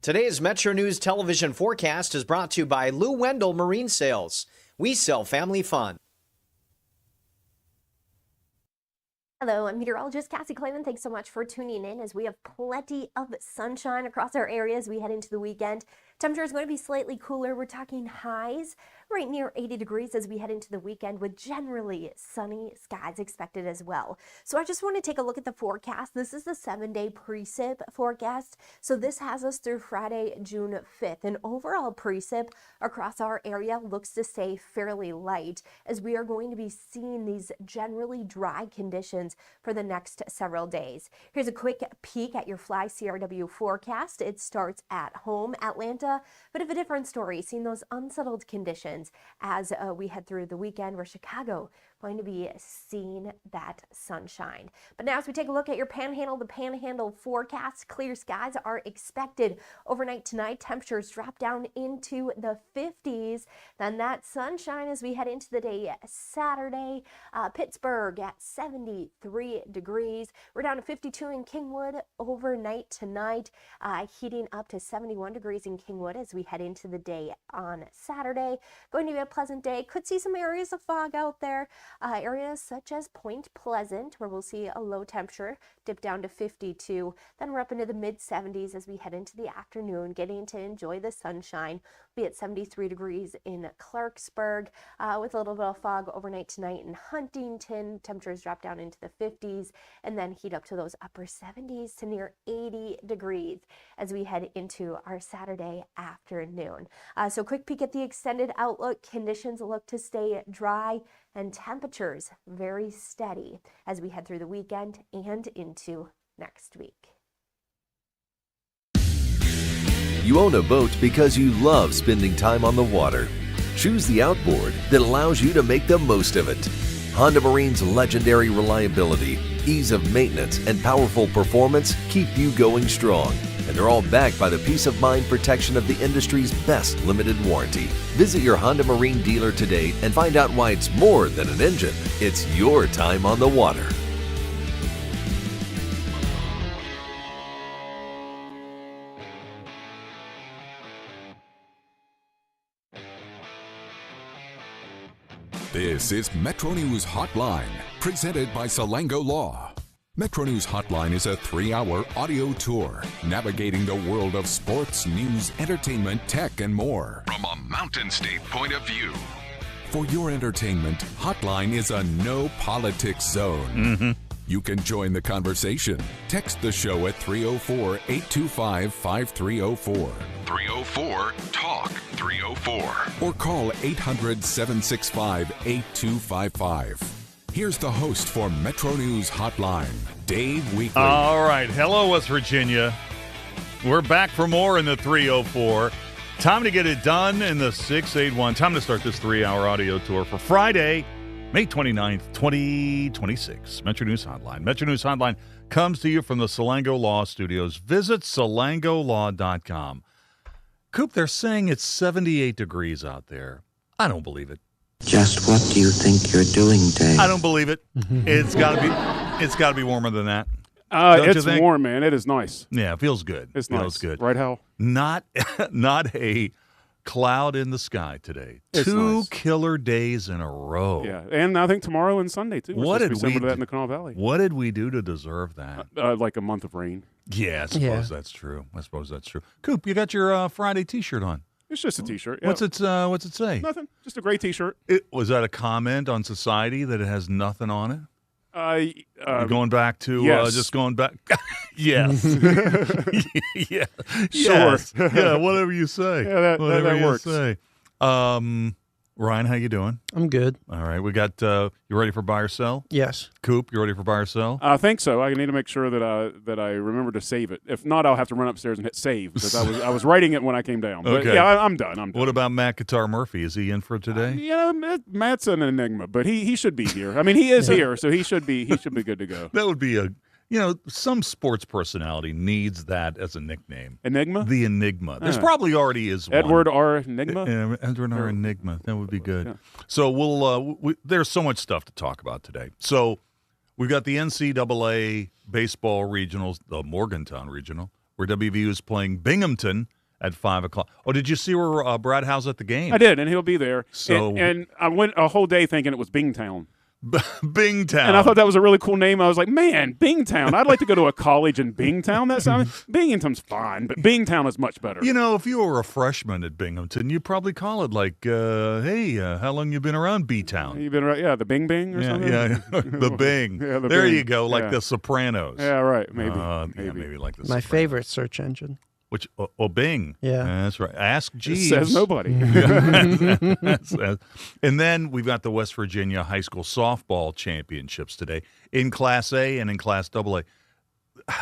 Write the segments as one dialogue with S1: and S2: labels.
S1: Today's Metro News television forecast is brought to you by Lou Wendell Marine Sales. We sell family fun.
S2: Hello, I'm meteorologist Cassie Clayman. Thanks so much for tuning in as we have plenty of sunshine across our area as we head into the weekend. Temperature is going to be slightly cooler. We're talking highs right near 80 degrees as we head into the weekend with generally sunny skies expected as well. So I just want to take a look at the forecast. This is the 7-day precip forecast. So this has us through Friday, June 5th. And overall precip across our area looks to stay fairly light as we are going to be seeing these generally dry conditions for the next several days. Here's a quick peek at your Fly CRW forecast. It starts at home, Atlanta, bit of a different story, seeing those unsettled conditions as we head through the weekend, where Chicago going to be seeing that sunshine. But now as we take a look at your Panhandle, the Panhandle forecast, clear skies are expected overnight tonight. Temperatures drop down into the 50s. Then that sunshine as we head into the day Saturday. Pittsburgh at 73 degrees. We're down to 52 in Kingwood overnight tonight, heating up to 71 degrees in Kingwood as we head into the day on Saturday. Going to be a pleasant day. Could see some areas of fog out there. Areas such as Point Pleasant, where we'll see a low temperature dip down to 52. Then we're up into the mid 70s as we head into the afternoon, getting to enjoy the sunshine. We'll be at 73 degrees in Clarksburg with a little bit of fog overnight tonight in Huntington. Temperatures drop down into the 50s and then heat up to those upper 70s to near 80 degrees as we head into our Saturday afternoon. So quick peek at the extended outlook. Conditions look to stay dry and temperatures very steady as we head through the weekend and into next week.
S3: You own a boat because you love spending time on the water. Choose the outboard that allows you to make the most of it. Honda Marine's legendary reliability, ease of maintenance, and powerful performance keep you going strong. And they're all backed by the peace of mind protection of the industry's best limited warranty. Visit your Honda Marine dealer today and find out why it's more than an engine. It's your time on the water.
S4: This is Metro News Hotline, presented by Salango Law. Metro News Hotline is a 3-hour audio tour navigating the world of sports, news, entertainment, tech, and more from a Mountain State point of view. For your entertainment, Hotline is a no politics zone. You can join the conversation. Text the show at 304-825-5304. 304-TALK 304. Or call 800-765-8255. Here's the host for Metro News Hotline, Dave Weekley.
S5: All right. Hello, West Virginia. We're back for more in the 304. Time to get it done in the 681. Time to start this 3-hour audio tour for Friday, May 29th, 2026. Metro News Hotline. Metro News Hotline comes to you from the Salango Law Studios. Visit salangolaw.com. Coop, they're saying it's 78 degrees out there. I don't believe it.
S6: Just what do you think you're doing, Dave?
S5: I don't believe it. It's got to be warmer than that.
S7: It's warm, man. It is nice.
S5: Yeah, it feels good.
S7: It
S5: feels
S7: nice.
S5: good.
S7: Right, Hal?
S5: Not a cloud in the sky today.
S7: It's
S5: 2
S7: nice.
S5: Killer days in a row.
S7: Yeah, and I think tomorrow and Sunday, too.
S5: What did we
S7: do that in the Kanawha Valley?
S5: What did we do to deserve that?
S7: Like a month of rain.
S5: Yeah, I suppose that's true. Coop, you got your Friday T-shirt on.
S7: It's just a T-shirt. Yeah.
S5: What's it say?
S7: Nothing. Just a gray T-shirt.
S5: Was that a comment on society that it has nothing on it?
S7: You're
S5: going back to
S7: yes.
S5: just going back. Yes. Yeah.
S7: Sure.
S5: Yes. Yeah. Whatever you say.
S7: Yeah, that works.
S5: Say. Ryan, how you doing?
S8: I'm good.
S5: All right. We got. You ready for buy or sell?
S8: Yes.
S5: Coop, you ready for buy or sell?
S7: I think so. I need to make sure that I remember to save it. If not, I'll have to run upstairs and hit save because I was writing it when I came down. But
S5: okay.
S7: Yeah, I'm done.
S5: What about Matt Guitar Murphy? Is he in for today?
S7: Matt's an enigma, but he should be here. I mean, he is here, so he should be good to go.
S5: That would be some sports personality needs that as a nickname.
S7: Enigma?
S5: The Enigma. There's probably already is one.
S7: Edward R. Enigma?
S5: Edward R. Enigma. That would be good.
S7: Yeah.
S5: So there's so much stuff to talk about today. So we've got the NCAA baseball regionals, the Morgantown regional, where WVU is playing Binghamton at 5 o'clock. Oh, did you see where Brad Howe's at the game?
S7: I did, and he'll be there.
S5: So-
S7: and I went a whole day thinking it was Bingtown.
S5: Bingtown.
S7: And I thought that was a really cool name. I was like, man, Bingtown. I'd like to go to a college in Bingtown. That sounds Binghamton's fine, but Bingtown is much better.
S5: You know, if you were a freshman at Binghamton, you'd probably call it like, hey, how long you been around B-Town?
S7: You've been right, the Bing Bing or something?
S5: Yeah, the Bing.
S7: Yeah, the
S5: there
S7: Bing.
S5: you go, like
S7: Yeah.
S5: The Sopranos.
S7: Yeah, right. Maybe.
S5: Yeah, maybe like The
S8: My
S5: Sopranos.
S8: favorite search engine.
S5: Which, Bing.
S8: Yeah.
S5: That's right. Ask Jeeves.
S7: Says nobody.
S5: And then we've got the West Virginia High School Softball Championships today in Class A and in Class AA.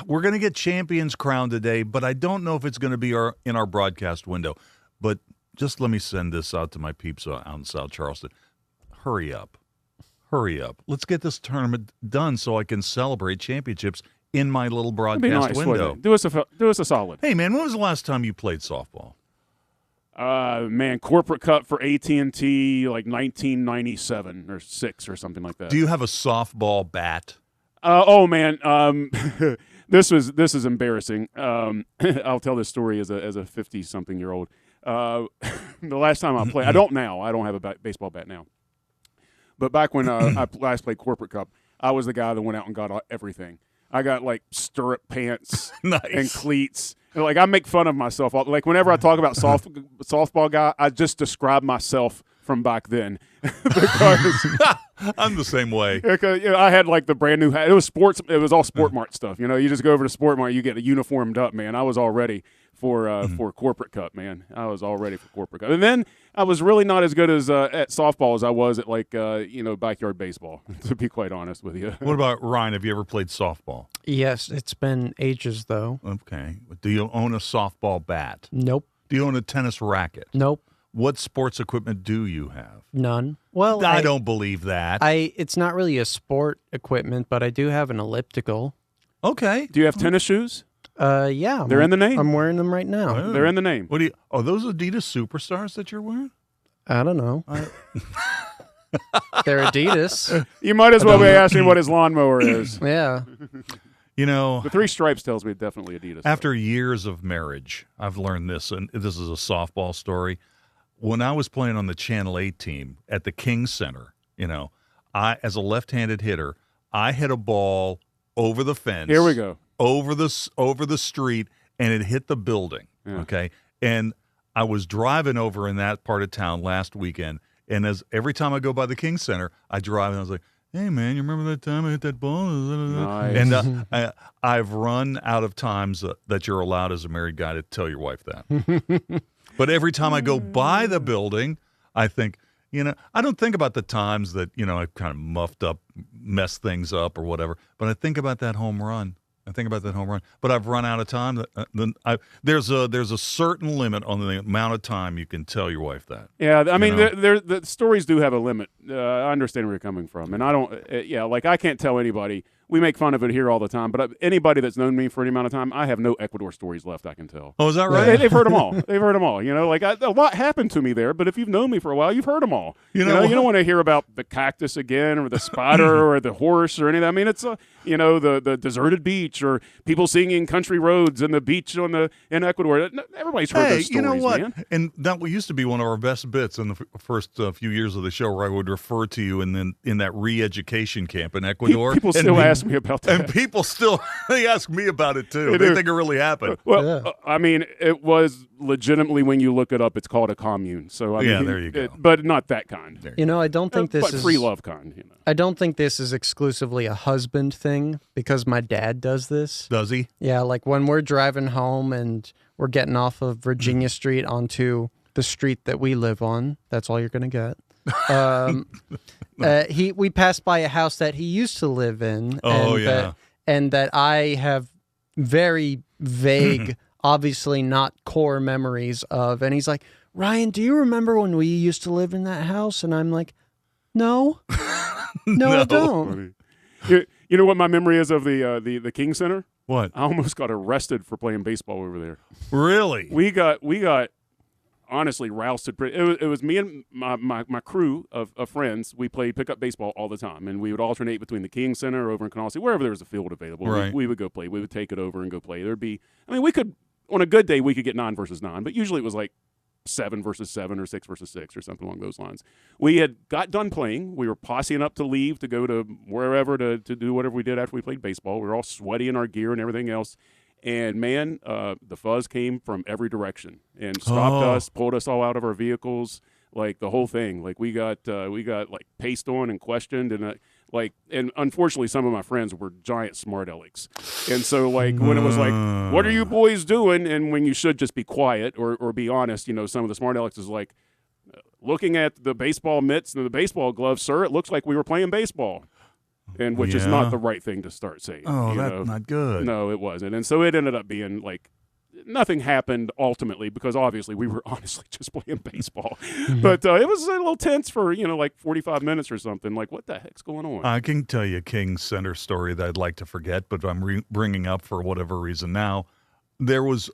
S5: We're going to get champions crowned today, but I don't know if it's going to be in our broadcast window. But just let me send this out to my peeps out in South Charleston. Hurry up. Hurry up. Let's get this tournament done so I can celebrate championships in my little
S7: That'd be
S5: broadcast
S7: nice,
S5: window.
S7: wouldn't it? Do us a solid.
S5: Hey, man, when was the last time you played softball?
S7: Man, Corporate Cup for AT&T, like 1997 or 6 or something like that.
S5: Do you have a softball bat?
S7: Oh man, this is embarrassing. I'll tell this story as a 50-something-year-old. The last time I played, I don't now. I don't have a baseball bat now. But back when I last played Corporate Cup, I was the guy that went out and got everything. I got like stirrup pants
S5: Nice.
S7: and cleats. And, like I make fun of myself. Like whenever I talk about softball guy, I just describe myself from back then because
S5: I'm the same way.
S7: I had like the brand new hat. It was sports. It was all Sport Mart stuff. You know, you just go over to Sport Mart, you get uniformed up, man. I was all ready for Corporate Cup, man. I was all ready for Corporate Cup. And then I was really not as good as at softball as I was at like backyard baseball. To be quite honest with you.
S5: What about Ryan? Have you ever played softball?
S8: Yes, it's been ages though.
S5: Okay. Do you own a softball bat?
S8: Nope.
S5: Do you own a tennis racket?
S8: Nope.
S5: What sports equipment do you have?
S8: None. Well,
S5: I don't believe that.
S8: It's not really a sport equipment, but I do have an elliptical.
S5: Okay.
S7: Do you have tennis shoes?
S8: Yeah.
S7: They're in the name.
S8: I'm wearing them right now.
S5: Oh.
S7: They're in the name.
S5: What do you? Oh, those Adidas Superstars that you're wearing?
S8: I don't know. They're Adidas.
S7: You might as well be asking what his lawnmower is.
S8: Yeah.
S5: You know,
S7: The 3 stripes tells me definitely Adidas.
S5: after years of marriage, I've learned this, and this is a softball story. When I was playing on the Channel 8 team at the King Center, I, as a left-handed hitter, I hit a ball over the fence.
S7: Here we go.
S5: Over the street, and it hit the building.
S7: Yeah.
S5: Okay, and I was driving over in that part of town last weekend, and every time I go by the King Center, I drive and I was like, "Hey man, you remember that time I hit that ball?"
S7: Nice.
S5: And I've run out of times that you're allowed as a married guy to tell your wife that. But every time I go by the building, I think, I don't think about the times that, I kind of messed things up or whatever, but I think about that home run. But I've run out of time. There's a certain limit on the amount of time you can tell your wife that.
S7: Yeah, I mean, the stories do have a limit. I understand where you're coming from, and I don't. Like I can't tell anybody. We make fun of it here all the time, but anybody that's known me for any amount of time, I have no Ecuador stories left. I can tell.
S5: Oh, is that right?
S7: They've heard them all. A lot happened to me there, but if you've known me for a while, you've heard them all. You don't want to hear about the cactus again, or the spider, or the horse, or anything. I mean, it's the deserted beach, or people singing country roads and the beach in Ecuador. Everybody's heard those stories,
S5: you know what?
S7: man.
S5: And that used to be one of our best bits in the first few years of the show, where I would refer to you in that re-education camp in Ecuador.
S7: People still ask me about that.
S5: And people still they ask me about it too.
S7: They
S5: They
S7: do.
S5: think it really happened.
S7: Well, I mean, it was legitimately, when you look it up, it's called a commune. So I mean,
S5: there you go.
S7: But not that kind.
S8: I don't think this
S7: but
S8: is
S7: free love kind.
S8: I don't think this is exclusively a husband thing, because my dad does this.
S5: Does he?
S8: Yeah, like when we're driving home and we're getting off of Virginia Street onto the street that we live on. That's all you're going to get. We passed by a house that he used to live in.
S5: Oh,
S8: and
S5: yeah.
S8: that I have very vague, obviously not core memories of. And he's like, "Ryan, do you remember when we used to live in that house?" And I'm like, "No, no, I don't."
S7: You know what my memory is of the King Center?
S5: What?
S7: I almost got arrested for playing baseball over there.
S5: Really?
S7: We got honestly roused it was me and my crew of friends. We played pickup baseball all the time, and we would alternate between the King Center over in Canal City, wherever there was a field available.
S5: Right.
S7: We would go play. We would take it over and go play. We could, on a good day, we could get 9 versus 9, but usually it was like 7 versus 7 or 6 versus 6 or something along those lines. We had got done playing. We were posseing up to leave to go to wherever to do whatever we did after we played baseball. We were all sweaty in our gear and everything else. And, man, the fuzz came from every direction and stopped us, pulled us all out of our vehicles, like the whole thing. Like we got like paced on and questioned, and and unfortunately some of my friends were giant smart alecks. And so like when it was like, what are you boys doing? And when you should just be quiet or be honest, some of the smart alecks is like, looking at the baseball mitts and the baseball gloves, sir, it looks like we were playing baseball. And which is not the right thing to start saying.
S5: Oh, that's not good.
S7: No, it wasn't. And so it ended up being like nothing happened ultimately because obviously we were honestly just playing baseball. But it was a little tense for, like 45 minutes or something. Like, what the heck's going on?
S5: I can tell you a King Center story that I'd like to forget, but I'm bringing up for whatever reason now. There was,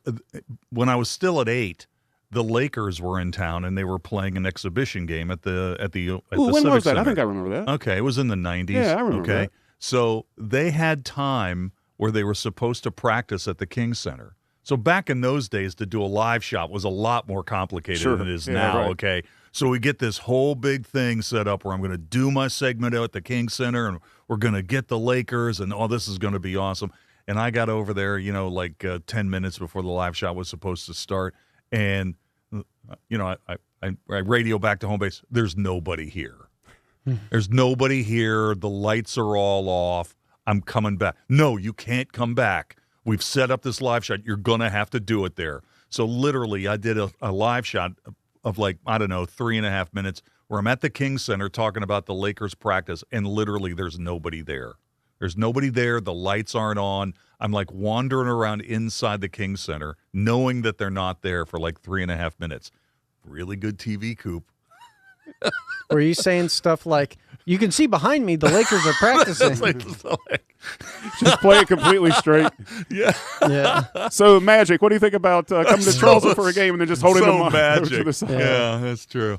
S5: when I was still at 8, the Lakers were in town and they were playing an exhibition game at the
S7: when
S5: Civic
S7: was that?
S5: Center.
S7: I think I remember that.
S5: Okay, it was in the 90s.
S7: Yeah, I remember that.
S5: So they had time where they were supposed to practice at the King Center. So back in those days, to do a live shot was a lot more complicated than it is now,
S7: right.
S5: okay? So we get this whole big thing set up where I'm going to do my segment out at the King Center, and we're going to get the Lakers, and this is going to be awesome. And I got over there, 10 minutes before the live shot was supposed to start, and I radio back to home base. There's nobody here. There's nobody here. The lights are all off. I'm coming back. No, you can't come back. We've set up this live shot. You're going to have to do it there. So literally, I did a live shot of 3.5 minutes where I'm at the King Center talking about the Lakers practice, and literally there's nobody there. There's nobody there. The lights aren't on. I'm like wandering around inside the King Center, knowing that they're not there for like 3.5 minutes. Really good TV, Coop.
S8: Were you saying stuff like, you can see behind me, the Lakers are practicing?
S7: Just play it completely straight.
S5: Yeah.
S7: So, Magic, what do you think about coming to Charleston for a game and then just holding them
S5: magic.
S7: to the side?
S5: Yeah, that's true.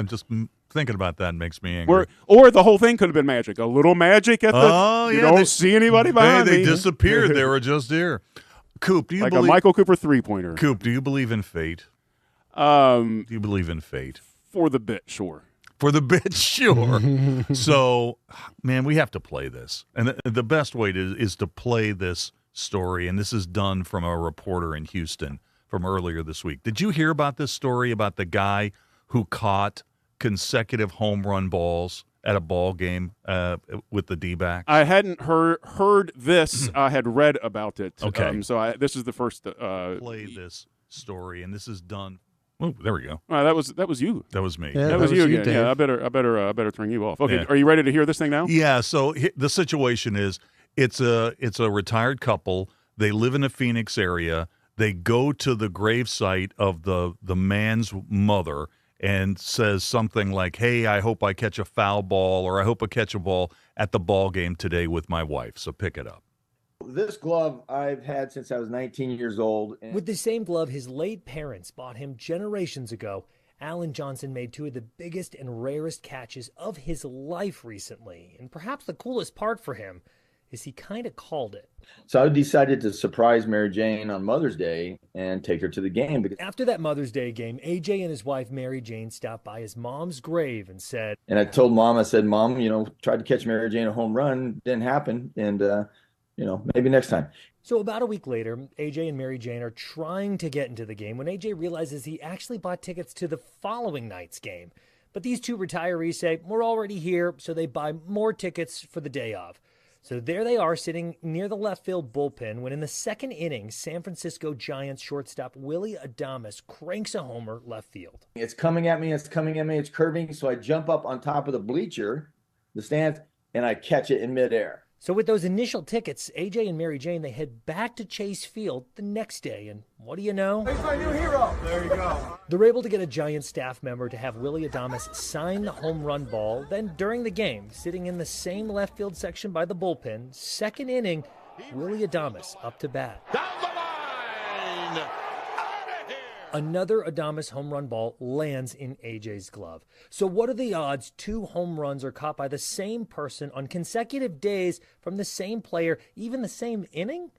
S5: Just thinking about that makes me angry.
S7: Or the whole thing could have been magic. A little magic at the you don't see anybody behind
S5: me.
S7: They
S5: disappeared. They were just here. Coop, do you believe
S7: a Michael Cooper 3-pointer?
S5: Coop, do you believe in fate? Do you believe in fate?
S7: For the bit, sure.
S5: For the bit, sure. So, man, we have to play this. And the best way is to play this story, and this is done from a reporter in Houston from earlier this week. Did you hear about this story about the guy who caught consecutive home run balls at a ball game with the D-backs?
S7: I hadn't heard this. I had read about it.
S5: Okay.
S7: This is the first.
S5: Play this story, and this is done. Oh, there we go.
S7: That was you.
S5: That was me.
S8: Yeah,
S7: that was you again.
S8: Dave.
S7: Yeah, I better turn you off. Okay,
S5: Yeah.
S7: Are you ready to hear this thing now?
S5: Yeah. So the situation is, it's a retired couple. They live in the Phoenix area. They go to the gravesite of the man's mother and says something like, "Hey, I hope I catch a foul ball, or I hope I catch a ball at the ball game today with my wife. So pick it up."
S9: This glove I've had since I was 19 years old.
S10: With the same glove his late parents bought him generations ago, Alan Johnson made 2 of the biggest and rarest catches of his life recently. And perhaps the coolest part for him is he kind of called it.
S9: So I decided to surprise Mary Jane on Mother's Day and take her to the game.
S10: After that Mother's Day game, AJ and his wife Mary Jane stopped by his mom's grave and said,
S9: and I told Mom, I said, "Mom, tried to catch Mary Jane a home run. Didn't happen. And, maybe next time."
S10: So about a week later, AJ and Mary Jane are trying to get into the game when AJ realizes he actually bought tickets to the following night's game. But these 2 retirees say, "We're already here," so they buy more tickets for the day of. So there they are sitting near the left field bullpen when in the second inning, San Francisco Giants shortstop Willie Adames cranks a homer left field.
S9: It's coming at me. It's curving. So I jump up on top of the stands, and I catch it in midair.
S10: So with those initial tickets, AJ and Mary Jane, they head back to Chase Field the next day. And what do you know?
S9: He's my new hero. There you go.
S10: They're able to get a Giants staff member to have Willie Adames sign the home run ball. Then during the game, sitting in the same left field section by the bullpen, second inning, Willie Adames up to bat.
S11: Down the line. Out of here.
S10: Another Adames home run ball lands in AJ's glove. So what are the odds 2 home runs are caught by the same person on consecutive days from the same player, even the same inning?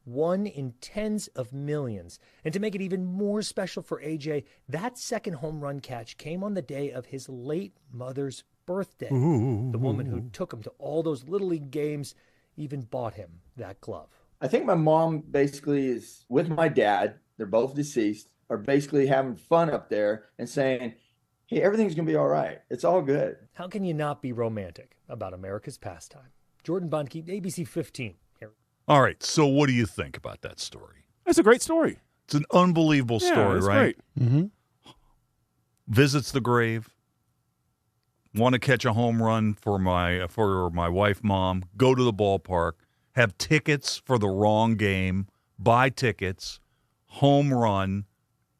S10: 1 in tens of millions. And to make it even more special for AJ, that second home run catch came on the day of his late mother's birthday. The woman who took him to all those Little League games even bought him that glove.
S9: I think my mom basically is with my dad. They're both deceased. Are basically having fun up there and saying, hey, everything's going to be all right. It's all good.
S10: How can you not be romantic about America's pastime? Jordan Bunke, ABC 15. Here.
S5: All right, so what do you think about that story?
S7: It's a great story.
S5: It's an unbelievable story,
S7: it's
S5: right?
S7: Great.
S8: Mm-hmm.
S5: Visits the grave. Want to catch a home run for my wife, mom. Go to the ballpark. Have tickets for the wrong game. Buy tickets. Home run.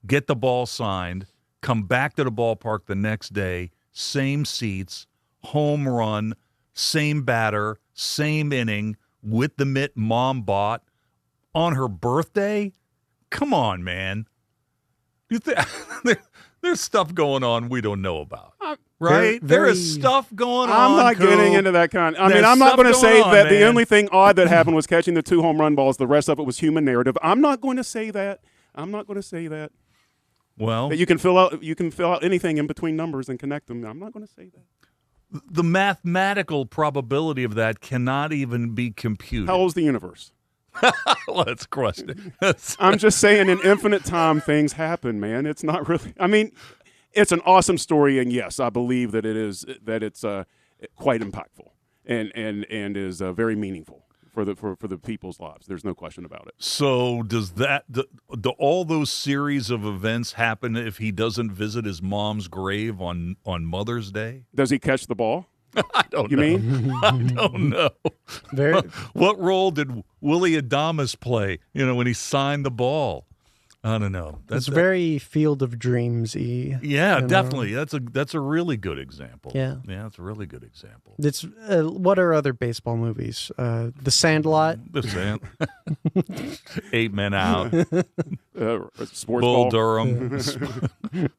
S5: Get the ball signed. Come back to the ballpark the next day. Same seats. Home run. Same batter. Same inning. With the mitt mom bought on her birthday. Come on, man. You there's stuff going on we don't know about. Right? There is stuff going on.
S7: I'm not getting into that kind. I mean, I'm not going to say that the only thing odd that happened was catching the 2 home run balls. The rest of it was human narrative. I'm not going to say that.
S5: Well,
S7: that you can fill out anything in between numbers and connect them. I'm not going to say that.
S5: The mathematical probability of that cannot even be computed.
S7: How old's the universe?
S5: Let's crush it.
S7: I'm just saying, in infinite time, things happen, man. It's not really. I mean, it's an awesome story, and yes, I believe that it's quite impactful and is very meaningful for the people's lives. There's no question about it.
S5: So does do all those series of events happen if he doesn't visit his mom's grave on Mother's Day?
S7: Does he catch the ball?
S5: I don't know.
S7: You mean?
S5: I don't know. What role did Willie Adames play, when he signed the ball? I don't know.
S8: That's very Field of Dreams-y.
S5: Yeah, definitely. That's a really good example.
S8: Yeah.
S5: Yeah, it's a really good example.
S8: It's what are other baseball movies? The Sandlot.
S5: The 8 Men Out.
S7: Sports
S5: Bull
S7: ball.
S5: Durham.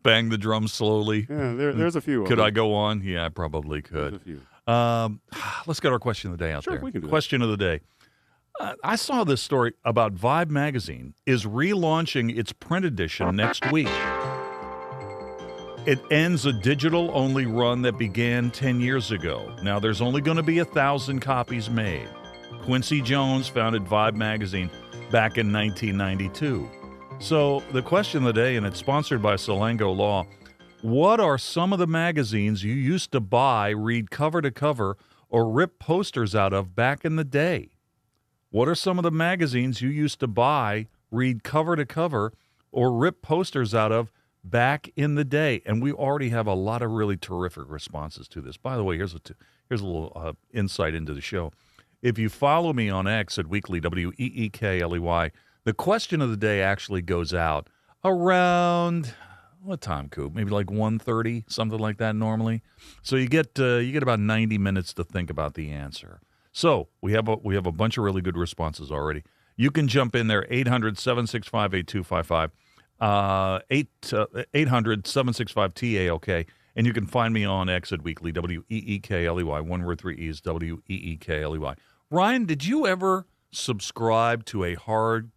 S5: Bang the drum slowly.
S7: Yeah, there's a few.
S5: Could I go on? Yeah, I probably could.
S7: There's a few.
S5: Let's get our question of the day out
S7: Sure,
S5: there.
S7: we can do
S5: Question of the day. I saw this story about Vibe magazine is relaunching its print edition next week. It ends a digital-only run that began 10 years ago. Now, there's only going to be 1,000 copies made. Quincy Jones founded Vibe magazine back in 1992. So the question of the day, and it's sponsored by Salango Law, what are some of the magazines you used to buy, read cover to cover, or rip posters out of back in the day? What are some of the magazines you used to buy, read cover to cover, or rip posters out of back in the day? And we already have a lot of really terrific responses to this. By the way, here's a little insight into the show. If you follow me on X at Weekly, WEEKLEY, the question of the day actually goes out around, what time, Coop? Maybe like 1:30, something like that normally. So you get about 90 minutes to think about the answer. So we have a bunch of really good responses already. You can jump in there, 800-765-8255, 800-765-TALK, and you can find me on X at Weekly, WEEKLEY, one word, 3 E's, WEEKLEY. Ryan, did you ever subscribe to a hard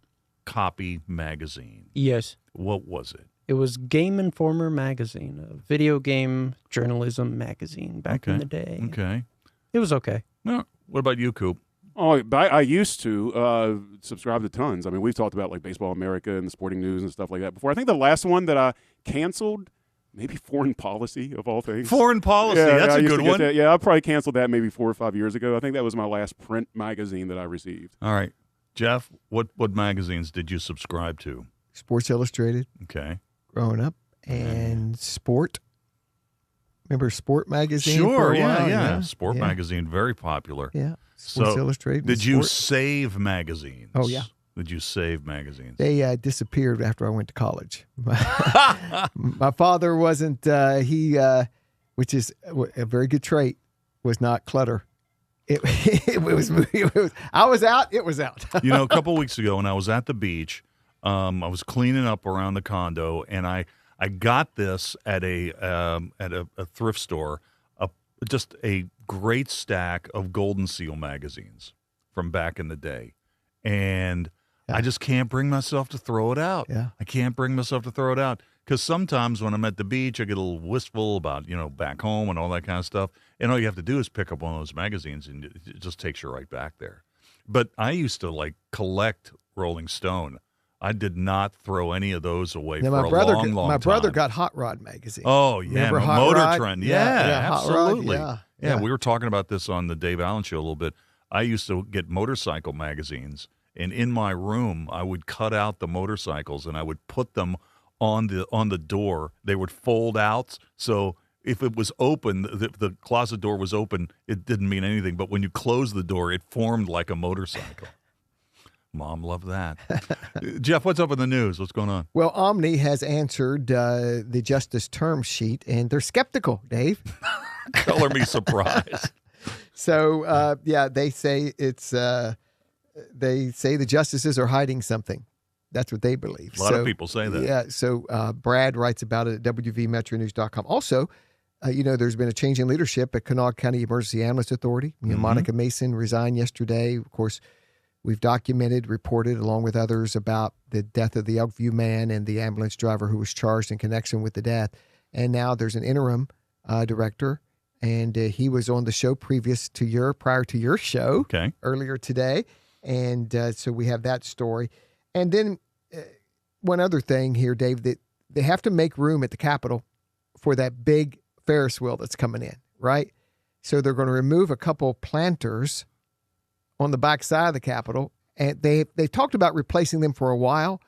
S5: copy magazine?
S8: Yes.
S5: What was it?
S8: It was Game Informer magazine, a video game journalism magazine back in the day.
S5: Okay.
S8: It was okay.
S5: No. What about you, Coop?
S7: Oh, I used to subscribe to tons. I mean, we've talked about like Baseball America and the Sporting News and stuff like that before. I think the last one that I canceled, maybe Foreign Policy of all things.
S5: Foreign Policy, that's a good one.
S7: Yeah, I probably canceled that maybe 4 or 5 years ago. I think that was my last print magazine that I received.
S5: All right. Jeff, what magazines did you subscribe to?
S11: Sports Illustrated.
S5: Okay.
S11: Growing up. And Sport. Remember Sport magazine?
S5: Sure,
S11: for a while?
S5: yeah. Sport magazine, very popular.
S11: Yeah. Sports Illustrated.
S5: Did you save magazines?
S11: Oh, yeah.
S5: Did you save magazines?
S11: They disappeared after I went to college. My father wasn't, which is a very good trait, was not clutter. It was I was out, it was out.
S5: A couple weeks ago when I was at the beach, I was cleaning up around the condo, and I got this at a thrift store, just a great stack of Golden Seal magazines from back in the day, and I just can't bring myself to throw it out.
S11: Yeah.
S5: I can't bring myself to throw it out because sometimes when I'm at the beach, I get a little wistful about back home and all that kind of stuff, and all you have to do is pick up one of those magazines, and it just takes you right back there. But I used to collect Rolling Stone. I did not throw any of those away for a long time.
S11: My brother got Hot Rod magazine.
S5: Oh, yeah.
S11: Remember Hot
S5: Motor
S11: Rod?
S5: Trend.
S11: Yeah, Hot Rod,
S5: absolutely.
S11: yeah.
S5: We were talking about this on the Dave Allen Show a little bit. I used to get motorcycle magazines, and in my room, I would cut out the motorcycles, and I would put them on the door. They would fold out, so if it was open, the closet door was open, it didn't mean anything. But when you close the door, it formed like a motorcycle. Mom loved that. Jeff, what's up in the news? What's going on?
S11: Well, Omni has answered the justice term sheet, and they're skeptical, Dave.
S5: Color me surprised.
S11: So, they say they say the justices are hiding something. That's what they believe.
S5: A lot of people say that.
S11: Yeah. So Brad writes about it at WVMetroNews.com. Also, there's been a change in leadership at Kanawha County Emergency Ambulance Authority. Monica Mason resigned yesterday. Of course, we've reported, along with others, about the death of the Elkview man and the ambulance driver who was charged in connection with the death. And now there's an interim director, and he was on the show prior to your show earlier today. And so we have that story. And then one other thing here, Dave, that they have to make room at the Capitol for that big Ferris wheel that's coming in, right? So they're going to remove a couple planters on the back side of the Capitol, and they've talked about replacing them for a while.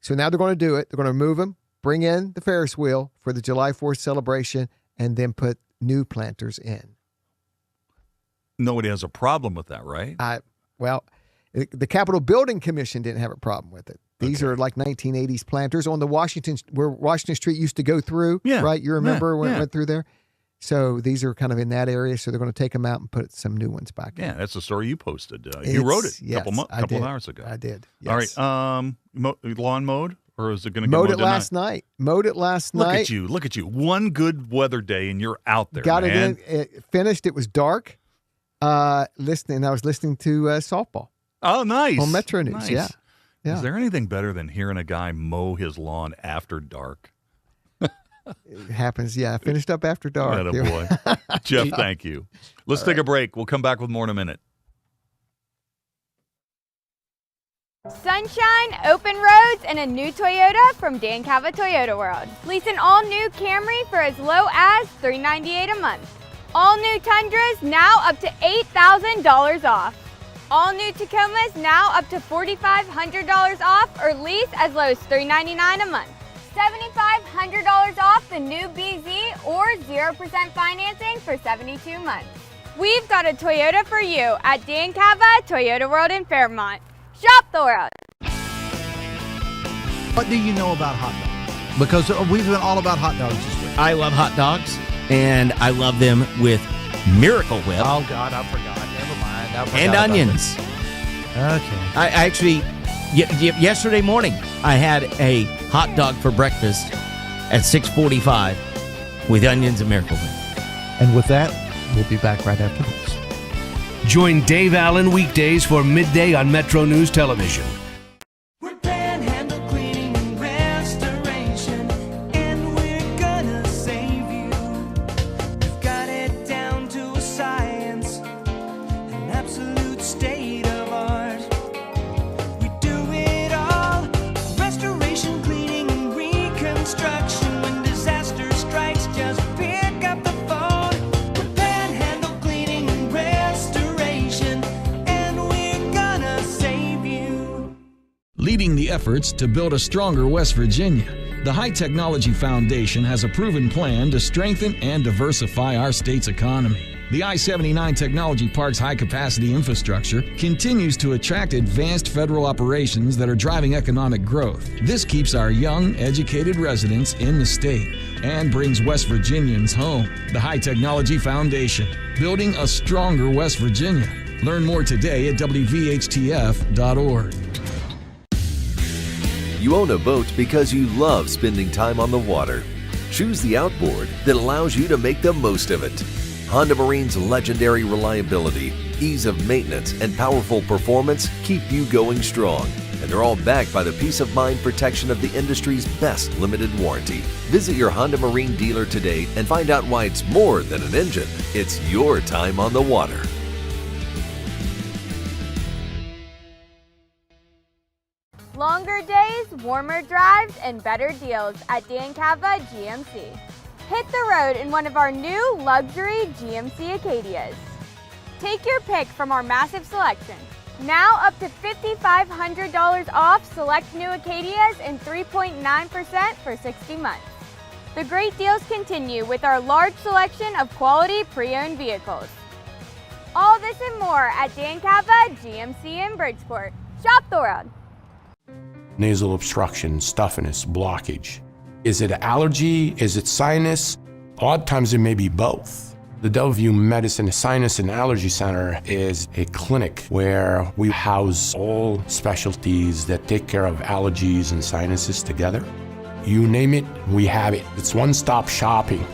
S11: So now they're going to do it. They're going to remove them, bring in the Ferris wheel for the July 4th celebration, and then put new planters in.
S5: Nobody has a problem with that, right?
S11: The Capitol Building Commission didn't have a problem with it. These are like 1980s planters on where Washington Street used to go through, right? You remember when it went through there? So these are kind of in that area, so they're going to take them out and put some new ones back in.
S5: Yeah, that's the story you posted. You wrote it a couple of hours ago.
S11: I did. Yes.
S5: All right. Lawn mowed, or is it going to get
S11: mowed it last night? Mowed it last night.
S5: Look at you. One good weather day, and you're out there,
S11: Got
S5: man.
S11: it in. It finished. It was dark. I was listening to softball.
S5: Oh, nice.
S11: On Metro News,
S5: nice.
S11: yeah.
S5: Is there anything better than hearing a guy mow his lawn after dark?
S11: It happens, yeah. I finished up after dark.
S5: Attaboy. Jeff, thank you. Let's take a break. We'll come back with more in a minute.
S12: Sunshine, open roads, and a new Toyota from Dan Cava Toyota World. Lease an all-new Camry for as low as $398 a month. All new Tundras now up to $8,000 off. All new Tacomas now up to $4,500 off, or lease as low as $399 a month. $7,500 off the new BZ or 0% financing for 72 months. We've got a Toyota for you at Dan Cava Toyota World in Fairmont. Shop the world.
S13: What do you know about hot dogs? Because we've been all about hot dogs this week.
S14: I love hot dogs, and I love them with Miracle Whip.
S13: Oh, God, I forgot. Never mind.
S14: And onions.
S13: Okay.
S14: I actually, yesterday morning, I had a hot dog for breakfast at 6:45 with onions and Miracle Whip.
S13: And with that, we'll be back right after this.
S15: Join Dave Allen weekdays for midday on Metro News Television.
S16: Leading the efforts to build a stronger West Virginia, the High Technology Foundation has a proven plan to strengthen and diversify our state's economy. The I-79 Technology Park's high-capacity infrastructure continues to attract advanced federal operations that are driving economic growth. This keeps our young, educated residents in the state and brings West Virginians home. The High Technology Foundation, building a stronger West Virginia. Learn more today at WVHTF.org.
S3: You own a boat because you love spending time on the water. Choose the outboard that allows you to make the most of it. Honda Marine's legendary reliability, ease of maintenance, and powerful performance keep you going strong. And they're all backed by the peace of mind protection of the industry's best limited warranty. Visit your Honda Marine dealer today and find out why it's more than an engine. It's your time on the water.
S12: Longer days, warmer drives, and better deals at Dan Cava GMC. Hit the road in one of our new luxury GMC Acadias. Take your pick from our massive selection. Now up to $5,500 off select new Acadias and 3.9% for 60 months. The great deals continue with our large selection of quality pre-owned vehicles. All this and more at Dan Cava GMC in Bridgeport. Shop the world.
S17: Nasal obstruction, stuffiness, blockage. Is it allergy? Is it sinus? A lot of times it may be both. The Delview Medicine Sinus and Allergy Center is a clinic where we house all specialties that take care of allergies and sinuses together. You name it, we have it. It's one-stop shopping.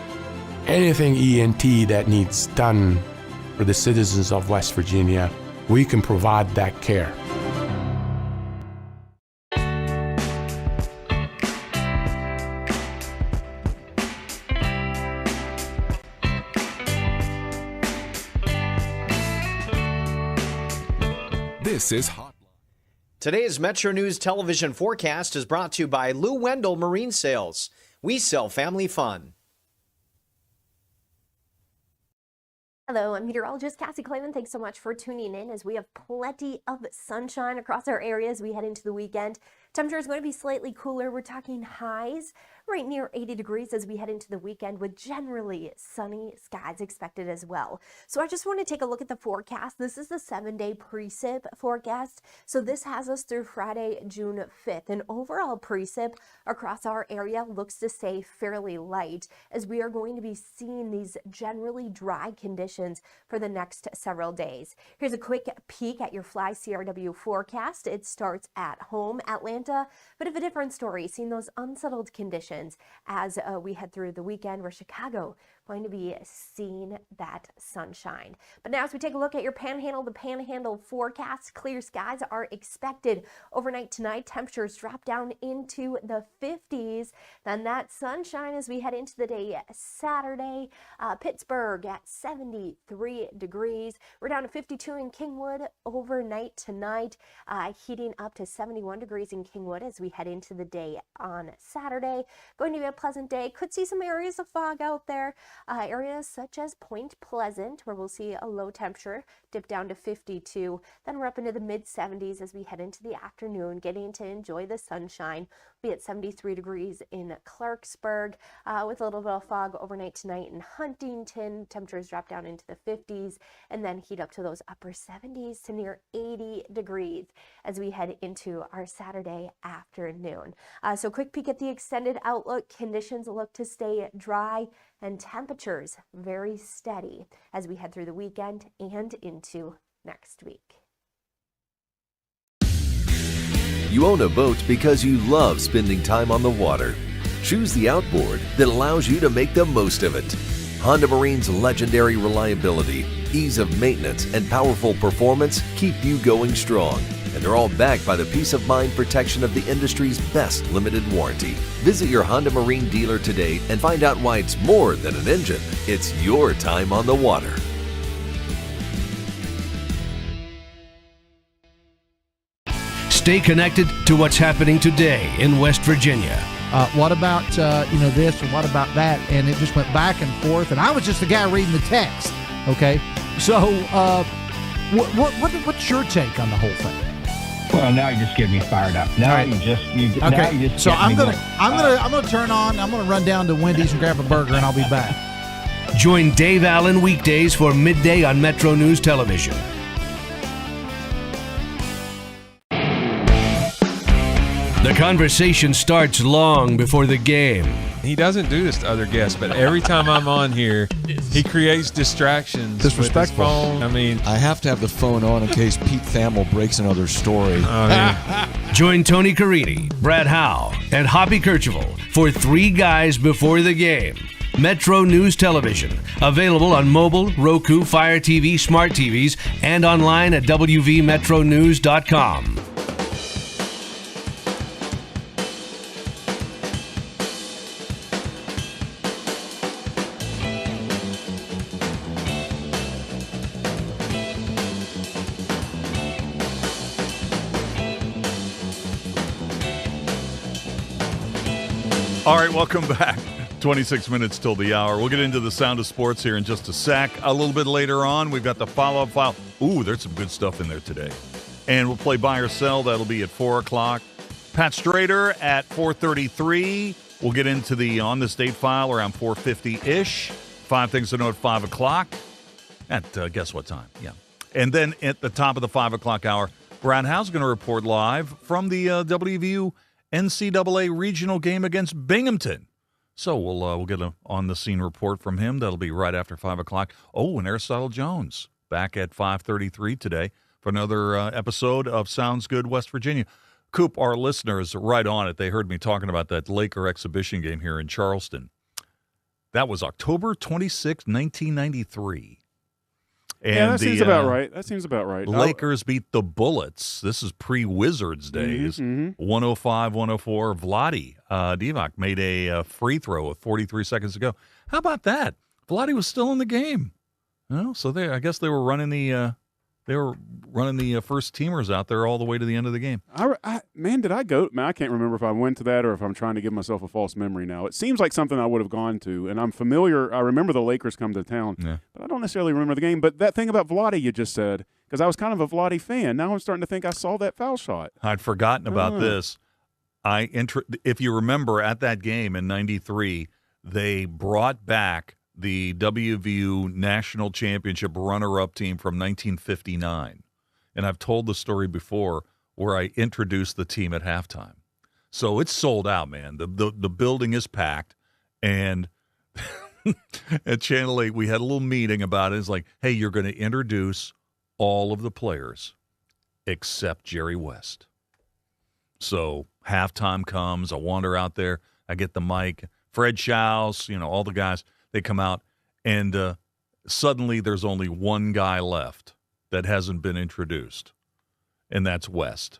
S17: Anything ENT that needs done for the citizens of West Virginia, we can provide that care.
S4: This is Hotline.
S1: Today's Metro News television forecast is brought to you by Lou Wendell Marine Sales. We sell family fun.
S2: Hello, I'm meteorologist Kathy Clayman. Thanks so much for tuning in as we have plenty of sunshine across our area as we head into the weekend. Temperature is going to be slightly cooler. We're talking highs right near 80 degrees as we head into the weekend with generally sunny skies expected as well. So I just want to take a look at the forecast. This is the 7-day precip forecast. So this has us through Friday, June 5th. And overall precip across our area looks to stay fairly light as we are going to be seeing these generally dry conditions for the next several days. Here's a quick peek at your Fly CRW forecast. It starts at home, Atlanta, but of a different story, seeing those unsettled conditions as we head through the weekend where Chicago going to be seeing that sunshine. But now as we take a look at your Panhandle, the Panhandle forecast, clear skies are expected overnight tonight. Temperatures drop down into the 50s. Then that sunshine as we head into the day Saturday. Pittsburgh at 73 degrees. We're down to 52 in Kingwood overnight tonight, heating up to 71 degrees in Kingwood as we head into the day on Saturday. Going to be a pleasant day. Could see some areas of fog out there. Areas such as Point Pleasant, where we'll see a low temperature dip down to 52. Then we're up into the mid 70s as we head into the afternoon, getting to enjoy the sunshine. We'll be at 73 degrees in Clarksburg with a little bit of fog overnight tonight in Huntington. Temperatures drop down into the 50s and then heat up to those upper 70s to near 80 degrees as we head into our Saturday afternoon. So quick peek at the extended outlook. Conditions look to stay dry and temperatures very steady as we head through the weekend and into next week.
S3: You own a boat because you love spending time on the water. Choose the outboard that allows you to make the most of it. Honda Marine's legendary reliability, ease of maintenance, and powerful performance keep you going strong. And they're all backed by the peace of mind protection of the industry's best limited warranty. Visit your Honda Marine dealer today and find out why it's more than an engine. It's your time on the water.
S15: Stay connected to what's happening today in West Virginia.
S13: What about this and what about that? And it just went back and forth. And I was just the guy reading the text. Okay, so what's your take on the whole thing?
S18: Well, now you just get me fired up. Now
S13: right.
S18: you just
S13: So I'm gonna turn on. I'm gonna run down to Wendy's and grab a burger, and I'll be back.
S15: Join Dave Allen weekdays for midday on Metro News Television. The conversation starts long before the game.
S19: He doesn't do this to other guests, but every time I'm on here, he creates distractions.
S20: Disrespectful.
S19: With his phone. I mean,
S20: I have to have the phone on in case Pete Thamel breaks another story.
S15: Join Tony Carini, Brad Howe, and Hoppy Kercheval for Three Guys Before the Game. Metro News Television. Available on mobile, Roku, Fire TV, smart TVs, and online at wvmetronews.com.
S5: All right, welcome back. 26 minutes till the hour. We'll get into the sound of sports here in just a sec. A little bit later on, we've got the follow-up file. Ooh, there's some good stuff in there today. And we'll play Buy or Sell. That'll be at 4 o'clock. Pat Strader at 4:33. We'll get into the On the State file around 4:50-ish. 5 things to know at 5 o'clock. At guess what time? Yeah. And then at the top of the 5 o'clock hour, Brad Howe's going to report live from the WVU NCAA regional game against Binghamton. So we'll get an on-the-scene report from him. That'll be right after 5 o'clock. Oh, and Aristotle Jones back at 5:33 today for another episode of Sounds Good West Virginia. Coop, our listeners, right on it. They heard me talking about that Laker exhibition game here in Charleston. That was October 26, 1993. And
S7: yeah, that seems about right. That seems about right.
S5: Lakers beat the Bullets. This is pre-Wizards days. 105-104. Vlade Divac made a free throw with 43 seconds to go. How about that? Vlade was still in the game. So I guess they were running the first teamers out there all the way to the end of the game.
S7: Did I go? Man, I can't remember if I went to that or if I'm trying to give myself a false memory now. It seems like something I would have gone to, and I'm familiar. I remember the Lakers come to town, but I don't necessarily remember the game. But that thing about Vlade you just said, because I was kind of a Vlade fan. Now I'm starting to think I saw that foul shot.
S5: I'd forgotten about this. If you remember, at that game in '93, they brought back the WVU National Championship runner-up team from 1959. And I've told the story before where I introduced the team at halftime. So it's sold out, man. The building is packed. And at Channel 8, we had a little meeting about it. It's like, hey, you're going to introduce all of the players except Jerry West. So halftime comes. I wander out there. I get the mic. Fred Schaus, all the guys. They come out, and suddenly there's only one guy left that hasn't been introduced, and that's West.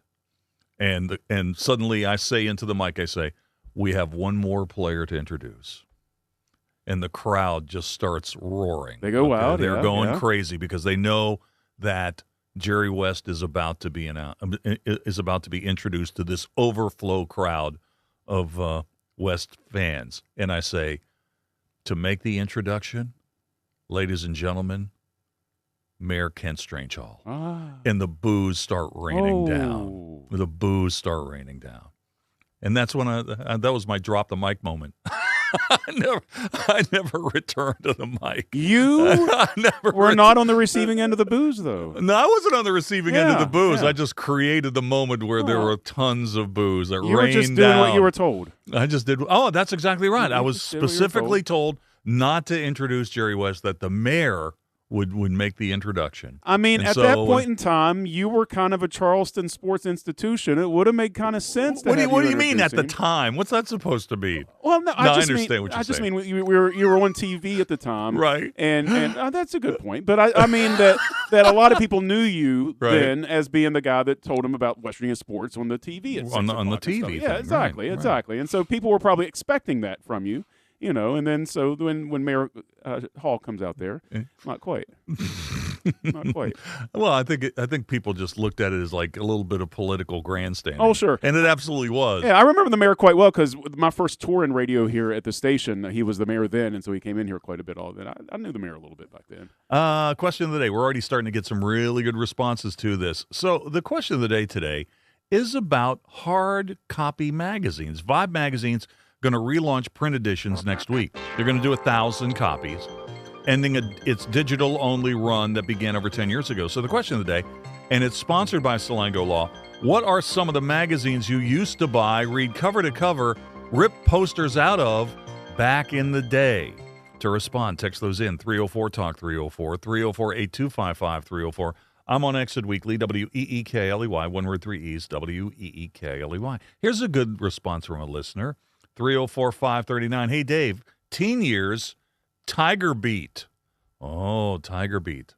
S5: And suddenly I say into the mic, I say, we have one more player to introduce. And the crowd just starts roaring.
S7: They go wild.
S5: They're going crazy because they know that Jerry West is about to be introduced to this overflow crowd of West fans. And I say, to make the introduction, ladies and gentlemen, Mayor Kent Strangehall. And the boos start raining down. The boos start raining down. And that's when that was my drop the mic moment. I never returned to the mic.
S7: You were not on the receiving end of the boos, though.
S5: No, I wasn't on the receiving end of the boos. Yeah. I just created the moment where there were tons of boos that rained down.
S7: You were just doing what you were told.
S5: I just did. Oh, that's exactly right. I was specifically told not to introduce Jerry West, that the mayor would make the introduction.
S7: I mean, at that point in time, you were kind of a Charleston sports institution. It would have made kind of sense.
S5: What do you mean at the time? What's that supposed to be?
S7: Well, no,
S5: I understand what you're saying.
S7: I just mean you were on TV at the time,
S5: right?
S7: And that's a good point. But I mean that a lot of people knew you then as being the guy that told them about West Virginia sports on the TV
S5: on the TV.
S7: Yeah, exactly. And so people were probably expecting that from you. And then so when Mayor Hall comes out there, not quite. Not quite.
S5: Well, I think people just looked at it as like a little bit of political grandstanding.
S7: Oh, sure.
S5: And it absolutely was.
S7: Yeah, I remember the mayor quite well because my first tour in radio here at the station, he was the mayor then, and so he came in here quite a bit. I knew the mayor a little bit back then.
S5: Question of the day. We're already starting to get some really good responses to this. So the question of the day today is about hard copy magazines. Vibe Magazine's going to relaunch print editions next week. They're going to do 1,000 copies, ending its digital-only run that began over 10 years ago. So the question of the day, and it's sponsored by Salango Law. What are some of the magazines you used to buy, read cover to cover, rip posters out of back in the day? To respond, text those in 304-TALK 304, 304-8255 304. I'm on Exit Weekly, WEEKLEY, one word, 3 E's, WEEKLEY. Here's a good response from a listener, 304-539. Hey, Dave, teen years, Tiger Beat. Oh, Tiger Beat.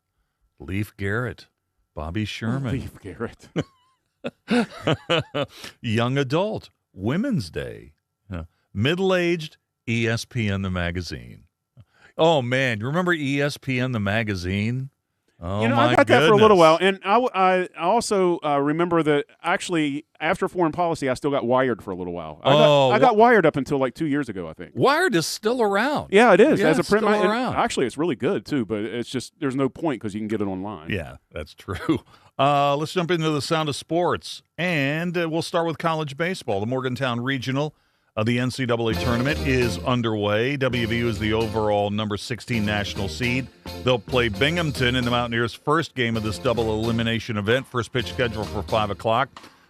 S5: Leif Garrett, Bobby Sherman.
S7: Leif Garrett.
S5: Young adult, Women's Day. Middle-aged, ESPN the magazine. Oh, man, you remember ESPN the magazine? Oh,
S7: I got that for a little while. And I also remember that actually after Foreign Policy, I still got Wired for a little while. I got Wired up until like 2 years ago, I think.
S5: Wired is still around.
S7: Yeah, it is.
S5: Yeah,
S7: as a
S5: it's
S7: print
S5: still around.
S7: Actually, it's really good, too, but it's just there's no point because you can get it online.
S5: Yeah, that's true. Let's jump into the sound of sports, and we'll start with college baseball. The Morgantown Regional of the NCAA tournament is underway. WVU is the overall number 16 national seed. They'll play Binghamton in the Mountaineers' first game of this double elimination event. First pitch scheduled for 5 o'clock.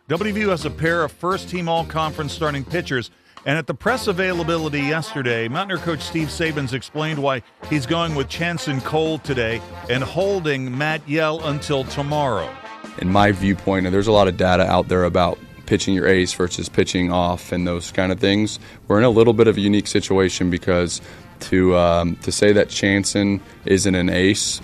S5: WVU has a pair of first-team all-conference starting pitchers. And at the press availability yesterday, Mountaineer coach Steve Sabins explained why he's going with Chanson Cole today and holding Matt Yell until tomorrow.
S21: In my viewpoint, and there's a lot of data out there about pitching your ace versus pitching off and those kind of things. We're in a little bit of a unique situation because to say that Chanson isn't an ace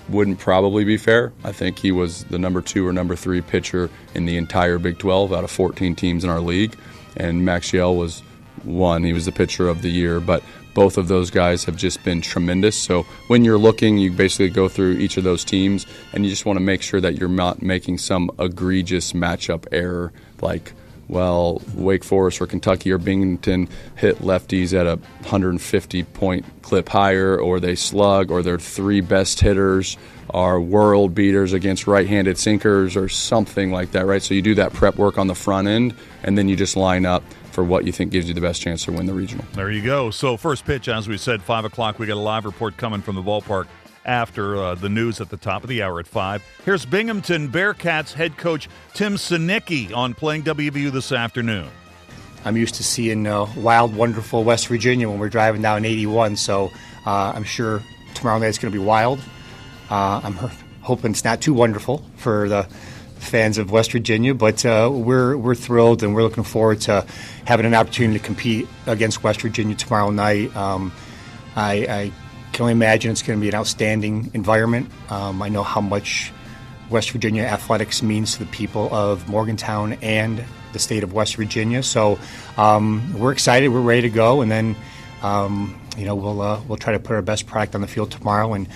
S21: wouldn't probably be fair. I think he was the number 2 or number 3 pitcher in the entire Big 12 out of 14 teams in our league, and Max Yell was 1. He was the pitcher of the year, but both of those guys have just been tremendous. So when you're looking, you basically go through each of those teams, and you just want to make sure that you're not making some egregious matchup error like, well, Wake Forest or Kentucky or Binghamton hit lefties at a 150-point clip higher, or they slug, or their 3 best hitters are world beaters against right-handed sinkers or something like that, right? So you do that prep work on the front end, and then you just line up for what you think gives you the best chance to win the regional.
S5: There you go. So first pitch, as we said, 5 o'clock. We got a live report coming from the ballpark after the news at the top of the hour at 5. Here's Binghamton Bearcats head coach Tim Sinicki on Playing WVU this afternoon.
S22: I'm used to seeing wild, wonderful West Virginia when we're driving down 81, so I'm sure tomorrow night it's going to be wild. I'm hoping it's not too wonderful for the fans of West Virginia, but we're thrilled and we're looking forward to having an opportunity to compete against West Virginia tomorrow night. I can only imagine it's going to be an outstanding environment. I know how much West Virginia athletics means to the people of Morgantown and the state of West Virginia. So we're excited, we're ready to go, and then we'll try to put our best product on the field tomorrow and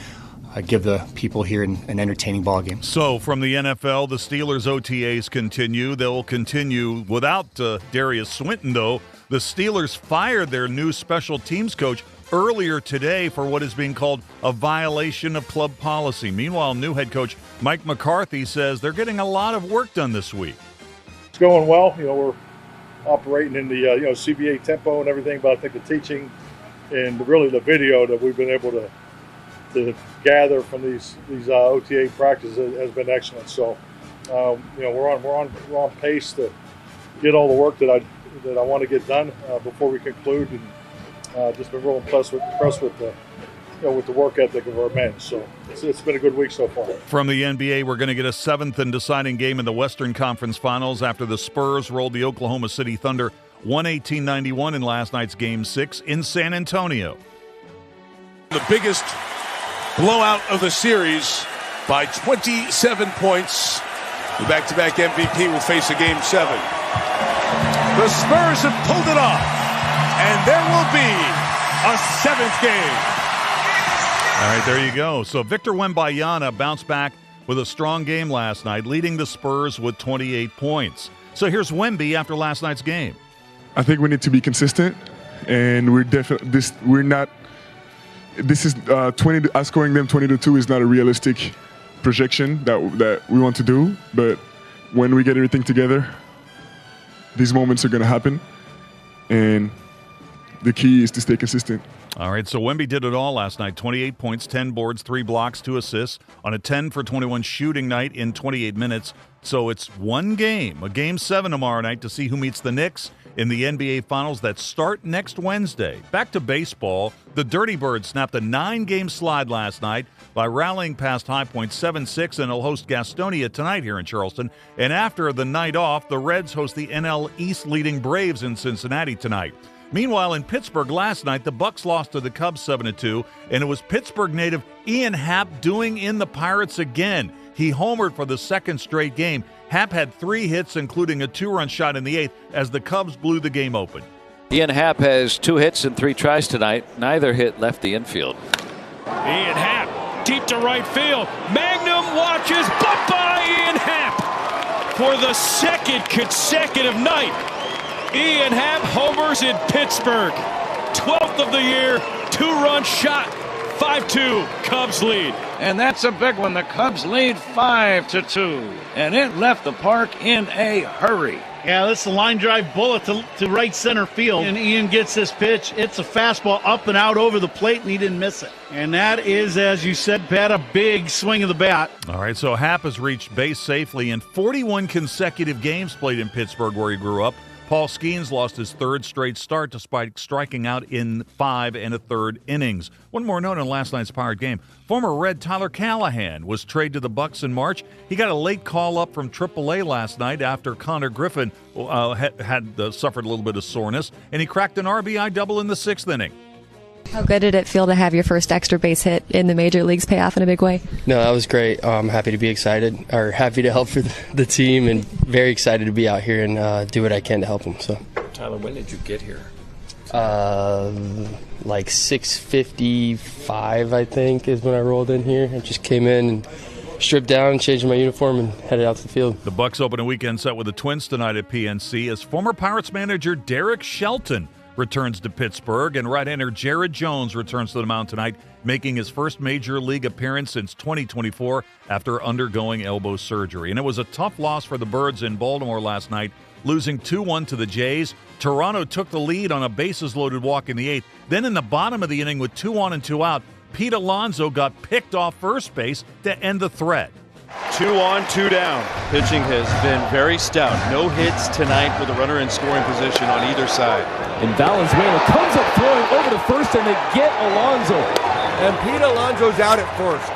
S22: give the people here an entertaining ball game.
S5: So from the NFL, the Steelers OTAs continue. They'll continue without Darius Swinton, though. The Steelers fired their new special teams coach earlier today for what is being called a violation of club policy. Meanwhile, new head coach Mike McCarthy says they're getting a lot of work done this week.
S23: It's going well. We're operating in the CBA tempo and everything, but I think the teaching and really the video that we've been able to gather from these OTA practices has been excellent. So we're on pace to get all the work that I want to get done before we conclude, and just been real impressed with the work ethic of our men. So it's been a good week so far.
S5: From the NBA, we're going to get a 7th and deciding game in the Western Conference Finals after the Spurs rolled the Oklahoma City Thunder 118-91 in last night's Game 6 in San Antonio.
S24: The biggest blowout of the series by 27 points. The back-to-back MVP will face a Game 7. The Spurs have pulled it off, and there will be a 7th game.
S5: All right, there you go. So Victor Wembanyama bounced back with a strong game last night, leading the Spurs with 28 points. So here's Wemby after last night's game.
S25: I think we need to be consistent, and we're not. This is us scoring them 20-2 is not a realistic projection that we want to do. But when we get everything together, these moments are going to happen, and the key is to stay consistent.
S5: All right, so Wemby did it all last night. 28 points, 10 boards, 3 blocks, 2 assists on a 10-for-21 shooting night in 28 minutes. So it's one game, a Game 7 tomorrow night to see who meets the Knicks in the NBA Finals that start next Wednesday. Back to baseball, the Dirty Birds snapped a 9-game slide last night by rallying past High Point 7-6, and will host Gastonia tonight here in Charleston. And after the night off, the Reds host the NL East leading Braves in Cincinnati tonight. Meanwhile, in Pittsburgh last night, the Bucks lost to the Cubs 7-2, and it was Pittsburgh native Ian Happ doing in the Pirates again. He homered for the second straight game. Happ had 3 hits, including a 2-run shot in the 8th, as the Cubs blew the game open.
S6: Ian Happ has 2 hits and 3 tries tonight. Neither hit left the infield.
S8: Ian Happ, deep to right field. Magnum watches, but by Ian Happ for the second consecutive night. Ian Happ homers in Pittsburgh. 12th of the year, 2-run shot, 5-2, Cubs lead.
S9: And that's a big one. The Cubs lead 5-2. And it left the park in a hurry.
S10: Yeah, this is a line drive bullet to right center field. And Ian gets this pitch. It's a fastball up and out over the plate, and he didn't miss it. And that is, as you said, Pat, a big swing of the bat.
S5: All right, so Happ has reached base safely in 41 consecutive games played in Pittsburgh, where he grew up. Paul Skeens lost his 3rd straight start despite striking out in 5 1/3 innings. One more note on last night's Pirate game. Former Red Tyler Callahan was traded to the Bucks in March. He got a late call up from AAA last night after Connor Griffin had suffered a little bit of soreness, and he cracked an RBI double in the 6th inning.
S11: How good did it feel to have your first extra base hit in the major leagues pay off in a big way?
S26: No, that was great. I'm happy to be happy to help for the team, and very excited to be out here and do what I can to help them. So,
S6: Tyler, when did you get here?
S26: Like 6:55, I think, is when I rolled in here. I just came in and stripped down, changed my uniform, and headed out to the field.
S5: The Bucks open a weekend set with the Twins tonight at PNC as former Pirates manager Derek Shelton returns to Pittsburgh, and right-hander Jared Jones returns to the mound tonight, making his first major league appearance since 2024 after undergoing elbow surgery. And it was a tough loss for the Birds in Baltimore last night, losing 2-1 to the Jays. Toronto took the lead on a bases-loaded walk in the 8th. Then in the bottom of the inning with 2 on and 2 out, Pete Alonso got picked off first base to end the threat.
S27: 2 on, 2 down. Pitching has been very stout. No hits tonight with a runner in scoring position on either side.
S28: And Valenzuela comes up throwing over to first, and they get Alonso.
S29: And Pete Alonso's out at first.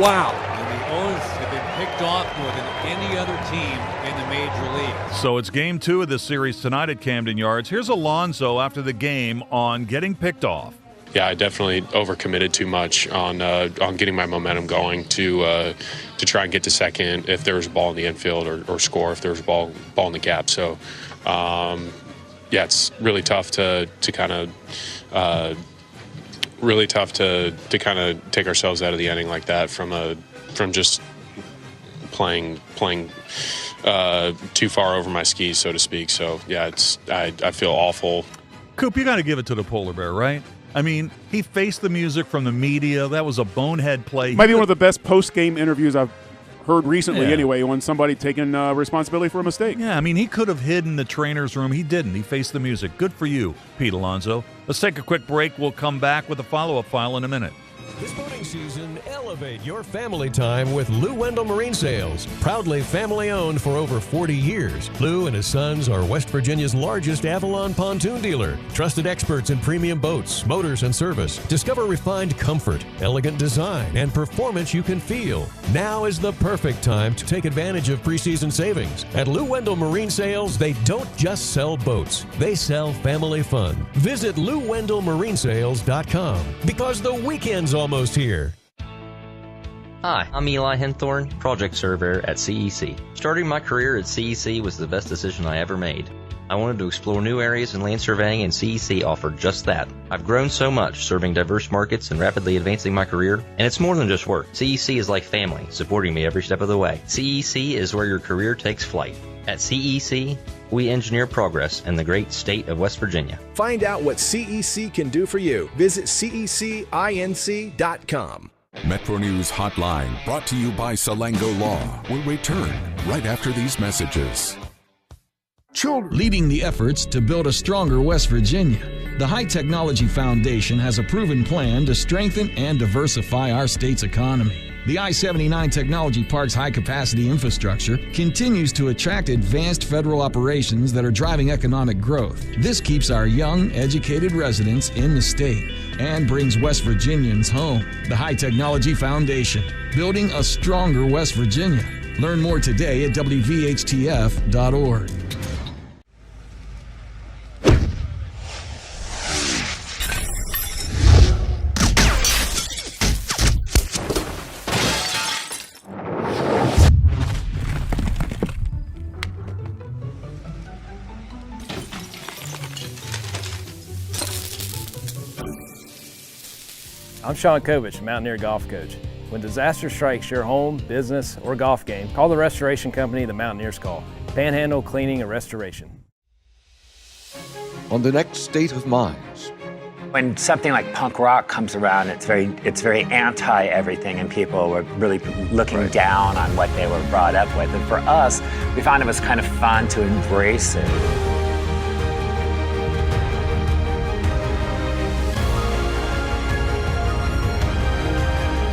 S29: Wow.
S30: And the O's have been picked off more than any other team in the major leagues.
S5: So it's game 2 of this series tonight at Camden Yards. Here's Alonso after the game on getting picked off.
S31: Yeah, I definitely overcommitted too much on getting my momentum going to try and get to second if there was a ball in the infield or score if there was a ball in the gap. So, yeah, it's really tough to kind of take ourselves out of the inning like that from just playing too far over my skis, so to speak. So yeah, I feel awful.
S5: Coop, you got to give it to the polar bear, right? I mean, he faced the music from the media. That was a bonehead play.
S7: Might be one of the best post-game interviews I've heard recently anyway, when somebody taking responsibility for a mistake.
S5: Yeah, I mean, he could have hidden the trainer's room. He didn't. He faced the music. Good for you, Pete Alonso. Let's take a quick break. We'll come back with a follow-up file in a minute.
S31: This boating season, elevate your family time with Lou Wendell Marine Sales. Proudly family-owned for over 40 years, Lou and his sons are West Virginia's largest Avalon pontoon dealer. Trusted experts in premium boats, motors, and service. Discover refined comfort, elegant design, and performance you can feel. Now is the perfect time to take advantage of preseason savings. At Lou Wendell Marine Sales, they don't just sell boats. They sell family fun. Visit LouWendellMarineSales.com because the weekend's almost here.
S32: Hi, I'm Eli Henthorn, project surveyor at CEC. Starting my career at CEC was the best decision I ever made. I wanted to explore new areas in land surveying, and CEC offered just that. I've grown so much serving diverse markets and rapidly advancing my career, and it's more than just work. CEC is like family, supporting me every step of the way. CEC is where your career takes flight. At CEC, we engineer progress in the great state of West Virginia.
S33: Find out what CEC can do for you. Visit cecinc.com.
S4: Metro News Hotline, brought to you by Salango Law, will return right after these messages.
S1: children.
S2: Leading the efforts to build a stronger West Virginia, the High Technology Foundation has a proven plan to strengthen and diversify our state's economy. The I-79 Technology Park's high-capacity infrastructure continues to attract advanced federal operations that are driving economic growth. This keeps our young, educated residents in the state and brings West Virginians home. The High Technology Foundation, building a stronger West Virginia. Learn more today at WVHTF.org.
S3: I'm Sean Kovich, Mountaineer Golf Coach. When disaster strikes your home, business, or golf game, call the restoration company the Mountaineers call. Panhandle Cleaning and Restoration.
S12: On the next State of Minds.
S13: When something like punk rock comes around, it's very anti-everything, and people were really looking down on what they were brought up with. And for us, we found it was kind of fun to embrace it.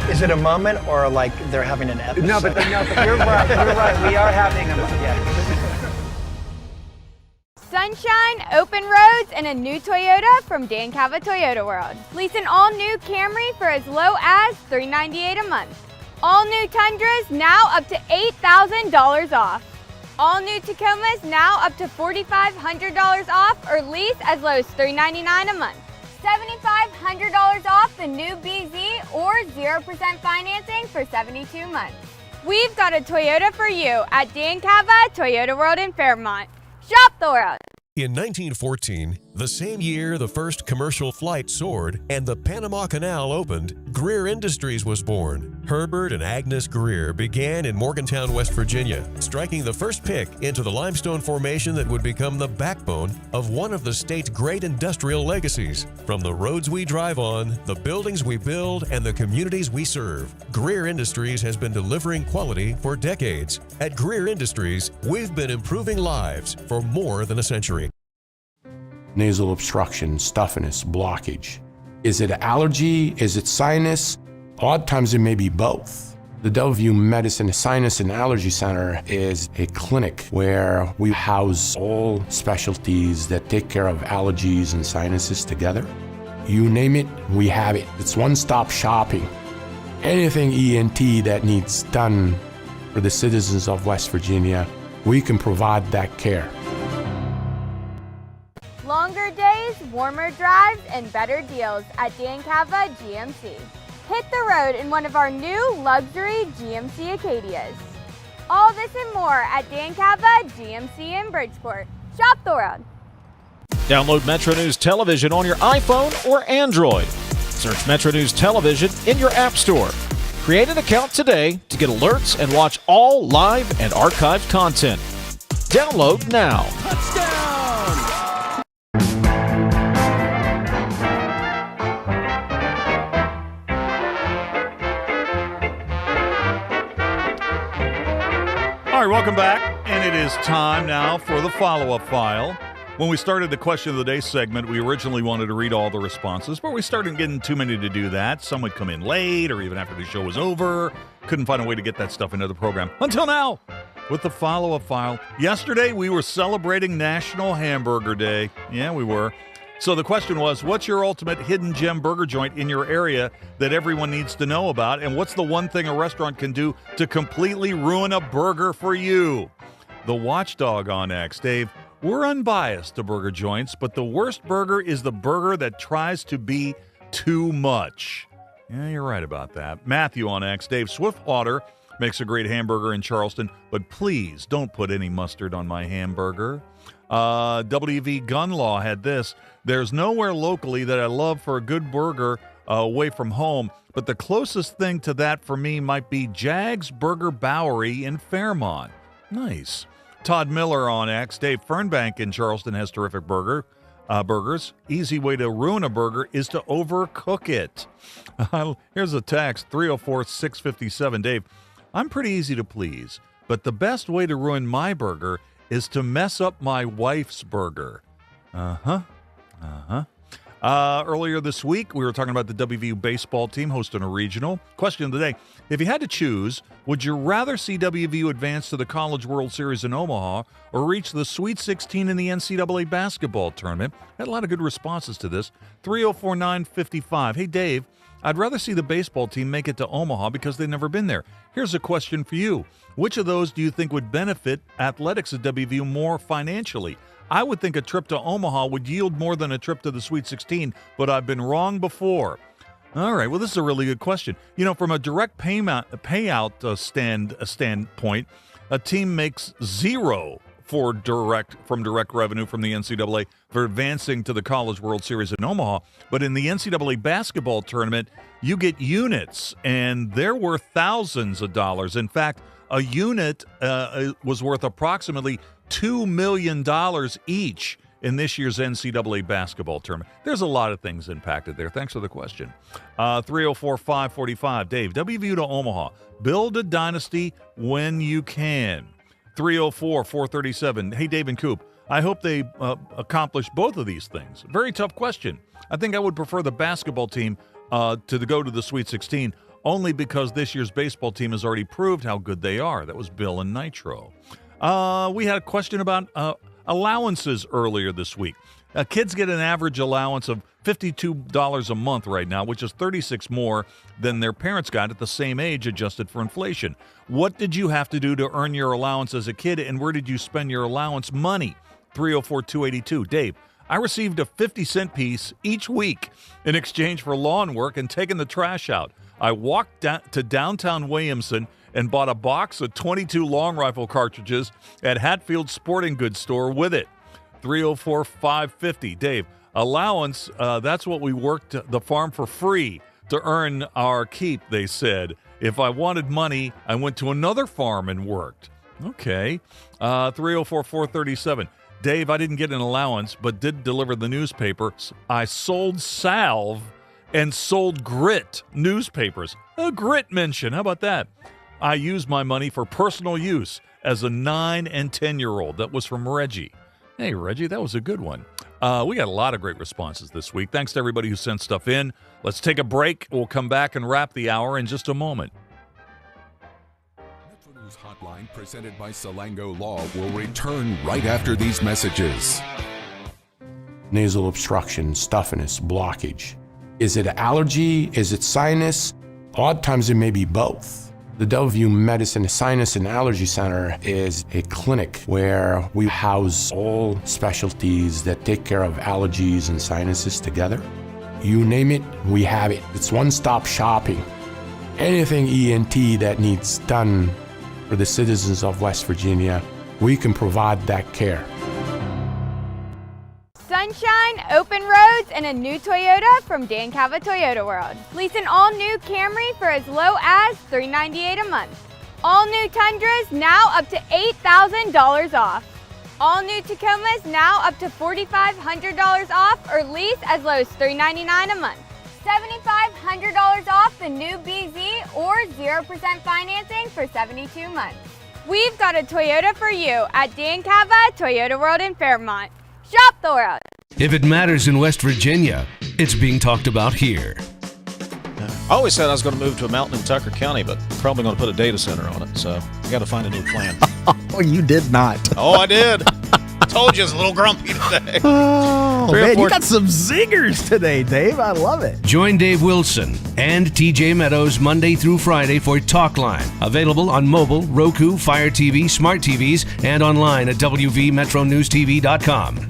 S14: Is it a moment or like they're having an episode?
S13: No, but you're right. You're right. We are having a moment. Yeah.
S15: Sunshine, open roads, and a new Toyota from Dan Cava Toyota World. Lease an all-new Camry for as low as $398 a month. All new Tundras now up to $8,000 off. All new Tacomas now up to $4,500 off, or lease as low as $399 a month. $7,500 off the new BZ or 0% financing for 72 months. We've got a Toyota for you at Dan Cava Toyota World in Fairmont. Shop the world.
S31: In 1914, the same year the first commercial flight soared and the Panama Canal opened, Greer Industries was born. Herbert and Agnes Greer began in Morgantown, West Virginia, striking the first pick into the limestone formation that would become the backbone of one of the state's great industrial legacies. From the roads we drive on, the buildings we build, and the communities we serve, Greer Industries has been delivering quality for decades. At Greer Industries, we've been improving lives for more than a century.
S16: Nasal obstruction, stuffiness, blockage. Is it allergy? Is it sinus? A lot of times it may be both. The Delview Medicine Sinus and Allergy Center is a clinic where we house all specialties that take care of allergies and sinuses together. You name it, we have it. It's one-stop shopping. Anything ENT that needs done for the citizens of West Virginia, we can provide that care.
S15: Longer days, warmer drives, and better deals at Dan Cava GMC. Hit the road in one of our new luxury GMC Acadias. All this and more at Dan Cava GMC in Bridgeport. Shop the world.
S8: Download Metro News Television on your iPhone or Android. Search Metro News Television in your app store. Create an account today to get alerts and watch all live and archived content. Download now. Touchdown!
S5: All right, welcome back, and it is time now for the follow-up file. When we started the question of the day segment, we originally wanted to read all the responses, but we started getting too many to do that. Some would come in late or even after the show was over. Couldn't find a way to get that stuff into the program. Until now, with the follow-up file. Yesterday, we were celebrating National Hamburger Day. Yeah, we were. So the question was, what's your ultimate hidden gem burger joint in your area that everyone needs to know about? And what's the one thing a restaurant can do to completely ruin a burger for you? The watchdog on X, Dave, we're unbiased to burger joints, but the worst burger is the burger that tries to be too much. Yeah, you're right about that. Matthew on X, Dave, Swiftwater makes a great hamburger in Charleston, but please don't put any mustard on my hamburger. WV Gun Law had this. There's nowhere locally that I love for a good burger away from home, but the closest thing to that for me might be Jags Burger Bowery in Fairmont. Nice. Todd Miller on X. Dave Fernbank in Charleston has terrific burgers. Easy way to ruin a burger is to overcook it. Here's a text, 304-657. Dave, I'm pretty easy to please, but the best way to ruin my burger is to mess up my wife's burger. Earlier this week, we were talking about the WVU baseball team hosting a regional. Question of the day, if you had to choose, would you rather see WVU advance to the College World Series in Omaha or reach the Sweet 16 in the NCAA basketball tournament? Had a lot of good responses to this. 304-955. Hey, Dave, I'd rather see the baseball team make it to Omaha because they've never been there. Here's a question for you. Which of those do you think would benefit athletics at WVU more financially? I would think a trip to Omaha would yield more than a trip to the Sweet 16, but I've been wrong before. All right, well, this is a really good question. You know, from a direct payout standpoint, a team makes zero from direct revenue from the NCAA for advancing to the College World Series in Omaha. But in the NCAA basketball tournament, you get units, and they're worth thousands of dollars. In fact, a unit was worth approximately $2 million each in this year's NCAA basketball tournament. There's a lot of things impacted there. Thanks for the question. 304-545. Dave, WVU to Omaha. Build a dynasty when you can. 304-437. Hey, Dave and Coop, I hope they accomplish both of these things. Very tough question. I think I would prefer the basketball team to go to the Sweet 16 only because this year's baseball team has already proved how good they are. That was Bill and Nitro. We had a question about allowances earlier this week. Kids get an average allowance of $52 a month right now, which is $36 more than their parents got at the same age adjusted for inflation. What did you have to do to earn your allowance as a kid, and where did you spend your allowance money? 304-282. Dave, I received a 50-cent piece each week in exchange for lawn work and taking the trash out. I walked to downtown Williamson and bought a box of 22 long rifle cartridges at Hatfield Sporting Goods store with it. 304-550. Dave, allowance, that's what we worked the farm for free to earn our keep, they said. If I wanted money, I went to another farm and worked. Okay. 304-437. Dave, I didn't get an allowance, but did deliver the newspaper. I sold salve and sold grit newspapers. A grit mention, how about that? I used my money for personal use as a 9 and 10-year-old. That was from Reggie. Hey, Reggie, that was a good one. We got a lot of great responses this week. Thanks to everybody who sent stuff in. Let's take a break. We'll come back and wrap the hour in just a moment.
S4: Metro News Hotline, presented by Salango Law, will return right after these messages.
S16: Nasal obstruction, stuffiness, blockage. Is it allergy? Is it sinus? Odd times it may be both. The WVU Medicine Sinus and Allergy Center is a clinic where we house all specialties that take care of allergies and sinuses together. You name it, we have it. It's one-stop shopping. Anything ENT that needs done for the citizens of West Virginia, we can provide that care.
S15: Sunshine, open roads, and a new Toyota from Dan Cava Toyota World. Lease an all-new Camry for as low as $398 a month. All new Tundras now up to $8,000 off. All new Tacomas now up to $4,500 off or lease as low as $399 a month. $7,500 off the new BZ or 0% financing for 72 months. We've got a Toyota for you at Dan Cava Toyota World in Fairmont. Shop the world.
S31: If it matters in West Virginia, it's being talked about here.
S1: I always said I was going to move to a mountain in Tucker County, but probably going to put a data center on it, so I got to find a new plan.
S9: Oh, you did not.
S1: Oh, I did. Told you I was a little grumpy today.
S9: Oh, man, you got some zingers today, Dave. I love it.
S31: Join Dave Wilson and TJ Meadows Monday through Friday for Talkline. Available on mobile, Roku, Fire TV, smart TVs, and online at wvmetronewstv.com.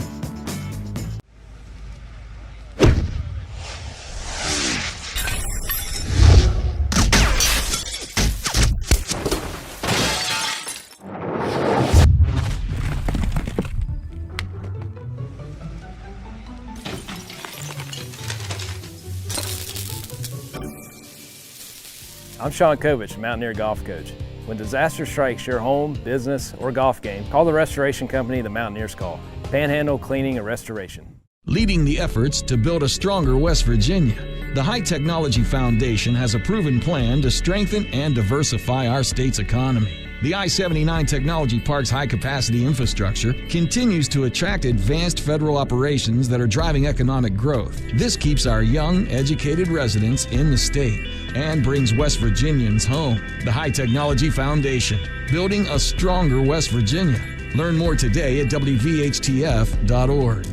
S3: I'm Sean Kovich, Mountaineer Golf Coach. When disaster strikes your home, business, or golf game, call the restoration company the Mountaineers call. Panhandle Cleaning and Restoration.
S2: Leading the efforts to build a stronger West Virginia, the High Technology Foundation has a proven plan to strengthen and diversify our state's economy. The I-79 Technology Park's high-capacity infrastructure continues to attract advanced federal operations that are driving economic growth. This keeps our young, educated residents in the state and brings West Virginians home. The High Technology Foundation, building a stronger West Virginia. Learn more today at WVHTF.org.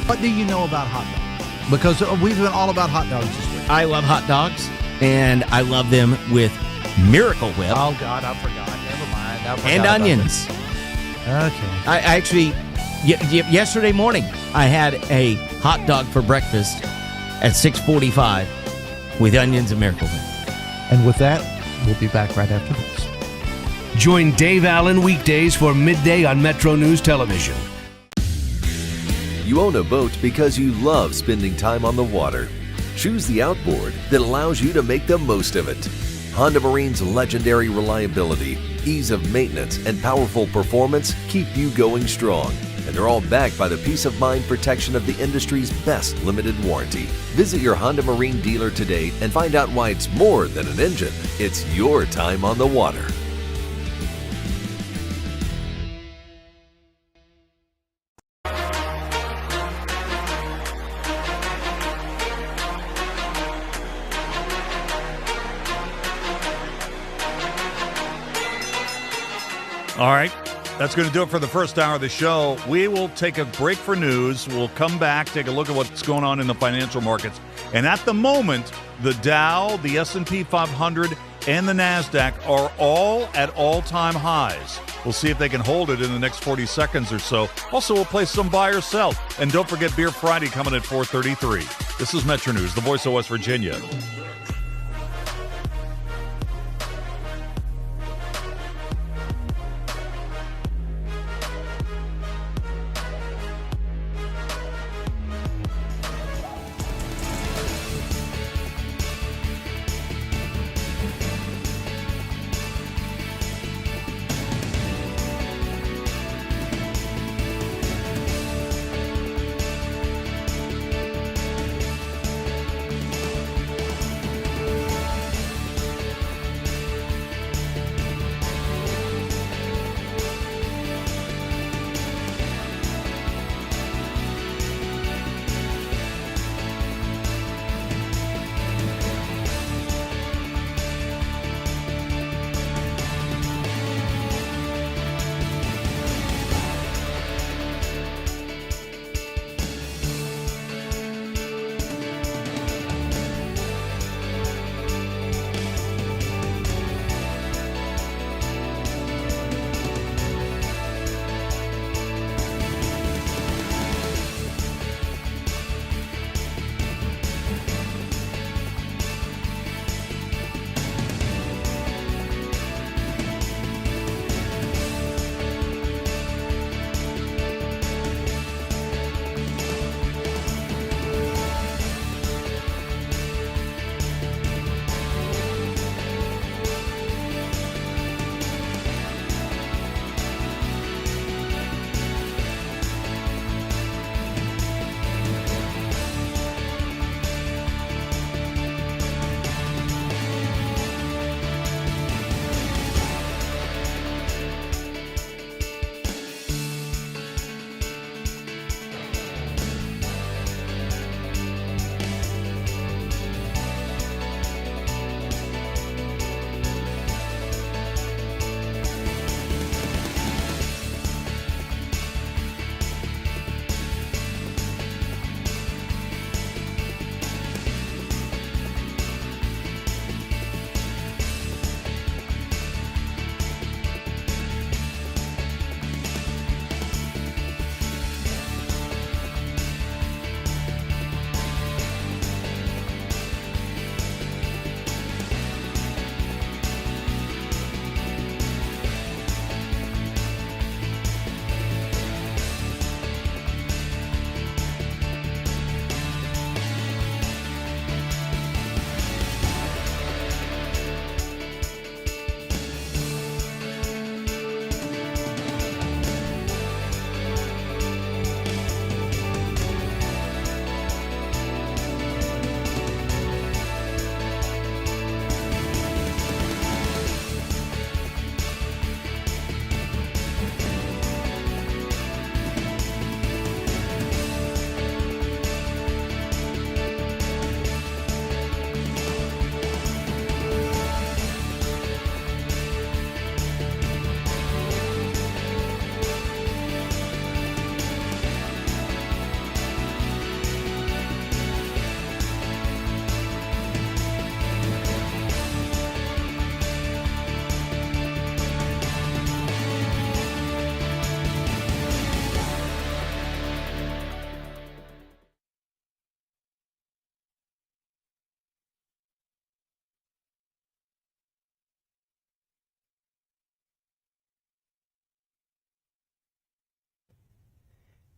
S9: What do you know about hot dogs? Because we've been all about hot dogs this week.
S6: I love hot dogs, and I love them with Miracle Whip.
S9: Oh, God, I forgot. Never mind.
S6: And onions.
S9: Okay.
S6: I actually, yesterday morning, I had a hot dog for breakfast at 6:45 with onions and Miracle Whip.
S9: And with that, we'll be back right after this.
S10: Join Dave Allen weekdays for midday on Metro News Television.
S11: You own a boat because you love spending time on the water. Choose the outboard that allows you to make the most of it. Honda Marine's legendary reliability, ease of maintenance, and powerful performance keep you going strong. And they're all backed by the peace of mind protection of the industry's best limited warranty. Visit your Honda Marine dealer today and find out why it's more than an engine. It's your time on the water.
S5: All right, that's going to do it for the first hour of the show. We will take a break for news. We'll come back, take a look at what's going on in the financial markets. And at the moment, the Dow, the S&P 500, and the NASDAQ are all at all-time highs. We'll see if they can hold it in the next 40 seconds or so. Also, we'll play some buy or sell. And don't forget Beer Friday coming at 4:33. This is Metro News, the voice of West Virginia.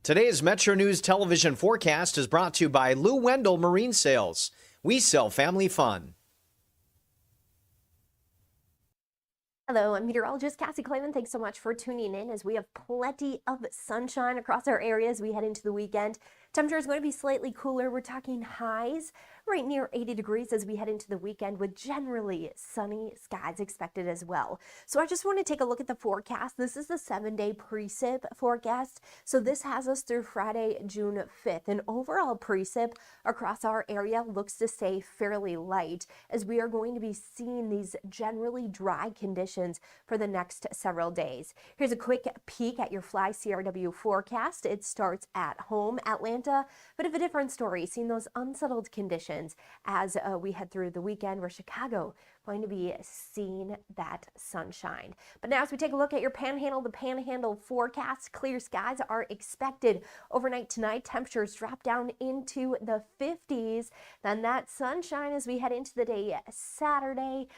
S17: Today's Metro News television forecast is brought to you by Lou Wendell Marine Sales. We sell family fun.
S18: Hello, I'm meteorologist Cassie Clayman. Thanks so much for tuning in as we have plenty of sunshine across our area as we head into the weekend. Temperature is going to be slightly cooler. We're talking highs right near 80 degrees as we head into the weekend with generally sunny skies expected as well. So I just want to take a look at the forecast. This is the 7-day precip forecast. So this has us through Friday, June 5th. And overall precip across our area looks to stay fairly light as we are going to be seeing these generally dry conditions for the next several days. Here's a quick peek at your Fly CRW forecast. It starts at home, Atlanta, bit of a different story, seeing those unsettled conditions as we head through the weekend, where Chicago going to be seeing that sunshine. But now as we take a look at your Panhandle, the Panhandle forecast, clear skies are expected overnight tonight. Temperatures drop down into the 50s. Then that sunshine as we head into the day Saturday.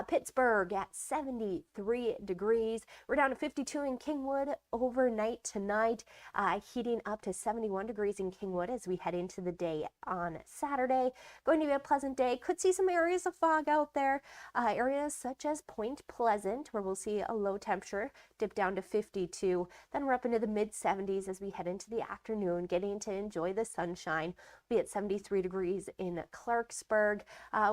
S18: Pittsburgh at 73 degrees. We're down to 52 in Kingwood overnight tonight, heating up to 71 degrees in Kingwood as we head into the day on Saturday. Going to be a pleasant day. Could see some areas of fog out there. Areas such as Point Pleasant, where we'll see a low temperature dip down to 52. Then we're up into the mid 70s as we head into the afternoon, getting to enjoy the sunshine. We'll be at 73 degrees in Clarksburg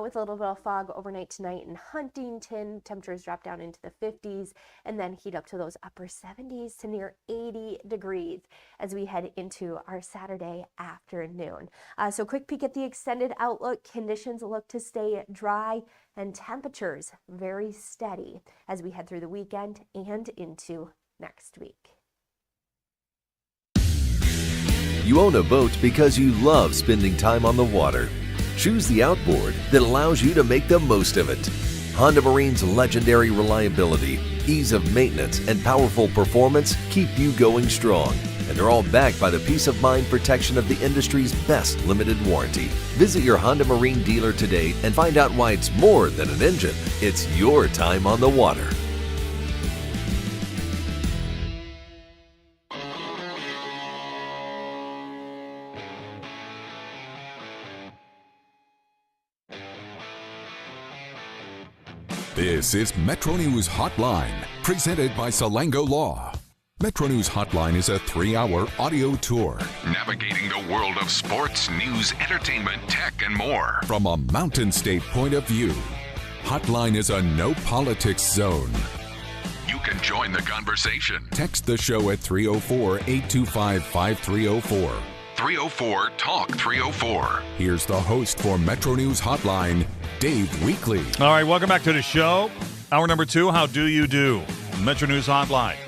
S18: with a little bit of fog overnight tonight in Huntington. Temperatures drop down into the 50s and then heat up to those upper 70s to near 80 degrees as we head into our Saturday afternoon. So quick peek at the extended outlook. Conditions look to stay dry and temperatures very steady as we head through the weekend and into next week.
S11: You own a boat because you love spending time on the water. Choose the outboard that allows you to make the most of it. Honda Marine's legendary reliability, ease of maintenance, and powerful performance keep you going strong. And they're all backed by the peace of mind protection of the industry's best limited warranty. Visit your Honda Marine dealer today and find out why it's more than an engine. It's your time on the water.
S4: This is Metro News Hotline, presented by Salango Law. Metro News Hotline is a 3-hour audio tour navigating the world of sports, news, entertainment, tech, and more from a Mountain State point of view. Hotline is a no politics zone. You can join the conversation. Text the show at 304-825-5304. 304-TALK-304. Here's the host for Metro News Hotline, Dave Weekley.
S5: All right, welcome back to the show. Hour number 2, How Do You Do? Metro News Hotline.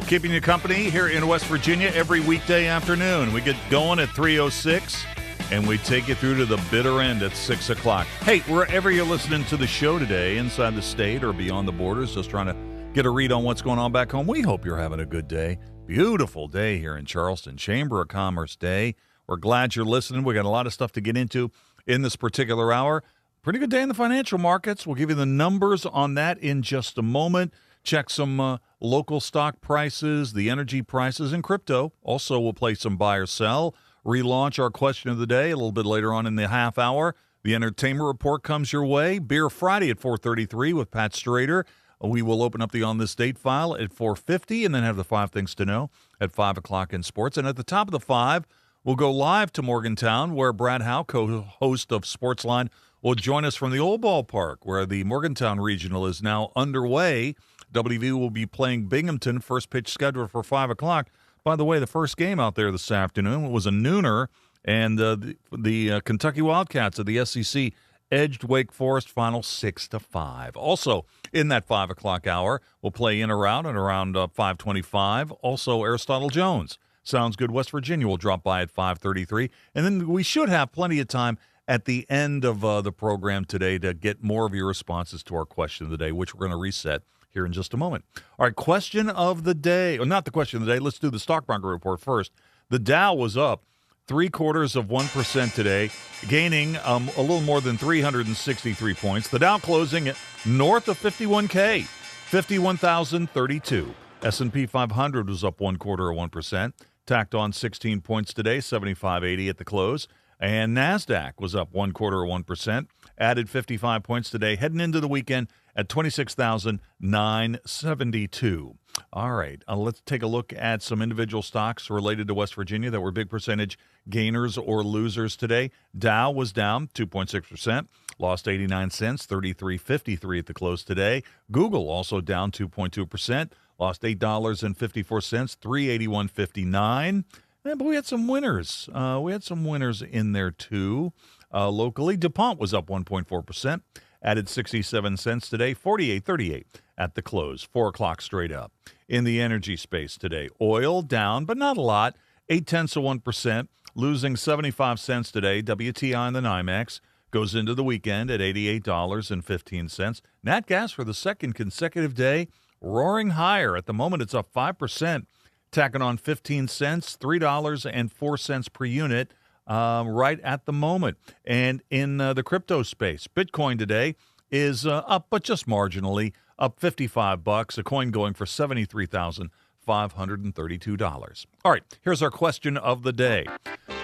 S5: Keeping you company here in West Virginia every weekday afternoon. We get going at 3:06, and we take you through to the bitter end at 6 o'clock. Hey, wherever you're listening to the show today, inside the state or beyond the borders, just trying to get a read on what's going on back home, we hope you're having a good day. Beautiful day here in Charleston. Chamber of Commerce Day. We're glad you're listening. We got a lot of stuff to get into in this particular hour. Pretty good day in the financial markets. We'll give you the numbers on that in just a moment. Check some local stock prices, the energy prices, and crypto. Also, we'll play some buy or sell. Relaunch our question of the day a little bit later on in the half hour. The entertainment report comes your way. Beer Friday at 4:33 with Pat Strader. We will open up the On This Date file at 4:50 and then have the 5 Things to Know at 5 o'clock in sports. And at the top of the 5, we'll go live to Morgantown, where Brad Howe, co-host of Sportsline, will join us from the old ballpark, where the Morgantown Regional is now underway. WV will be playing Binghamton, first pitch scheduled for 5 o'clock. By the way, the first game out there this afternoon was a nooner, and the Kentucky Wildcats of the SEC edged Wake Forest final 6-5. Also, in that 5 o'clock hour, we'll play in or out at around 5:25. Also, Aristotle Jones. Sounds Good West Virginia will drop by at 5:33. And then we should have plenty of time at the end of the program today to get more of your responses to our question of the day, which we're going to reset here in just a moment. All right, question of the day. Or not the question of the day. Let's do the stock market report first. The Dow was up 0.75% today, gaining a little more than 363 points. The Dow closing at north of 51K, 51,032. S&P 500 was up 0.25%. tacked on 16 points today, 75.80 at the close. And NASDAQ was up 0.25%, added 55 points today, heading into the weekend at 26,972. All right, let's take a look at some individual stocks related to West Virginia that were big percentage gainers or losers today. Dow was down 2.6%, lost 89 cents, 33.53 at the close today. Google also down 2.2%, lost $8.54, 381.59. Yeah, but we had some winners. We had some winners in there, too. Locally, DuPont was up 1.4%, added 67 cents today, 48.38 at the close, 4 o'clock straight up. In the energy space today, oil down, but not a lot, 0.8%, losing 75 cents today. WTI on the NYMEX goes into the weekend at $88.15. Nat gas for the second consecutive day, roaring higher. At the moment, it's up 5%. Tacking on 15 cents, $3.04 per unit right at the moment. And in the crypto space, Bitcoin today is up, but just marginally, up $55. A coin going for $73,532. All right, here's our question of the day.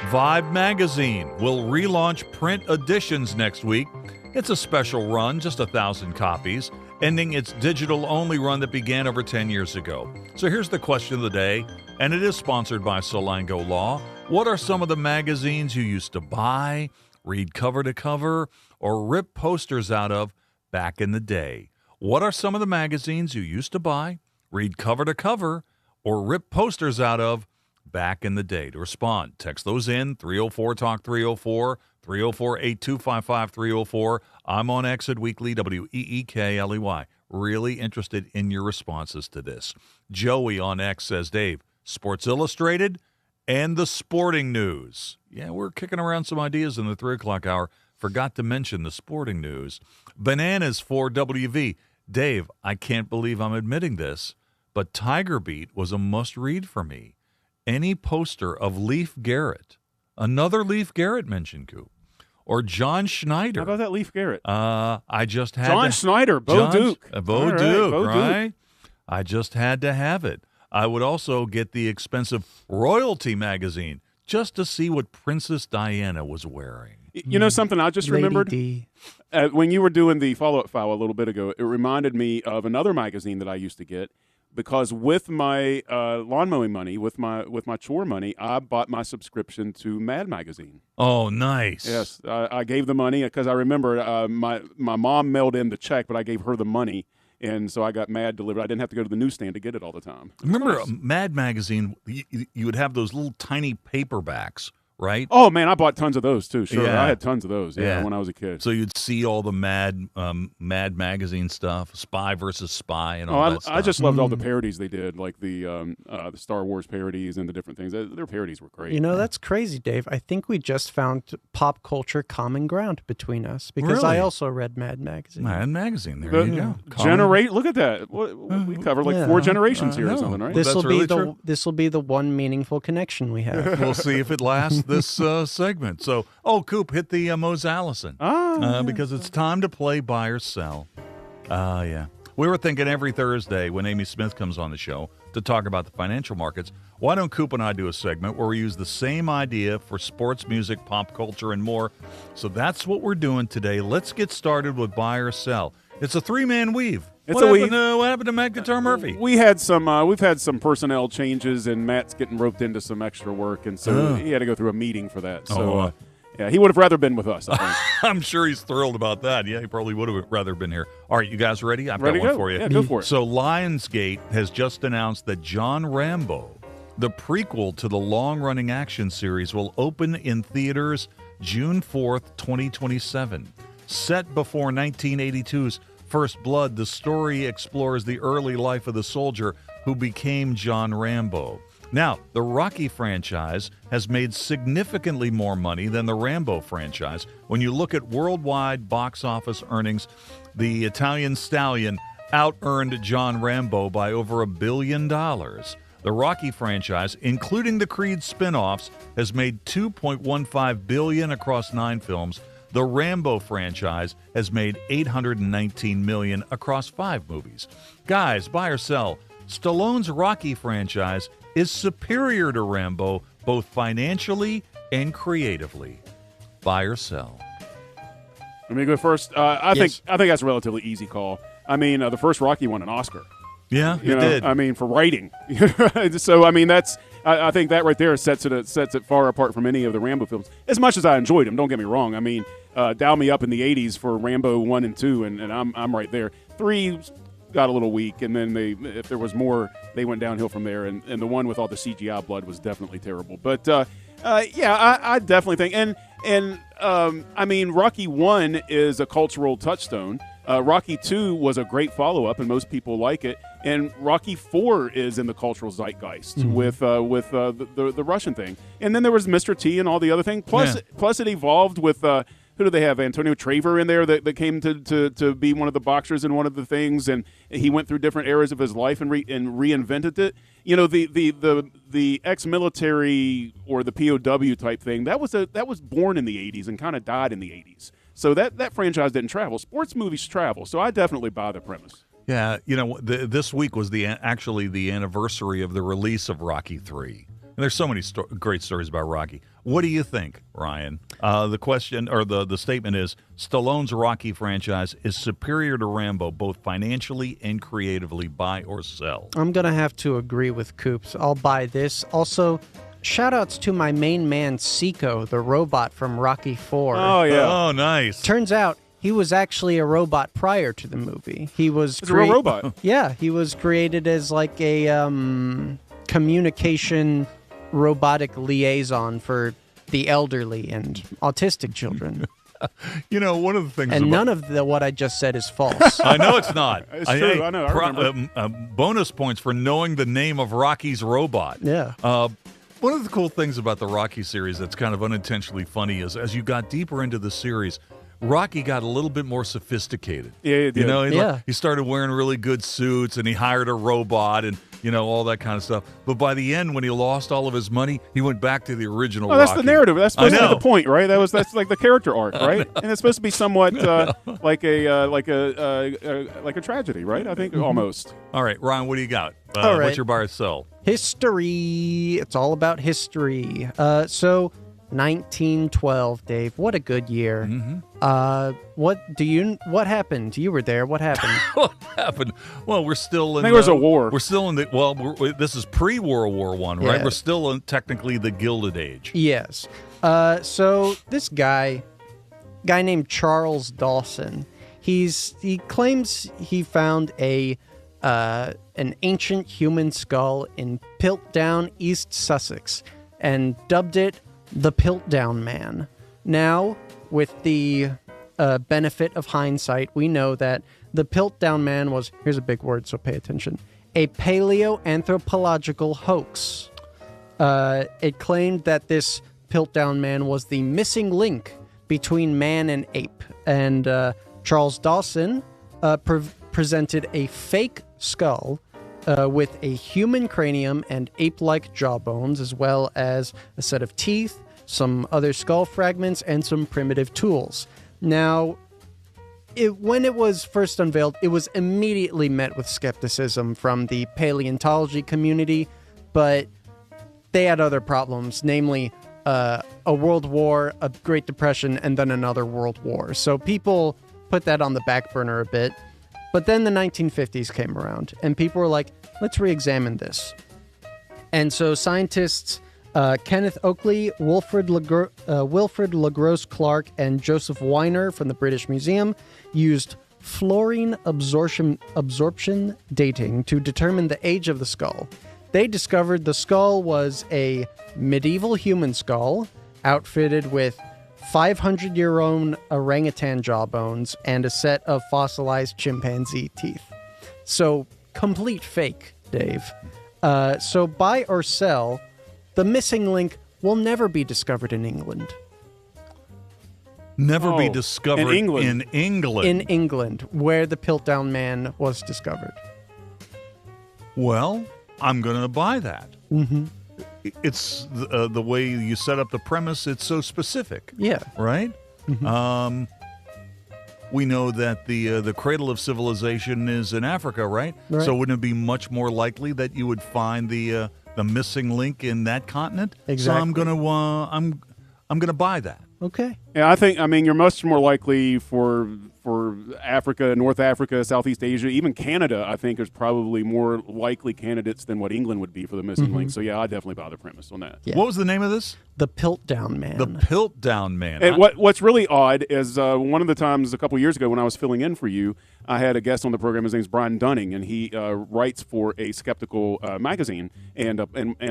S5: Vibe magazine will relaunch print editions next week. It's a special run, just 1,000 copies, ending its digital-only run that began over 10 years ago. So here's the question of the day, and it is sponsored by Salango Law. What are some of the magazines you used to buy, read cover to cover, or rip posters out of back in the day? What are some of the magazines you used to buy, read cover to cover, or rip posters out of back in the day? To respond, text those in, 304-TALK 304, 304-8255-304. I'm on X at Weekly, WEEKLEY. Really interested in your responses to this. Joey on X says, Dave, Sports Illustrated and the sporting news. Yeah, we're kicking around some ideas in the 3 o'clock hour. Forgot to mention the sporting news. Bananas for WV. Dave, I can't believe I'm admitting this, but Tiger Beat was a must-read for me. Any poster of Leif Garrett, another Leif Garrett mentioned, Coop, or John Schneider.
S7: How about that Leif Garrett?
S5: I just had
S7: John Schneider, Bo Duke.
S5: Bo Duke, right? I just had to have it. I would also get the expensive Royalty magazine just to see what Princess Diana was wearing.
S7: You know something I just remembered? When you were doing the follow-up file a little bit ago, it reminded me of another magazine that I used to get, because with my lawn mowing money, with my chore money, I bought my subscription to Mad Magazine.
S5: Oh, nice.
S7: Yes, I gave the money because I remember my mom mailed in the check, but I gave her the money, and so I got Mad delivered. I didn't have to go to the newsstand to get it all the time.
S5: Remember Mad Magazine, you would have those little tiny paperbacks, right?
S7: Oh, man, I bought tons of those, too. Sure,
S5: Yeah.
S7: I had tons of those when I was a kid.
S5: So you'd see all the Mad Magazine stuff, Spy versus Spy and all that stuff.
S7: I just loved all the parodies they did, like the Star Wars parodies and the different things. Their parodies were great.
S19: You know, that's crazy, Dave. I think we just found pop culture common ground between us, because I
S5: Really?
S19: also read Mad Magazine.
S5: Mad Magazine, there you go.
S7: Look at that. We covered like 4 generations here or something, right?
S19: This will be the one meaningful connection we have.
S5: We'll see if it lasts this segment. So, Coop, hit the Mose Allison. Because it's time to play buy or sell. Yeah. We were thinking every Thursday when Amy Smith comes on the show to talk about the financial markets, why don't Coop and I do a segment where we use the same idea for sports, music, pop culture, and more? So that's what we're doing today. Let's get started with buy or sell. It's a 3-man weave. What happened to Matt Guitar Murphy?
S7: We've had some personnel changes, and Matt's getting roped into some extra work, and so he had to go through a meeting for that. So, yeah, he would have rather been with us, I think.
S5: I'm sure he's thrilled about that. Yeah, he probably would have rather been here. All right, you guys ready? I've got one for you.
S7: Yeah, go for it.
S5: So Lionsgate has just announced that John Rambo, the prequel to the long-running action series, will open in theaters June 4th, 2027. Set before 1982's First Blood, the story explores the early life of the soldier who became John Rambo. Now, the Rocky franchise has made significantly more money than the Rambo franchise. When you look at worldwide box office earnings, the Italian stallion out-earned John Rambo by over $1 billion. The Rocky franchise, including the Creed spin-offs, has made $2.15 billion across 9 films. The Rambo franchise has made $819 million across 5 movies. Guys, buy or sell, Stallone's Rocky franchise is superior to Rambo, both financially and creatively? Buy or sell?
S7: Let me go first. I think that's a relatively easy call. I mean, the first Rocky won an Oscar.
S5: Yeah, it did.
S7: I mean, for writing. So, I mean, I think that right there sets it far apart from any of the Rambo films. As much as I enjoyed them, don't get me wrong. I mean, dial me up in the '80s for Rambo 1 and 2, and I'm right there. 3 got a little weak, and then if there was more, they went downhill from there. And the one with all the CGI blood was definitely terrible. But I definitely think, and I mean, Rocky 1 is a cultural touchstone. Rocky 2 was a great follow-up, and most people like it. And Rocky 4 is in the cultural zeitgeist with the Russian thing. And then there was Mr. T and all the other things. Plus it evolved with who do they have? Antonio Traver in there that came to be one of the boxers in one of the things, and he went through different eras of his life and reinvented it. You know, the ex-military or the POW type thing that was born in the 80s and kind of died in the 80s. So that franchise didn't travel. Sports movies travel, so I definitely buy the premise.
S5: Yeah, you know, this week was actually the anniversary of the release of Rocky III. And there's so many great stories about Rocky. What do you think, Ryan? The question or the statement is, Stallone's Rocky franchise is superior to Rambo, both financially and creatively. Buy or sell?
S19: I'm going to have to agree with Coops. I'll buy this. Also, shout-outs to my main man, Seiko, the robot from Rocky IV.
S7: Oh, yeah.
S5: Oh, nice.
S19: Turns out he was actually a robot prior to the movie. He was
S7: a real robot.
S19: Yeah, he was created as like a communication robotic liaison for the elderly and autistic children.
S5: You know, one of the things,
S19: and none of what I just said is false.
S5: I know it's not.
S7: It's true. I know. I remember.
S5: Bonus points for knowing the name of Rocky's robot.
S19: Yeah.
S5: One of the cool things about the Rocky series that's kind of unintentionally funny is as you got deeper into the series, Rocky got a little bit more sophisticated.
S7: Yeah, he did.
S5: You know, he started wearing really good suits, and he hired a robot, and you know, all that kind of stuff. But by the end, when he lost all of his money, he went back to the original.
S7: Oh, that's
S5: Rocky.
S7: the narrative. That's supposed to be the point, right? That's like the character arc, right? And it's supposed to be somewhat like a tragedy, right? I think almost.
S5: All right, Ryan, what do you got?
S19: All right.
S5: What's your buy or sell?
S19: History. It's all about history. So 1912, Dave. What a good year. What happened? You were there. What happened?
S5: What happened? Well, we're still in.
S7: I think there was a war.
S5: We're still in the. Well, this is pre-World War I, right?
S19: Yeah.
S5: We're still in technically the Gilded Age.
S19: Yes. So this guy named Charles Dawson, he claims he found an ancient human skull in Piltdown, East Sussex, and dubbed it the Piltdown Man. Now, with the benefit of hindsight, we know that the Piltdown Man was, here's a big word, so pay attention, a paleoanthropological hoax. It claimed that this Piltdown Man was the missing link between man and ape. And Charles Dawson presented a fake skull with a human cranium and ape-like jawbones, as well as a set of teeth, some other skull fragments, and some primitive tools. Now, when it was first unveiled, it was immediately met with skepticism from the paleontology community, but they had other problems, namely a world war, a Great Depression, and then another world war. So people put that on the back burner a bit. But then the 1950s came around, and people were like, let's re-examine this. And so scientists Kenneth Oakley, Wilfred LaGrosse Clark, and Joseph Weiner from the British Museum used fluorine absorption dating to determine the age of the skull. They discovered the skull was a medieval human skull outfitted with 500-year-old orangutan jawbones and a set of fossilized chimpanzee teeth. So, complete fake, Dave. So, buy or sell, the missing link will never be discovered in England.
S5: Never be discovered
S7: in England.
S19: In England, where the Piltdown Man was discovered.
S5: Well, I'm going to buy that.
S19: Mm-hmm.
S5: It's the way you set up the premise. It's so specific.
S19: Yeah.
S5: Right?
S19: Mm-hmm.
S5: We know that the cradle of civilization is in Africa, right?
S19: Right.
S5: So wouldn't it be much more likely that you would find the the missing link in that continent.
S19: Exactly.
S5: So I'm gonna buy that.
S19: Okay.
S7: Yeah, I mean, you're much more likely for Africa, North Africa, Southeast Asia, even Canada. I think is probably more likely candidates than what England would be for the missing link. So yeah, I definitely buy the premise on that.
S5: Yeah. What was the name of this?
S19: The Piltdown Man.
S5: The Piltdown Man.
S7: And what's really odd is one of the times a couple years ago when I was filling in for you, I had a guest on the program. His name's Brian Dunning, and he writes for a skeptical magazine and a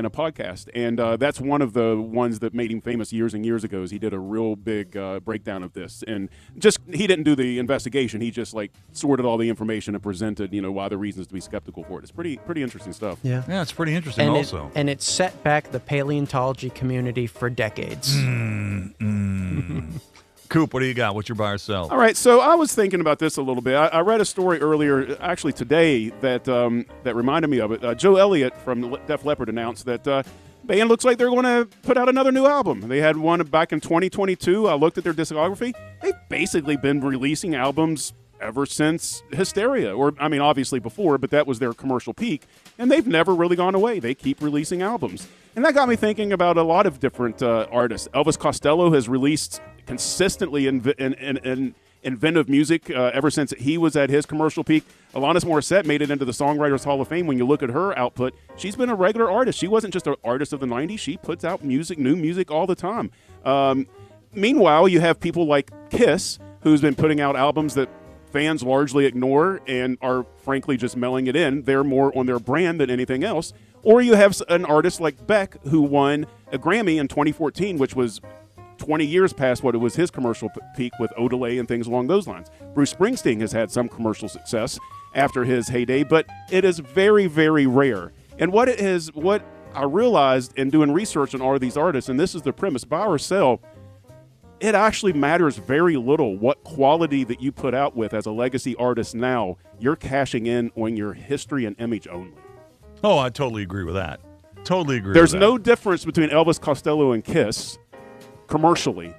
S7: podcast. And that's one of the ones that made him famous years and years ago. Is he did a real big breakdown of this, and just he didn't do the investigation. He just like sorted all the information and presented, why the reasons to be skeptical for it. It's pretty interesting stuff.
S19: Yeah,
S5: it's pretty interesting.
S19: And it set back the paleontology community for decades.
S5: Coop, what do you got? What's your buy or sell?
S7: All right, so I was thinking about this a little bit. I read a story earlier, actually today, that reminded me of it. Joe Elliott from Def Leppard announced that band looks like they're going to put out another new album. They had one back in 2022. I looked at their discography. They've basically been releasing albums ever since Hysteria, or I mean, obviously before, but that was their commercial peak, and they've never really gone away. They keep releasing albums, and that got me thinking about a lot of different artists. Elvis Costello has released consistently inventive music ever since he was at his commercial peak. Alanis Morissette made it into the Songwriters Hall of Fame. When you look at her output, she's been a regular artist. She wasn't just an artist of the 90s. She puts out new music all the time. Meanwhile, you have people like Kiss, who's been putting out albums that fans largely ignore and are frankly just mailing it in. They're more on their brand than anything else. Or you have an artist like Beck, who won a Grammy in 2014, which was 20 years past what it was his commercial peak with Odelay and things along those lines. Bruce Springsteen has had some commercial success after his heyday, but it is very, very rare. And what I realized in doing research on all of these artists, and this is the premise, buy or sell, it actually matters very little what quality that you put out with as a legacy artist now. You're cashing in on your history and image only.
S5: Oh, I totally agree with that. Totally agree
S7: There's
S5: with that.
S7: no difference between Elvis Costello and Kiss commercially,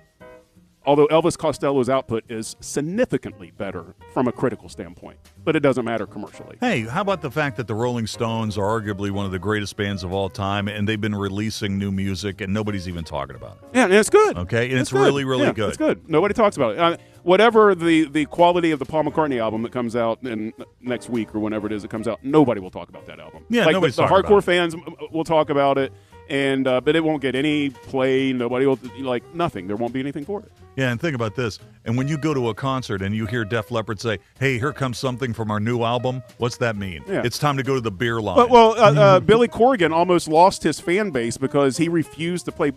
S7: although Elvis Costello's output is significantly better from a critical standpoint, but it doesn't matter commercially.
S5: Hey, how about the fact that the Rolling Stones are arguably one of the greatest bands of all time, and they've been releasing new music, and nobody's even talking about it?
S7: Yeah, and it's good.
S5: Okay, and it's
S7: good.
S5: really, really good.
S7: It's good. Nobody talks about it. Whatever the quality of the Paul McCartney album that comes out in next week or whenever it is it comes out, nobody will talk about that album.
S5: Yeah,
S7: like
S5: nobody's
S7: the
S5: talking
S7: hardcore
S5: about it.
S7: fans will talk about it. And but it won't get any play. Nobody will, like, nothing. There won't be anything for it.
S5: Yeah, and think about this. And when you go to a concert and you hear Def Leppard say, hey, here comes something from our new album, what's that mean?
S7: Yeah.
S5: It's time to go to the beer line.
S7: Well, Billy Corgan almost lost his fan base because he refused to play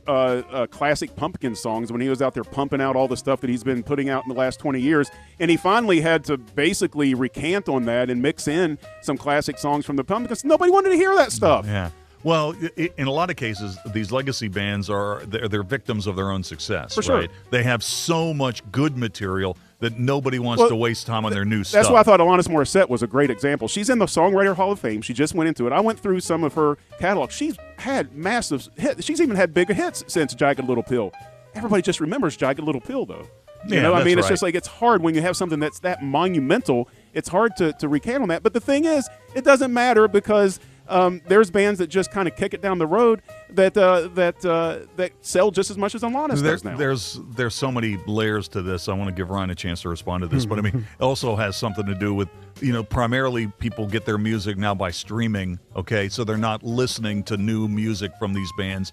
S7: classic Pumpkin songs when he was out there pumping out all the stuff that he's been putting out in the last 20 years. And he finally had to basically recant on that and mix in some classic songs from the Pumpkins. Nobody wanted to hear that stuff.
S5: Yeah. Well, in a lot of cases, these legacy bands they're victims of their own success.
S7: For sure.
S5: Right? They have so much good material that nobody wants to waste time on their new stuff.
S7: That's why I thought Alanis Morissette was a great example. She's in the Songwriter Hall of Fame. She just went into it. I went through some of her catalog. She's had massive hits. She's even had bigger hits since Jagged Little Pill. Everybody just remembers Jagged Little Pill, though. I mean, it's just like, it's hard when you have something that's that monumental. It's hard to recant on that. But the thing is, it doesn't matter because there's bands that just kind of kick it down the road that sell just as much as Alanis does now.
S5: There's so many layers to this. I want to give Ryan a chance to respond to this, but I mean, it also has something to do with, primarily people get their music now by streaming. Okay, so they're not listening to new music from these bands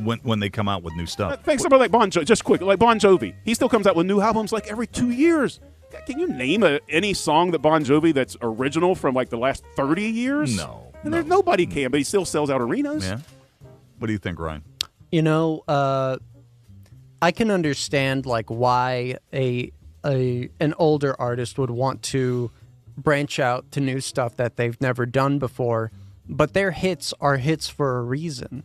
S5: when they come out with new stuff.
S7: Think somebody like Bon Jovi, just quick, like Bon Jovi. He still comes out with new albums like every 2 years. Can you name any song that Bon Jovi that's original from like the last 30 years?
S5: No.
S7: And there's nobody can, but he still sells out arenas.
S5: Yeah. What do you think, Ryan?
S19: I can understand like why an older artist would want to branch out to new stuff that they've never done before, but their hits are hits for a reason.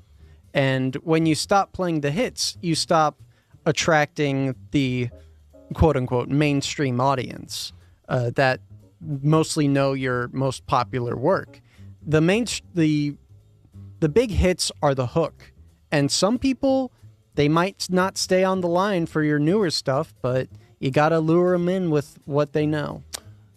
S19: And when you stop playing the hits, you stop attracting the quote-unquote mainstream audience that mostly know your most popular work. The big hits are the hook, and some people, they might not stay on the line for your newer stuff, but you gotta lure them in with what they know.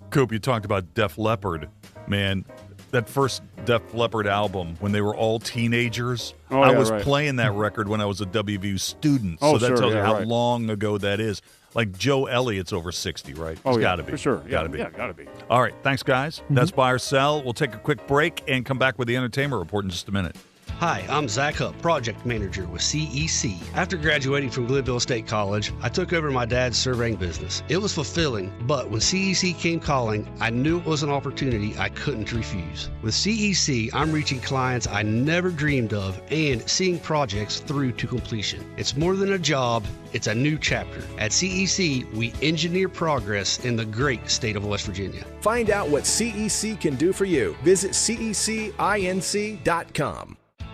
S5: Coop, you talked about Def Leppard, man. that first Def Leppard album when they were all teenagers.
S7: Oh,
S5: I
S7: yeah,
S5: was
S7: right.
S5: playing that record when I was a WVU student.
S7: Oh,
S5: so that
S7: sure,
S5: tells you
S7: yeah,
S5: how
S7: right.
S5: long ago that is. Like Joe Elliott's over 60, right?
S7: Oh,
S5: It's
S7: yeah,
S5: got to be.
S7: for sure.
S5: Got to be.
S7: Yeah, gotta be.
S5: All right. Thanks, guys. That's Buy or Sell. We'll take a quick break and come back with the Entertainment Report in just a minute.
S20: Hi, I'm Zach Hupp, Project Manager with CEC. After graduating from Glenville State College, I took over my dad's surveying business. It was fulfilling, but when CEC came calling, I knew it was an opportunity I couldn't refuse. With CEC, I'm reaching clients I never dreamed of and seeing projects through to completion. It's more than a job, it's a new chapter. At CEC, we engineer progress in the great state of West Virginia.
S21: Find out what CEC can do for you. Visit cecinc.com.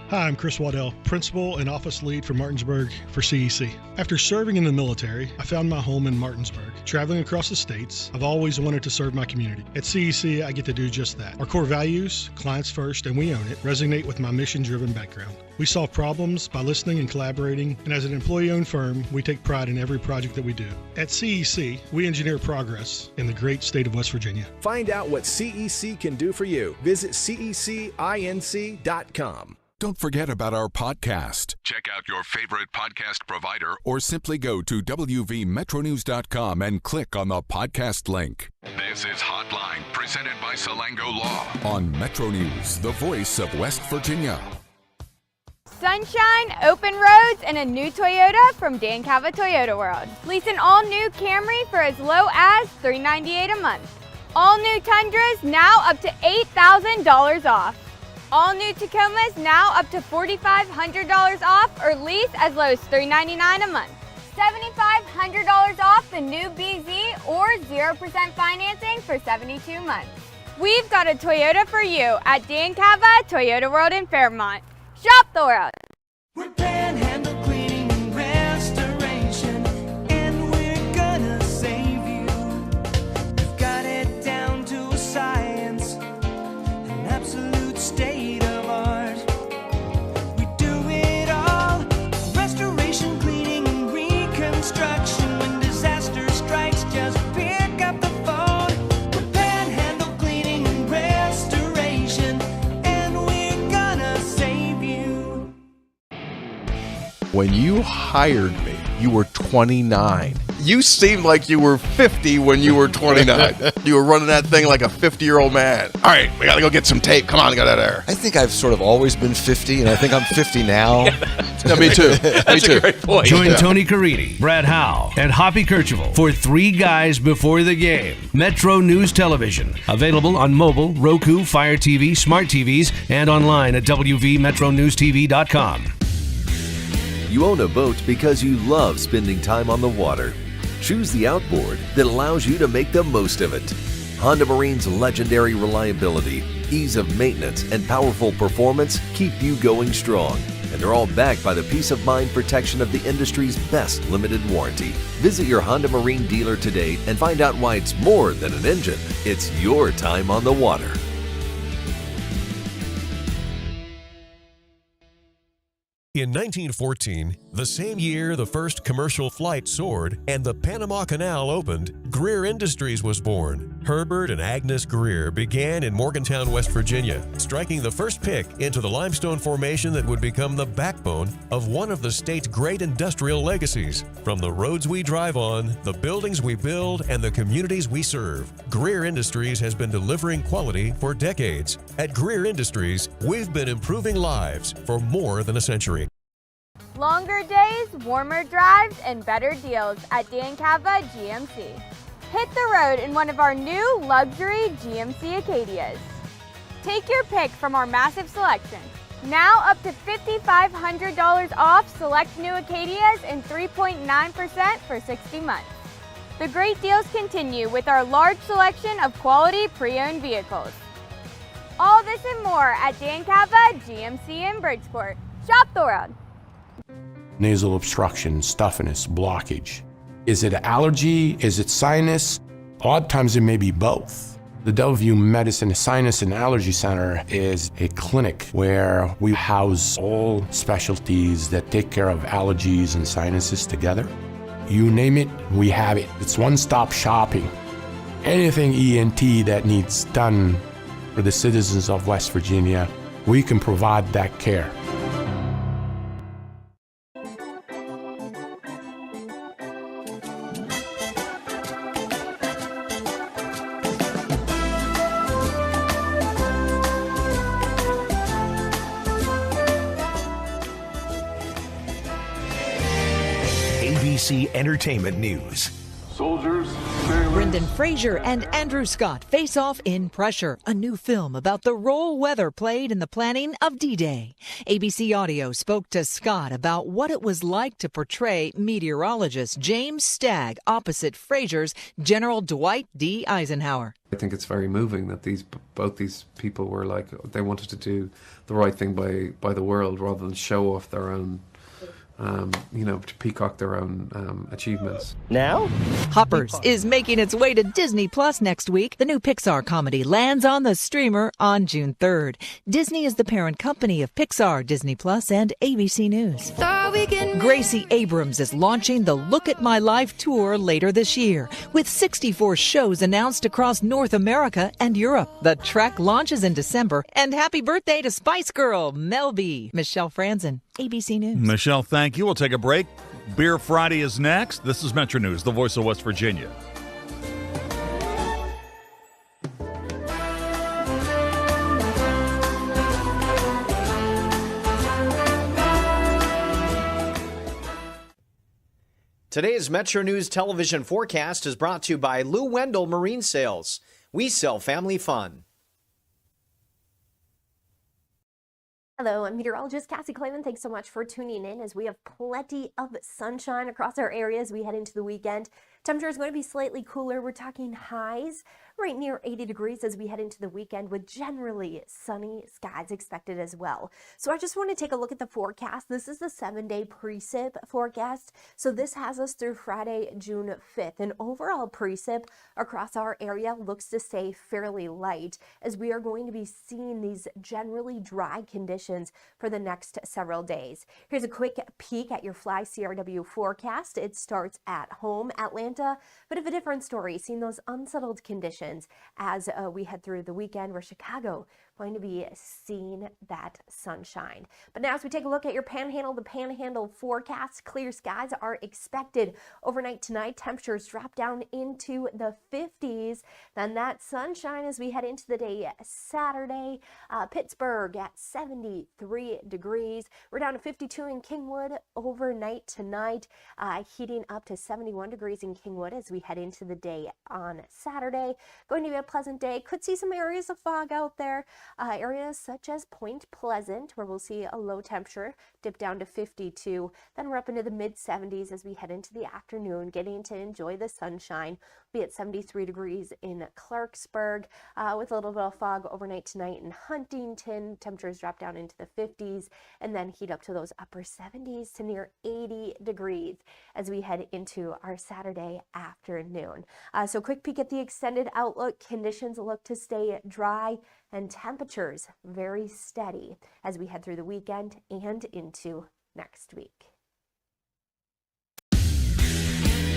S22: Hi, I'm Chris Waddell, Principal and Office Lead for Martinsburg for CEC. After serving in the military, I found my home in Martinsburg. Traveling across the states, I've always wanted to serve my community. At CEC, I get to do just that. Our core values, clients first and we own it, resonate with my mission-driven background. We solve problems by listening and collaborating, and as an employee-owned firm, we take pride in every project that we do. At CEC, we engineer progress in the great state of West Virginia.
S21: Find out what CEC can do for you. Visit cecinc.com.
S4: Don't forget about our podcast. Check out your favorite podcast provider or simply go to wvmetronews.com and click on the podcast link. This is Hotline, presented by Salango Law on Metro News, the voice of West Virginia.
S15: Sunshine, open roads, and a new Toyota from Dan Cava Toyota World. Lease an all-new Camry for as low as $398 a month. All new Tundras now up to $8,000 off. All new Tacomas now up to $4,500 off or lease as low as $399 a month. $7,500 off the new BZ or 0% financing for 72 months. We've got a Toyota for you at Dan Cava Toyota World in Fairmont. Shop the world.
S23: We're Panhandle Cleaning and Restoration, and we're gonna save you. We've got it down to a science, an absolute state of art. We do it all, restoration, cleaning, and reconstruction. When disaster strikes, just pick up the phone. We're Panhandle Cleaning and Restoration, and we're gonna save you.
S24: When you hired me, you were 29. You seemed like you were 50 when you were 29. You were running that thing like a 50-year-old man. All right, we got to go get some tape. Come on, get out of there.
S25: I think I've sort of always been 50, and I think I'm 50 now.
S24: Yeah, me too.
S10: That's a great point. Join Tony Caridi, Brad Howe, and Hoppy Kercheval for Three Guys Before the Game. Metro News Television. Available on mobile, Roku, Fire TV, smart TVs, and online at wvmetronewstv.com.
S11: You own a boat because you love spending time on the water. Choose the outboard that allows you to make the most of it. Honda Marine's legendary reliability, ease of maintenance, and powerful performance keep you going strong. And they're all backed by the peace of mind protection of the industry's best limited warranty. Visit your Honda Marine dealer today and find out why it's more than an engine. It's your time on the water.
S31: In 1914, the same year the first commercial flight soared and the Panama Canal opened, Greer Industries was born. Herbert and Agnes Greer began in Morgantown, West Virginia, striking the first pick into the limestone formation that would become the backbone of one of the state's great industrial legacies. From the roads we drive on, the buildings we build, and the communities we serve, Greer Industries has been delivering quality for decades. At Greer Industries, we've been improving lives for more than a century.
S15: Longer days, warmer drives, and better deals at Dan Cava GMC. Hit the road in one of our new luxury GMC Acadias. Take your pick from our massive selection. Now up to $5,500 off select new Acadias and 3.9% for 60 months. The great deals continue with our large selection of quality pre-owned vehicles. All this and more at Dan Cava GMC in Bridgeport. Shop the world.
S16: Nasal obstruction, stuffiness, blockage. Is it allergy? Is it sinus? Odd times it may be both. The Delview Medicine Sinus and Allergy Center is a clinic where we house all specialties that take care of allergies and sinuses together. You name it, we have it. It's one-stop shopping. Anything ENT that needs done, for the citizens of West Virginia, we can provide that care.
S1: ABC Entertainment News.
S3: Soldiers,
S8: Brendan Fraser and Andrew Scott face off in Pressure, a new film about the role weather played in the planning of D-Day. ABC Audio spoke to Scott about what it was like to portray meteorologist James Stagg opposite Fraser's General Dwight D. Eisenhower.
S12: I think it's very moving that both these people were like, they wanted to do the right thing by the world rather than show off their own, to peacock their own achievements.
S8: Now, Hoppers is making its way to Disney Plus next week. The new Pixar comedy lands on the streamer on June 3rd. Disney is the parent company of Pixar, Disney Plus, and ABC News. Gracie Abrams is launching the Look at My Life tour later this year, with 64 shows announced across North America and Europe. The trek launches in December, and happy birthday to Spice Girl, Mel B. Michelle Franzen, ABC News.
S5: Michelle, thank you. We'll take a break. Beer Friday is next. This is Metro News, the voice of West Virginia.
S17: Today's Metro News television forecast is brought to you by Lou Wendell Marine Sales. We sell family fun.
S18: Hello, I'm meteorologist Kathy Clayman. Thanks so much for tuning in as we have plenty of sunshine across our area as we head into the weekend. Temperature is going to be slightly cooler. We're talking highs right near 80 degrees as we head into the weekend with generally sunny skies expected as well. So I just want to take a look at the forecast. This is the 7-day precip forecast. So this has us through Friday, June 5th. And overall precip across our area looks to stay fairly light as we are going to be seeing these generally dry conditions for the next several days. Here's a quick peek at your Fly CRW forecast. It starts at home, Atlanta. Bit of a different story, seeing those unsettled conditions as we head through the weekend, where Chicago going to be seeing that sunshine. But now as we take a look at your Panhandle, the Panhandle forecast, clear skies are expected overnight tonight. Temperatures drop down into the 50s. Then that sunshine as we head into the day Saturday. Pittsburgh at 73 degrees. We're down to 52 in Kingwood overnight tonight, heating up to 71 degrees in Kingwood as we head into the day on Saturday. Going to be a pleasant day. Could see some areas of fog out there. Areas such as Point Pleasant, where we'll see a low temperature dip down to 52. Then we're up into the mid-70s as we head into the afternoon, getting to enjoy the sunshine. We'll be at 73 degrees in Clarksburg, with a little bit of fog overnight tonight in Huntington. Temperatures drop down into the 50s and then heat up to those upper 70s to near 80 degrees as we head into our Saturday afternoon. So quick peek at the extended outlook. Conditions look to stay dry and temperatures very steady as we head through the weekend and into next week.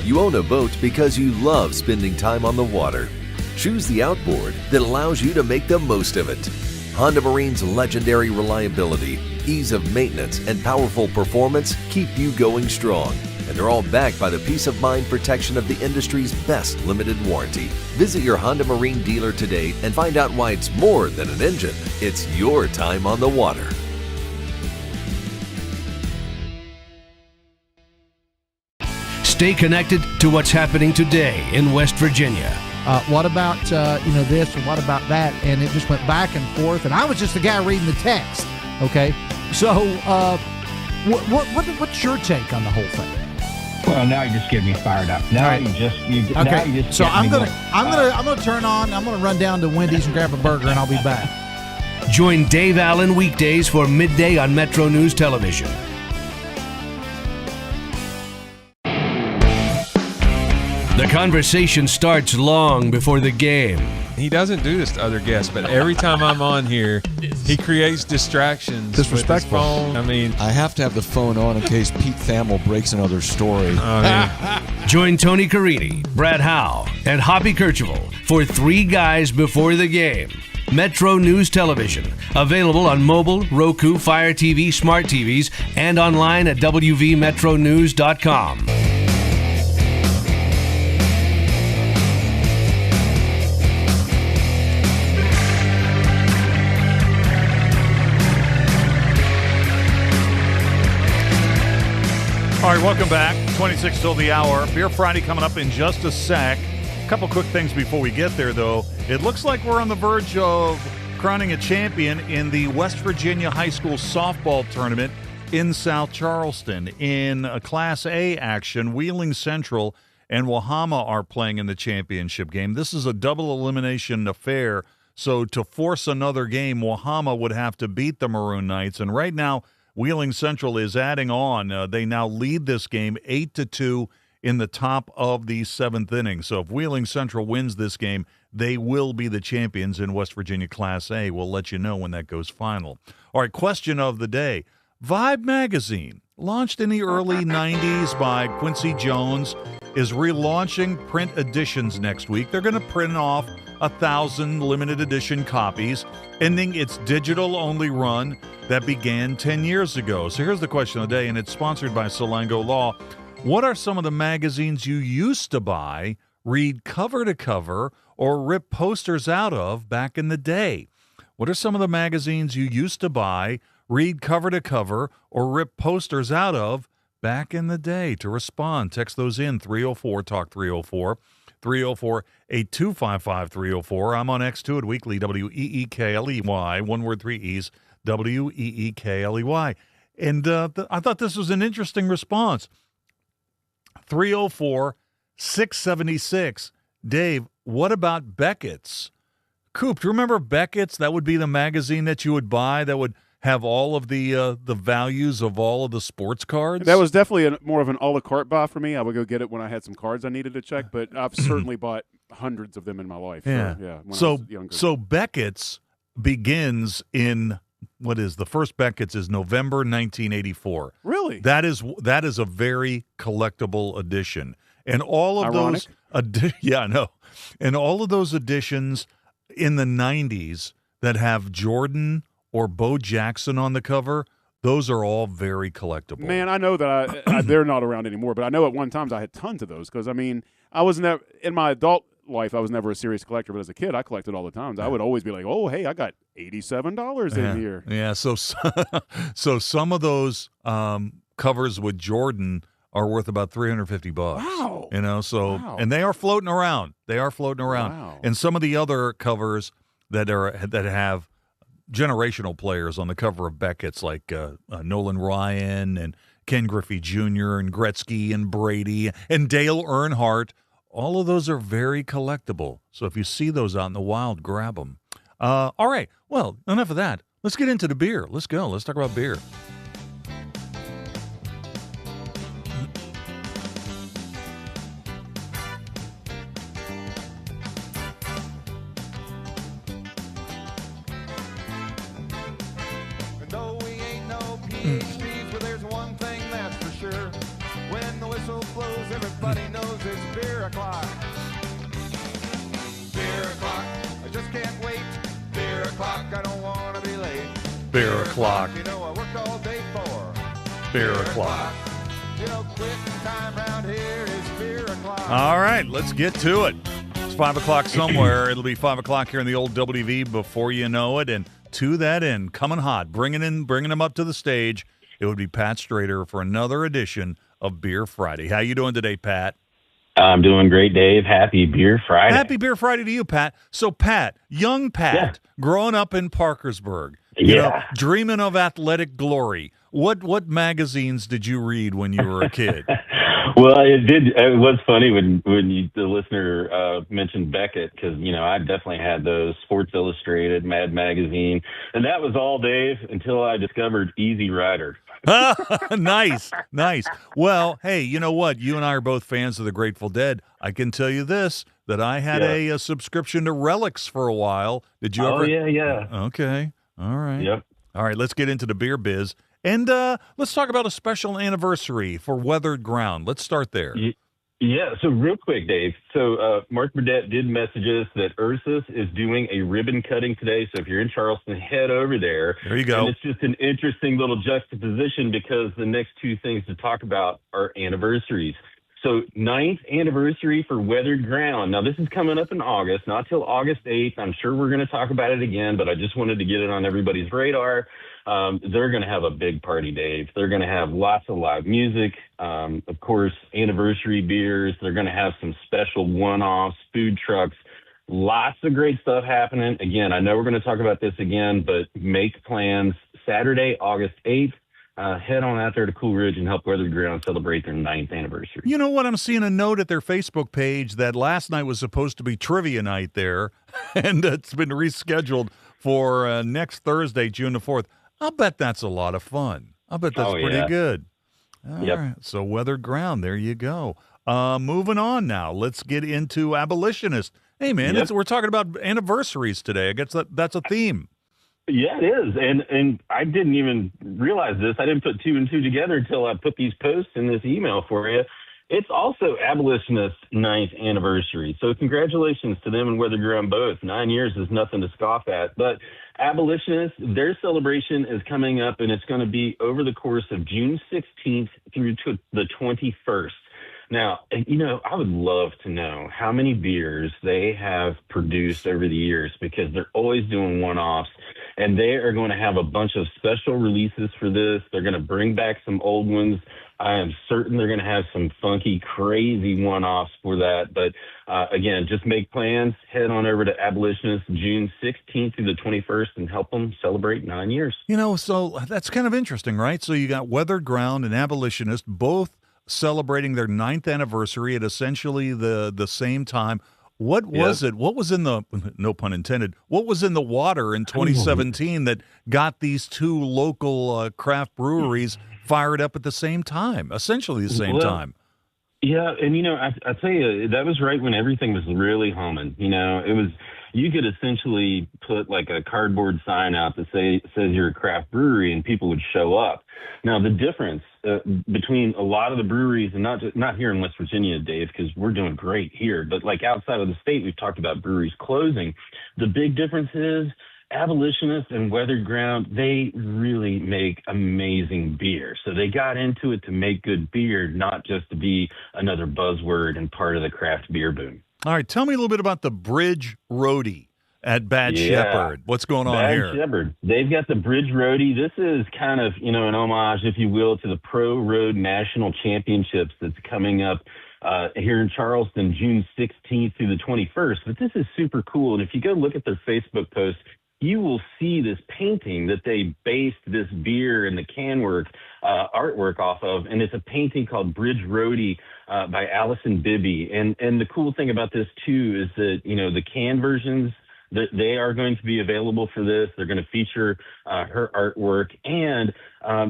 S11: You own a boat because you love spending time on the water. Choose the outboard that allows you to make the most of it. Honda Marine's legendary reliability, ease of maintenance, and powerful performance keep you going strong. And they're all backed by the peace of mind protection of the industry's best limited warranty. Visit your Honda Marine dealer today and find out why it's more than an engine. It's your time on the water.
S10: Stay connected to what's happening today in West Virginia.
S9: What about this and what about that? And it just went back and forth. And I was just the guy reading the text. Okay, so what's your take on the whole thing?
S13: Well, now you just get me fired up. Now you just
S9: so I'm gonna turn on. I'm gonna run down to Wendy's and grab a burger, and I'll be back.
S10: Join Dave Allen weekdays for midday on Metro News Television. The conversation starts long before the game.
S14: He doesn't do this to other guests, but every time I'm on here, he creates distractions.
S25: Disrespectful.
S14: With his phone. I mean,
S25: I have to have the phone on in case Pete Thamel breaks another story.
S10: Join Tony Carini, Brad Howe, and Hoppy Kercheval for Three Guys Before the Game. Metro News Television. Available on mobile, Roku, Fire TV, smart TVs, and online at wvmetronews.com.
S5: All right, welcome back. 26 till the hour. Beer Friday coming up in just a sec. A couple quick things before we get there, though. It looks like we're on the verge of crowning a champion in the West Virginia High School softball tournament in South Charleston. In a Class A action, Wheeling Central and Wahama are playing in the championship game. This is a double elimination affair, so to force another game, Wahama would have to beat the Maroon Knights, and right now, Wheeling Central is adding on. They now lead this game 8-2 in the top of the seventh inning. So if Wheeling Central wins this game, they will be the champions in West Virginia Class A. We'll let you know when that goes final. All right, question of the day. Vibe magazine, launched in the early 90s by Quincy Jones, is relaunching print editions next week. They're going to print off 1,000 limited edition copies, ending its digital-only run that began 10 years ago. So here's the question of the day, and it's sponsored by Salango Law. What are some of the magazines you used to buy, read cover to cover, or rip posters out of back in the day? What are some of the magazines you used to buy, read cover to cover, or rip posters out of back in the day? To respond, text those in 304-TALK-304, 304-8255-304. I'm on X2 at Weekly, WEEKLEY, one word, three E's, WEEKLEY. And I thought this was an interesting response. 304-676. Dave, what about Beckett's? Coop, do you remember Beckett's? That would be the magazine that you would buy that would have all of the values of all of the sports cards?
S2: That was definitely more of an a la carte buy for me. I would go get it when I had some cards I needed to check, but I've certainly bought hundreds of them in my life.
S5: Yeah. So Beckett's begins in, what is the first Beckett's is November 1984.
S2: Really?
S5: That is a very collectible edition. And all of
S2: Ironic.
S5: those yeah, I know. And all of those editions in the 90s that have Jordan or Bo Jackson on the cover, those are all very collectible.
S2: Man, I know that they're not around anymore, but I know at one time I had tons of those because, I mean, I was never, in my adult life, I was never a serious collector, but as a kid, I collected all the time. I would always be like, oh, hey, I got $87 in here.
S5: Yeah, so some of those covers with Jordan are worth about $350.
S2: Wow.
S5: You know, and they are floating around.
S2: Wow.
S5: And some of the other covers that have generational players on the cover of Beckett's, like Nolan Ryan and Ken Griffey Jr. and Gretzky and Brady and Dale Earnhardt, all of those are very collectible. So if you see those out in the wild, grab them. All right. Well, enough of that. Let's get into the beer. Let's go. Let's talk about beer.
S3: PhDs, but there's one thing that's for sure. When the whistle blows, everybody knows it's beer o'clock. Beer o'clock, I just can't wait. Beer o'clock, I don't want to be late.
S5: Beer o'clock.
S3: You know I worked all day for.
S5: Beer o'clock.
S3: You know, quitting time around here is beer o'clock.
S5: All right, let's get to it. It's 5 o'clock somewhere. It'll be 5 o'clock here in the old WV before you know it. And to that end, coming hot, bringing them up to the stage, it would be Pat Strader for another edition of Beer Friday. How you doing today, Pat?
S6: I'm doing great, Dave. Happy Beer Friday.
S5: Happy Beer Friday to you, Pat. So, Pat, young Pat, growing up in Parkersburg, dreaming of athletic glory. What magazines did you read when you were a kid?
S6: Well, it was funny when the listener mentioned Beckett, because I definitely had those, Sports Illustrated, Mad Magazine, and that was all, Dave, until I discovered Easy Rider.
S5: Nice. Well, hey, you know what? You and I are both fans of the Grateful Dead. I can tell you this, that I had a subscription to Relics for a while. Did you ever?
S6: Oh, yeah.
S5: Okay. All right.
S6: Yep.
S5: All right, let's get into the beer biz. And let's talk about a special anniversary for Weathered Ground. Let's start there.
S6: Yeah, so real quick, Dave. So Mark Burdett did message us that Ursus is doing a ribbon cutting today. So if you're in Charleston, head over there.
S5: There you go.
S6: And it's just an interesting little juxtaposition because the next two things to talk about are anniversaries. So 9th anniversary for Weathered Ground. Now, this is coming up in August, not till August 8th. I'm sure we're going to talk about it again, but I just wanted to get it on everybody's radar. They're going to have a big party, Dave. They're going to have lots of live music, of course, anniversary beers. They're going to have some special one-offs, food trucks, lots of great stuff happening. Again, I know we're going to talk about this again, but make plans. Saturday, August 8th. Head on out there to Cool Ridge and help Weathered Ground celebrate their 9th anniversary.
S5: You know what? I'm seeing a note at their Facebook page that last night was supposed to be trivia night there, and it's been rescheduled for next Thursday, June the 4th. I'll bet that's a lot of fun. I'll bet that's pretty good. All right. So Weathered Ground, there you go. Moving on now. Let's get into abolitionists. Hey, man, we're talking about anniversaries today. I guess that's a theme.
S6: Yeah, it is. And I didn't even realize this. I didn't put two and two together until I put these posts in this email for you. It's also abolitionists' 9th anniversary. So congratulations to them and Weathered Ground both. 9 years is nothing to scoff at. But abolitionists, their celebration is coming up, and it's going to be over the course of June 16th through to the 21st. Now, you know, I would love to know how many beers they have produced over the years because they're always doing one-offs, and they are going to have a bunch of special releases for this. They're going to bring back some old ones. I am certain they're going to have some funky, crazy one-offs for that. But, again, just make plans. Head on over to Abolitionists June 16th through the 21st and help them celebrate 9 years.
S5: You know, so that's kind of interesting, right? So you got Weathered Ground and Abolitionists both celebrating their 9th anniversary at essentially the same time. What was it? What was in the, no pun intended, what was in the water in 2017 that got these two local craft breweries fired up at the same time, essentially the same time?
S6: Yeah, and, you know, I tell you, that was right when everything was really humming. You know, it was, you could essentially put like a cardboard sign out that says you're a craft brewery and people would show up. Now, the difference between a lot of the breweries, and not here in West Virginia, Dave, because we're doing great here, but like outside of the state, we've talked about breweries closing. The big difference is Abolitionists and Weathered Ground, they really make amazing beer. So they got into it to make good beer, not just to be another buzzword and part of the craft beer boom.
S5: All right, tell me a little bit about the Bridge Roadie at Bad Shepherd. What's going on here?
S6: Bad Shepherd. They've got the Bridge Roadie. This is kind of, you know, an homage, if you will, to the Pro Road National Championships that's coming up here in Charleston, June 16th through the 21st. But this is super cool. And if you go look at their Facebook post, you will see this painting that they based this beer and the can work artwork off of, and it's a painting called Bridge Roadie by Allison Bibby. And the cool thing about this too is that, you know, the can versions, that they are going to be available for this. They're going to feature her artwork, and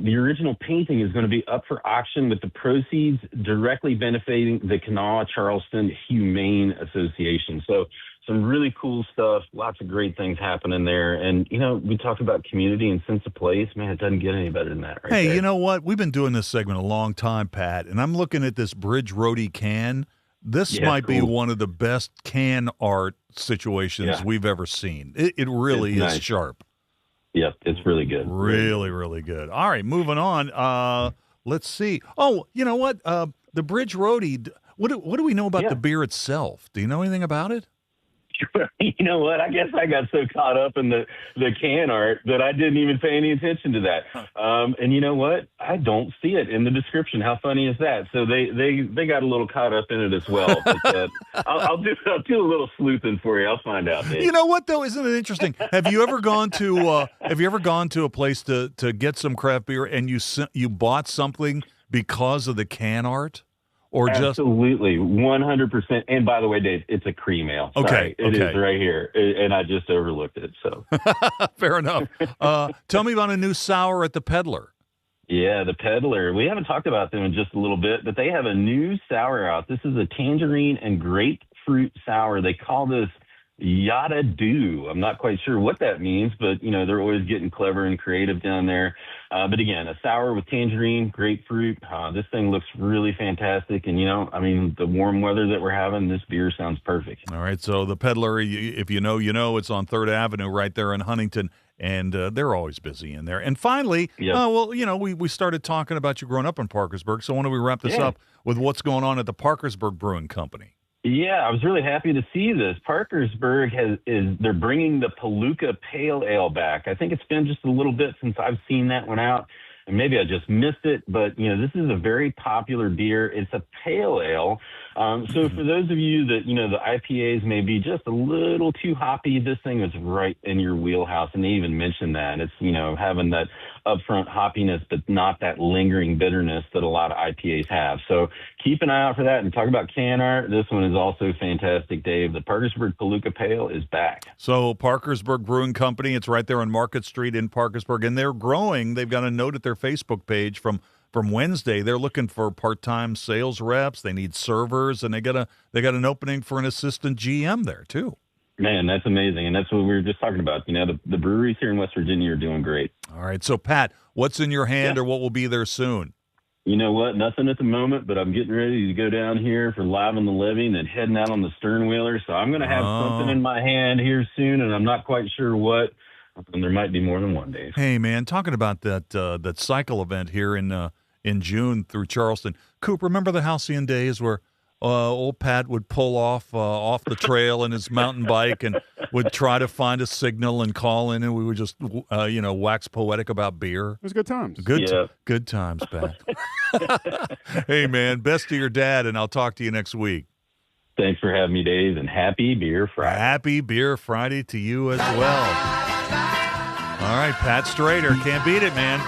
S6: the original painting is going to be up for auction with the proceeds directly benefiting the Kanawha Charleston Humane Association. So some really cool stuff, lots of great things happening there. And, you know, we talked about community and sense of place. Man, it doesn't get any better than that right
S5: Hey,
S6: there.
S5: you know what? We've been doing this segment a long time, Pat, and I'm looking at this Bridge Roadie can. This might be one of the best can art situations we've ever seen. It really is sharp.
S6: Yep, it's really good.
S5: Really, really good. All right, moving on. Let's see. Oh, you know what? The Bridge Roadie, what do we know about the beer itself? Do you know anything about it?
S6: You know what? I guess I got so caught up in the can art that I didn't even pay any attention to that. And you know what? I don't see it in the description. How funny is that? So they got a little caught up in it as well. But I'll do a little sleuthing for you. I'll find out, Dave.
S5: You know what though? Isn't it interesting? Have you ever gone to a place to get some craft beer and you bought something because of the can art? Or
S6: Absolutely, 100%. And by the way, Dave, it's a cream ale. Sorry, it is right here, and I just overlooked it. So
S5: fair enough. Tell me about a new sour at the Peddler.
S6: Yeah, the Peddler. We haven't talked about them in just a little bit, but they have a new sour out. This is a tangerine and grapefruit sour. They call this Yada do. I'm not quite sure what that means, but they're always getting clever and creative down there. But again, a sour with tangerine, grapefruit. This thing looks really fantastic. And the warm weather that we're having, this beer sounds perfect.
S5: All right, so the Peddler, if you know, it's on 3rd Avenue right there in Huntington, and they're always busy in there. And finally, we started talking about you growing up in Parkersburg, so why don't we wrap this up with what's going on at the Parkersburg Brewing Company?
S6: Yeah, I was really happy to see this. Parkersburg they're bringing the Palooka Pale Ale back. I think it's been just a little bit since I've seen that one out, and maybe I just missed it, but this is a very popular beer. It's a pale ale. So for those of you that, the IPAs may be just a little too hoppy, this thing is right in your wheelhouse. And they even mentioned that. It's, having that upfront hoppiness, but not that lingering bitterness that a lot of IPAs have. So keep an eye out for that. And talk about can art. This one is also fantastic, Dave. The Parkersburg Palooka Pale is back.
S5: So Parkersburg Brewing Company, it's right there on Market Street in Parkersburg, and they're growing. They've got a note at their Facebook page from Wednesday. They're looking for part-time sales reps. They need servers, and they got an opening for an assistant GM there too.
S6: Man, that's amazing, and that's what we were just talking about. The breweries here in West Virginia are doing great.
S5: All right, so Pat, what's in your hand or what will be there soon?
S6: You know what? Nothing at the moment, but I'm getting ready to go down here for Live on the Levee and then heading out on the stern wheeler. So I'm going to have something in my hand here soon, and I'm not quite sure what. And there might be more than one, Dave.
S5: Hey, man, talking about that cycle event here in June through Charleston. Coop, remember the halcyon days where old Pat would pull off the trail in his mountain bike and would try to find a signal and call in, and we would just wax poetic about beer.
S2: It was good times.
S5: Good times, Pat. Hey, man, best to your dad, and I'll talk to you next week.
S6: Thanks for having me, Dave, and happy Beer Friday.
S5: Happy Beer Friday to you as well. All right, Pat Strader, can't beat it, man.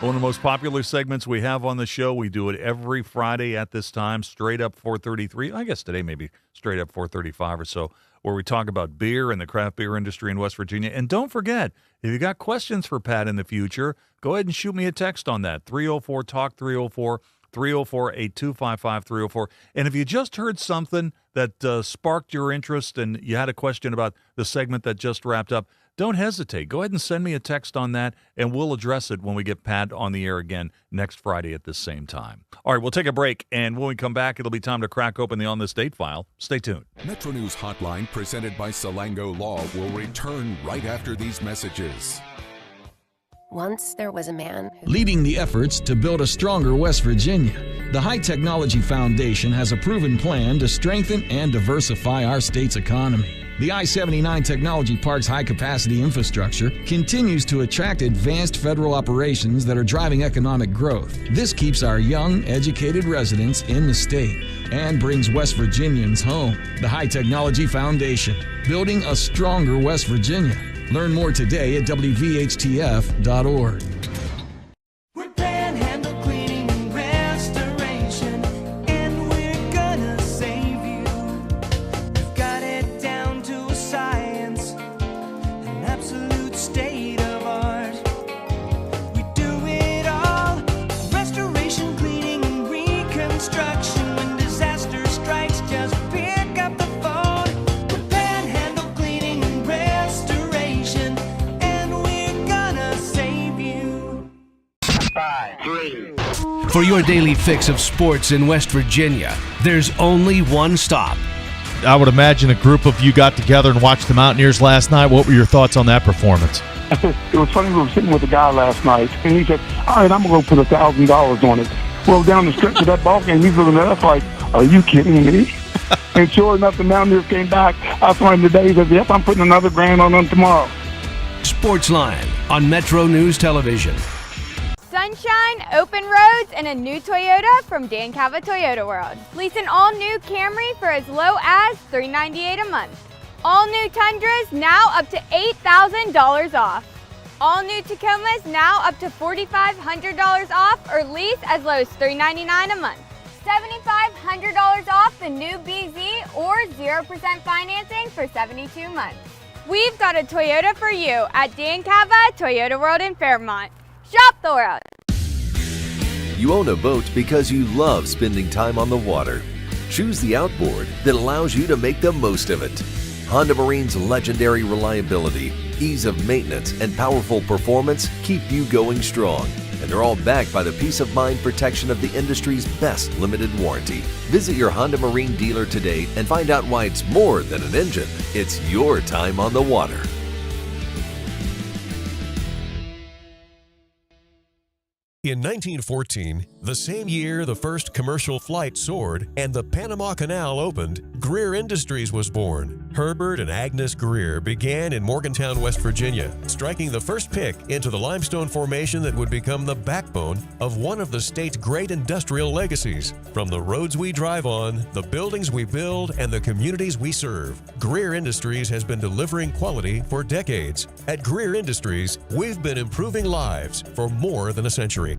S5: One of the most popular segments we have on the show. We do it every Friday at this time, straight up 4:33. I guess today maybe straight up 4:35 or so, where we talk about beer and the craft beer industry in West Virginia. And don't forget, if you got questions for Pat in the future, go ahead and shoot me a text on that, 304-TALK, 304-825-5304. And if you just heard something that sparked your interest and you had a question about the segment that just wrapped up, don't hesitate. Go ahead and send me a text on that, and we'll address it when we get Pat on the air again next Friday at the same time. All right, we'll take a break, and when we come back, it'll be time to crack open the On This Date file. Stay tuned.
S4: Metro News Hotline, presented by Salango Law, will return right after these messages.
S7: Once there was a man
S19: leading the efforts to build a stronger West Virginia. The High Technology Foundation has a proven plan to strengthen and diversify our state's economy. The I-79 Technology Park's high-capacity infrastructure continues to attract advanced federal operations that are driving economic growth. This keeps our young, educated residents in the state and brings West Virginians home. The High Technology Foundation, building a stronger West Virginia. Learn more today at WVHTF.org.
S23: We're Panhandle Cleaning and Restoration, and we're gonna save you. We've got it down to a science, an absolute state of art. We do it all, restoration, cleaning, and reconstruction. When disaster strikes, just pick up the phone. We're Panhandle Cleaning and Restoration, and we're gonna save you.
S10: 5, 3. For your daily fix of sports in West Virginia, there's only one stop.
S20: I would imagine a group of you got together and watched the Mountaineers last night. What were your thoughts on that performance?
S21: It was funny, we were sitting with a guy last night, and he said, all right, I'm going to go put $1,000 on it. Well, down the stretch of that ball game, he's looking at us like, are you kidding me? And sure enough, the Mountaineers came back. I saw him today. He said, yep, I'm putting another $1,000 on them tomorrow.
S10: Sportsline on Metro News Television.
S15: Sunshine, open roads, and a new Toyota from Dan Cava Toyota World. Lease an all-new Camry for as low as $398 a month. All new Tundras now up to $8,000 off. All new Tacomas now up to $4,500 off, or lease as low as $399 a month. $7,500 off the new BZ or 0% financing for 72 months. We've got a Toyota for you at Dan Cava Toyota World in Fairmont. Shop the world.
S11: You own a boat because you love spending time on the water. Choose the outboard that allows you to make the most of it. Honda Marine's legendary reliability, ease of maintenance, and powerful performance keep you going strong. And they're all backed by the peace of mind protection of the industry's best limited warranty. Visit your Honda Marine dealer today and find out why it's more than an engine. It's your time on the water.
S1: In 1914, the same year the first commercial flight soared and the Panama Canal opened, Greer Industries was born. Herbert and Agnes Greer began in Morgantown, West Virginia, striking the first pick into the limestone formation that would become the backbone of one of the state's great industrial legacies. From the roads we drive on, the buildings we build, and the communities we serve, Greer Industries has been delivering quality for decades. At Greer Industries, we've been improving lives for more than a century.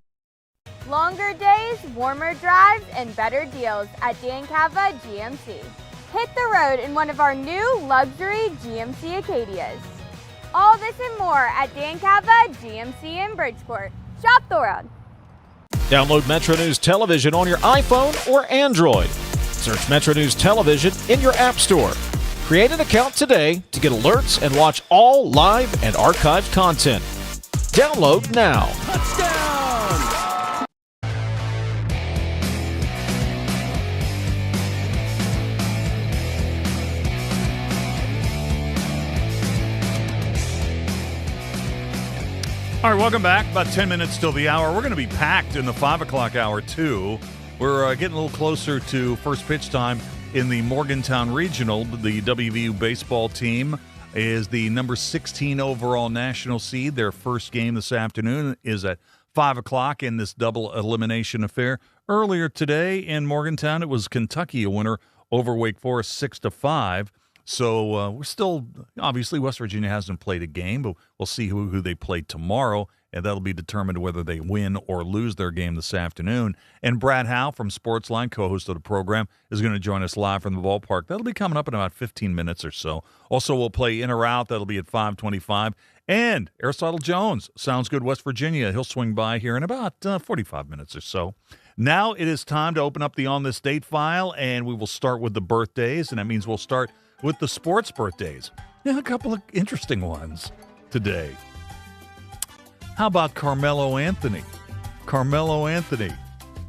S15: Longer days, warmer drives, and better deals at Dan Cava GMC. Hit the road in one of our new luxury GMC Acadias. All this and more at Dan Cava GMC in Bridgeport. Shop the world.
S12: Download Metro News Television on your iPhone or Android. Search Metro News Television in your app store. Create an account today to get alerts and watch all live and archived content. Download now.
S5: All right, welcome back. About 10 minutes till the hour. We're going to be packed in the 5 o'clock hour, too. We're getting a little closer to first pitch time in the Morgantown Regional. The WVU baseball team is the number 16 overall national seed. Their first game this afternoon is at 5 o'clock in this double elimination affair. Earlier today in Morgantown, it was Kentucky a winner over Wake Forest 6-5. So we're still, obviously, West Virginia hasn't played a game, but we'll see who they play tomorrow, and that'll be determined whether they win or lose their game this afternoon. And Brad Howe from Sportsline, co-host of the program, is going to join us live from the ballpark. That'll be coming up in about 15 minutes or so. Also, we'll play In or Out. That'll be at 5:25. And Aristotle Jones, Sounds Good West Virginia. He'll swing by here in about 45 minutes or so. Now it is time to open up the On This Date file, and we will start with the birthdays, and that means we'll start with the sports birthdays. Yeah, a couple of interesting ones today. How about Carmelo Anthony? Carmelo Anthony,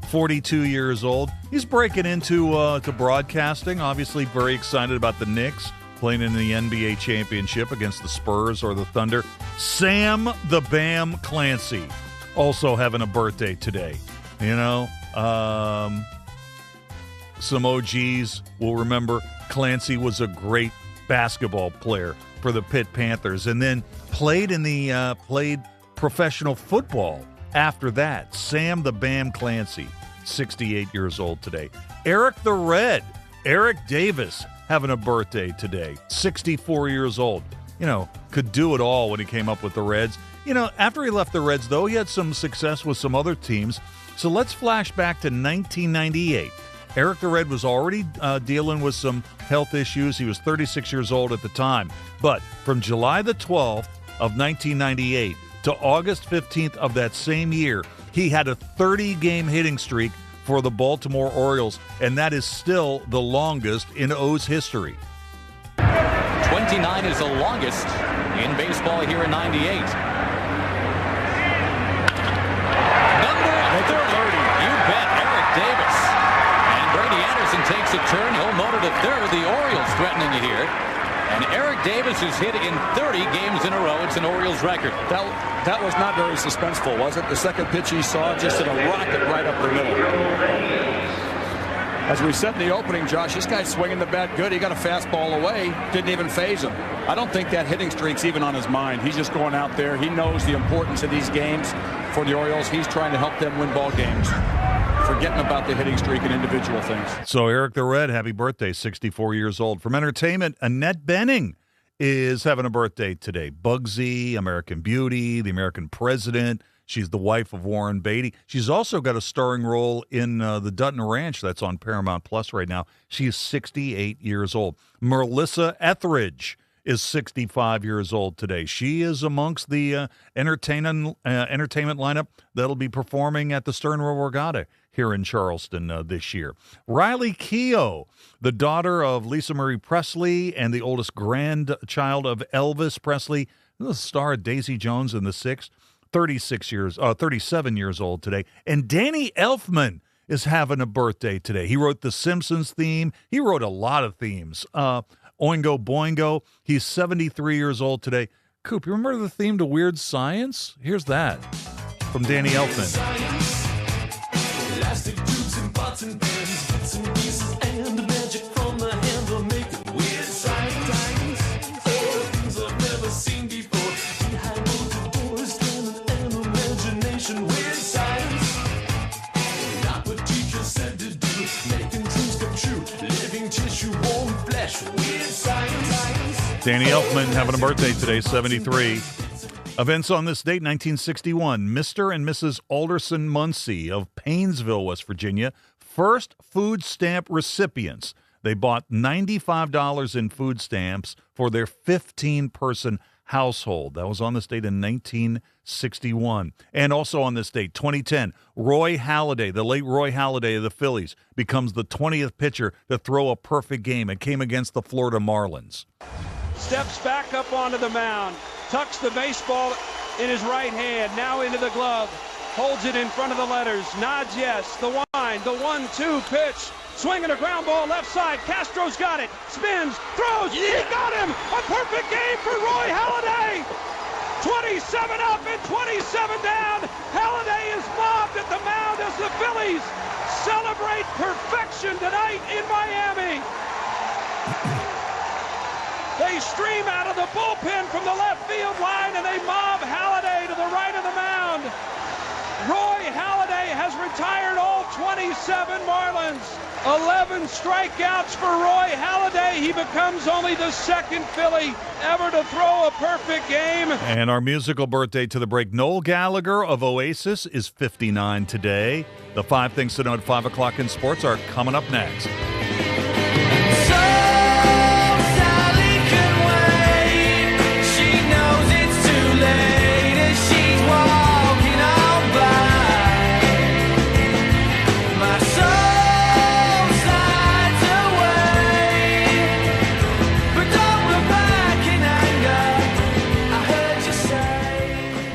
S5: 42 years old. He's breaking into to broadcasting. Obviously very excited about the Knicks playing in the NBA championship against the Spurs or the Thunder. Sam the Bam Clancy also having a birthday today. You know, some OGs will remember Clancy was a great basketball player for the Pitt Panthers, and then played professional football after that. Sam the Bam Clancy, 68 years old today. Eric the Red, Eric Davis, having a birthday today, 64 years old. You know, could do it all when he came up with the Reds. You know, after he left the Reds, though, he had some success with some other teams. So let's flash back to 1998. Eric the Red was already dealing with some health issues. He was 36 years old at the time. But from July the 12th of 1998 to August 15th of that same year, he had a 30-game hitting streak for the Baltimore Orioles, and that is still the longest in O's history.
S16: 29 is the longest in baseball here in 98. Number 30, you bet, Eric Davis. Brady Anderson takes a turn. He'll motor to third. The Orioles threatening it here. And Eric Davis is hit in 30 games in a row. It's an Orioles record.
S22: That was not very suspenseful, was it? The second pitch he saw just hit a rocket right up the middle. As we said in the opening, Josh, this guy's swinging the bat good. He got a fastball away. Didn't even phase him. I don't think that hitting streak's even on his mind. He's just going out there. He knows the importance of these games for the Orioles. He's trying to help them win ball games, forgetting about the hitting streak and individual things.
S5: So Eric the Red, happy birthday, 64 years old. From entertainment, Annette Bening is having a birthday today. Bugsy, American Beauty, The American President. She's the wife of Warren Beatty. She's also got a starring role in the Dutton Ranch that's on Paramount Plus right now. She is 68 years old. Melissa Etheridge is 65 years old today. She is amongst the entertainment lineup that'll be performing at the Sternrow Regatta here in Charleston this year. Riley Keough, the daughter of Lisa Marie Presley and the oldest grandchild of Elvis Presley, the star of Daisy Jones and the Six, 37 years old today. And Danny Elfman is having a birthday today. He wrote the Simpsons theme. He wrote a lot of themes. Oingo Boingo. He's 73 years old today. Coop, you remember the theme to Weird Science? Here's that from Danny Elfman.
S23: Elastic tubes and pots and pans, bits and pieces, and the magic from the handle make it weird science. Things I've never seen before. Behind bolted doors, and an imagination. Weird science. Not what teachers said to do, making dreams come true. Living tissue, warm flesh. Weird science.
S5: Danny Elfman having a birthday today, 73. Events on this date, 1961. Mr. and Mrs. Alderson Muncie of Paynesville, West Virginia, first food stamp recipients. They bought $95 in food stamps for their 15-person household. That was on this date in 1961. And also on this date, 2010, Roy Halladay, the late Roy Halladay of the Phillies, becomes the 20th pitcher to throw a perfect game. It came against the Florida Marlins.
S8: Steps back up onto the mound, tucks the baseball in his right hand, now into the glove, holds it in front of the letters, nods yes, the wind, the 1-2 pitch, swinging a ground ball left side, Castro's got it, spins, throws, he got him, a perfect game for Roy Halladay, 27 up and 27 down, Halladay is mobbed at the mound as the Phillies celebrate perfection tonight in Miami. They stream out of the bullpen from the left field line, and they mob Halladay to the right of the mound. Roy Halladay has retired all 27 Marlins. 11 strikeouts for Roy Halladay. He becomes only the second Philly ever to throw a perfect game.
S5: And our musical birthday to the break, Noel Gallagher of Oasis is 59 today. The 5 things to know at 5 o'clock in sports are coming up next.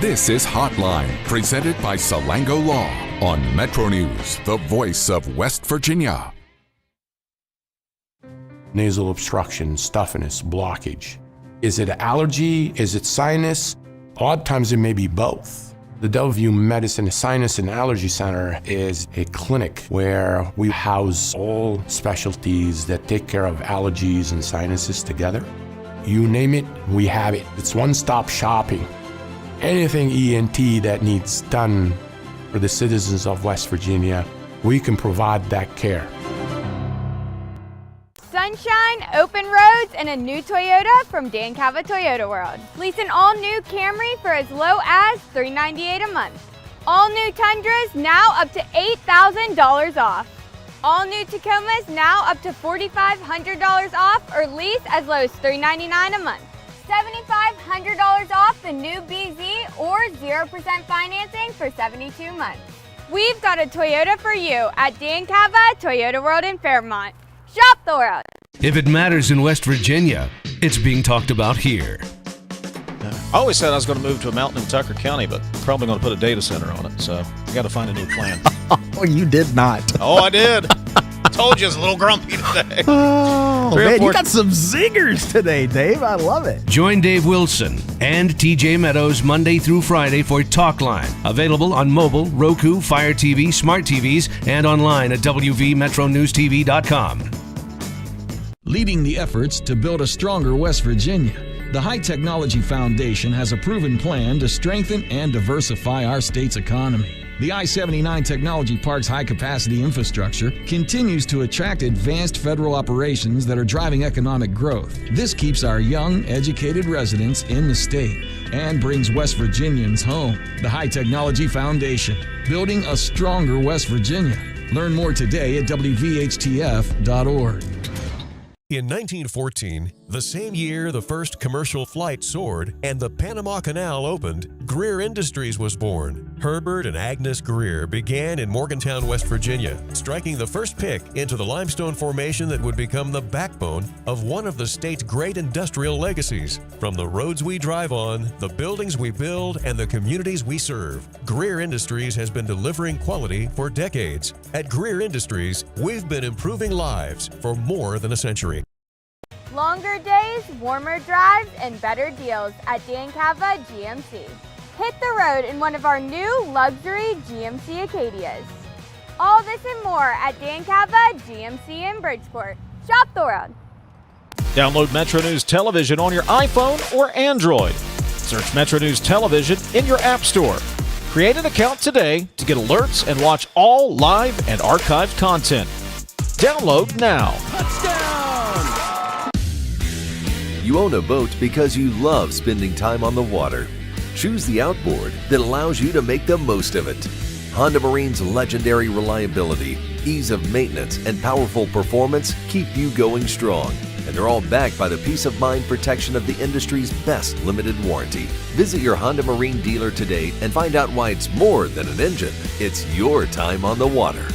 S4: This is Hotline, presented by Salango Law on Metro News, the voice of West Virginia.
S13: Nasal obstruction, stuffiness, blockage. Is it allergy? Is it sinus? A lot of times it may be both. The Delview Medicine Sinus and Allergy Center is a clinic where we house all specialties that take care of allergies and sinuses together. You name it, we have it. It's one-stop shopping. Anything ENT that needs done for the citizens of West Virginia, we can provide that care.
S15: Sunshine, open roads, and a new Toyota from Dan Cava Toyota World. Lease an all-new Camry for as low as $398 a month. All new Tundras now up to $8,000 off. All new Tacomas now up to $4,500 off, or lease as low as $399 a month. $7,500 off the new BZ or 0% financing for 72 months. We've got a Toyota for you at Dan Cava Toyota World in Fairmont. Shop the world.
S10: If it matters in West Virginia, it's being talked about here.
S12: I always said I was going to move to a mountain in Tucker County, but probably going to put a data center on it, so I got to find a new plan.
S17: Oh, you did not.
S12: Oh, I did. Told you I was a little grumpy today.
S17: Oh, man, you got some zingers today, Dave. I love it.
S10: Join Dave Wilson and TJ Meadows Monday through Friday for Talkline. Available on mobile, Roku, Fire TV, smart TVs, and online at WVMetroNewsTV.com.
S19: Leading the efforts to build a stronger West Virginia, the High Technology Foundation has a proven plan to strengthen and diversify our state's economy. The I-79 Technology Park's high-capacity infrastructure continues to attract advanced federal operations that are driving economic growth. This keeps our young, educated residents in the state and brings West Virginians home. The High Technology Foundation, building a stronger West Virginia. Learn more today at WVHTF.org.
S1: In 1914, the same year the first commercial flight soared and the Panama Canal opened, Greer Industries was born. Herbert and Agnes Greer began in Morgantown, West Virginia, striking the first pick into the limestone formation that would become the backbone of one of the state's great industrial legacies. From the roads we drive on, the buildings we build, and the communities we serve, Greer Industries has been delivering quality for decades. At Greer Industries, we've been improving lives for more than a century.
S15: Longer days, warmer drives, and better deals at Dan Cava GMC. Hit the road in one of our new luxury GMC Acadias. All this and more at Dan Cava GMC in Bridgeport. Shop the world.
S12: Download Metro News Television on your iPhone or Android. Search Metro News Television in your App Store. Create an account today to get alerts and watch all live and archived content. Download now.
S11: You own a boat because you love spending time on the water. Choose the outboard that allows you to make the most of it. Honda Marine's legendary reliability, ease of maintenance, and powerful performance keep you going strong. And they're all backed by the peace of mind protection of the industry's best limited warranty. Visit your Honda Marine dealer today and find out why it's more than an engine. It's your time on the water.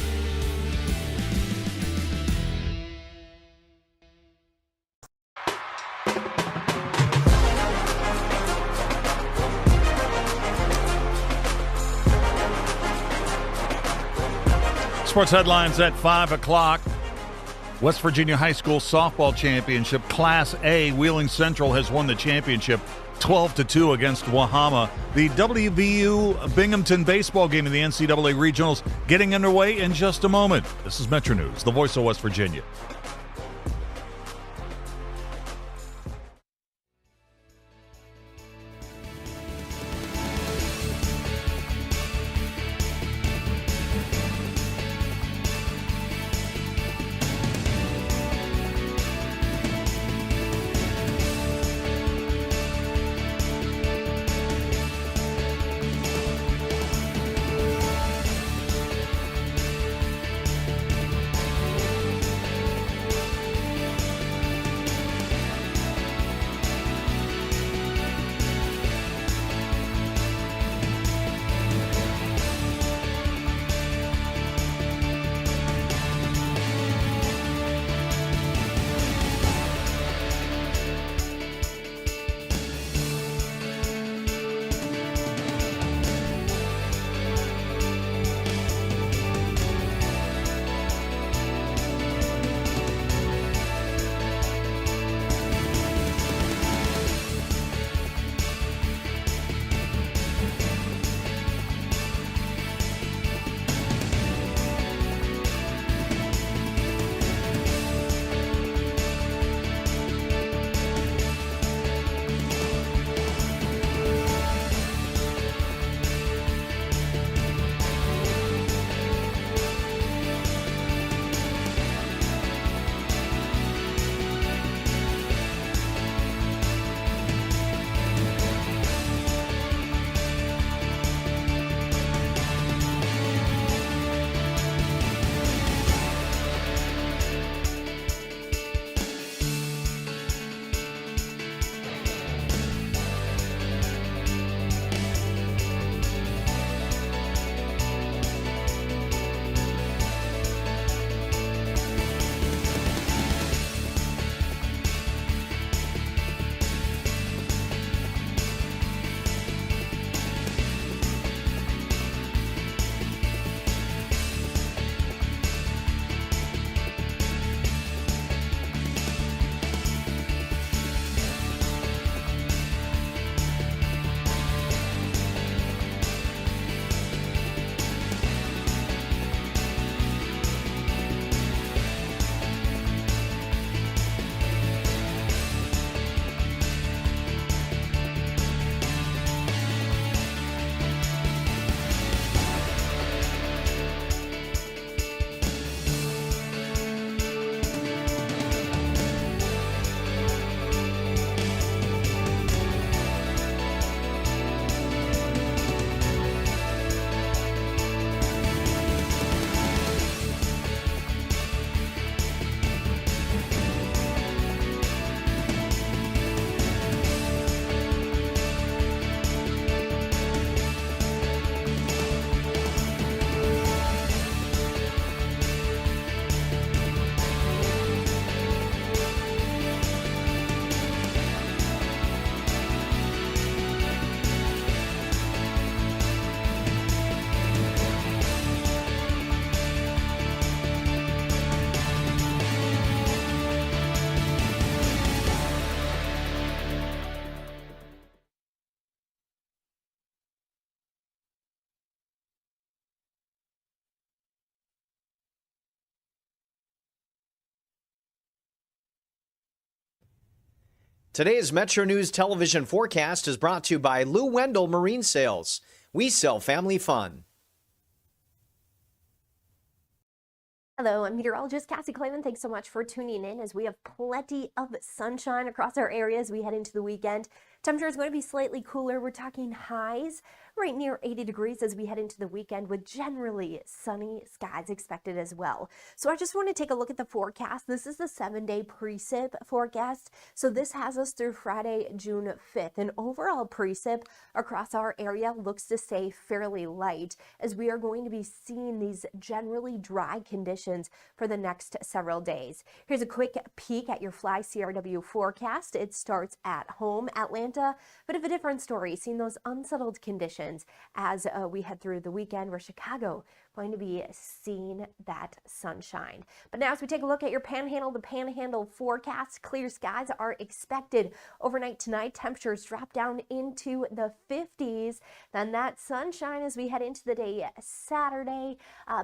S5: Sports headlines at 5 o'clock. West Virginia High School Softball Championship, Class A. Wheeling Central has won the championship 12-2 against Wahama. The WVU Binghamton baseball game in the NCAA Regionals getting underway in just a moment. This is Metro News, the voice of West Virginia.
S9: Today's Metro News television forecast is brought to you by Lou Wendell Marine Sales. We sell family fun.
S14: Hello, I'm meteorologist Cassie Clayman. Thanks so much for tuning in as we have plenty of sunshine across our area as we head into the weekend. Temperature is going to be slightly cooler. We're talking highs right near 80 degrees as we head into the weekend with generally sunny skies expected as well. So I just want to take a look at the forecast. This is the 7-day precip forecast. So this has us through Friday, June 5th. And overall precip across our area looks to stay fairly light as we are going to be seeing these generally dry conditions for the next several days. Here's a quick peek at your Fly CRW forecast. It starts at home, Atlanta, bit of a different story, seeing those unsettled conditions as we head through the weekend, where Chicago going to be seeing that sunshine. But now as we take a look at your Panhandle, the Panhandle forecast, clear skies are expected overnight tonight. Temperatures drop down into the 50s. Then that sunshine as we head into the day Saturday.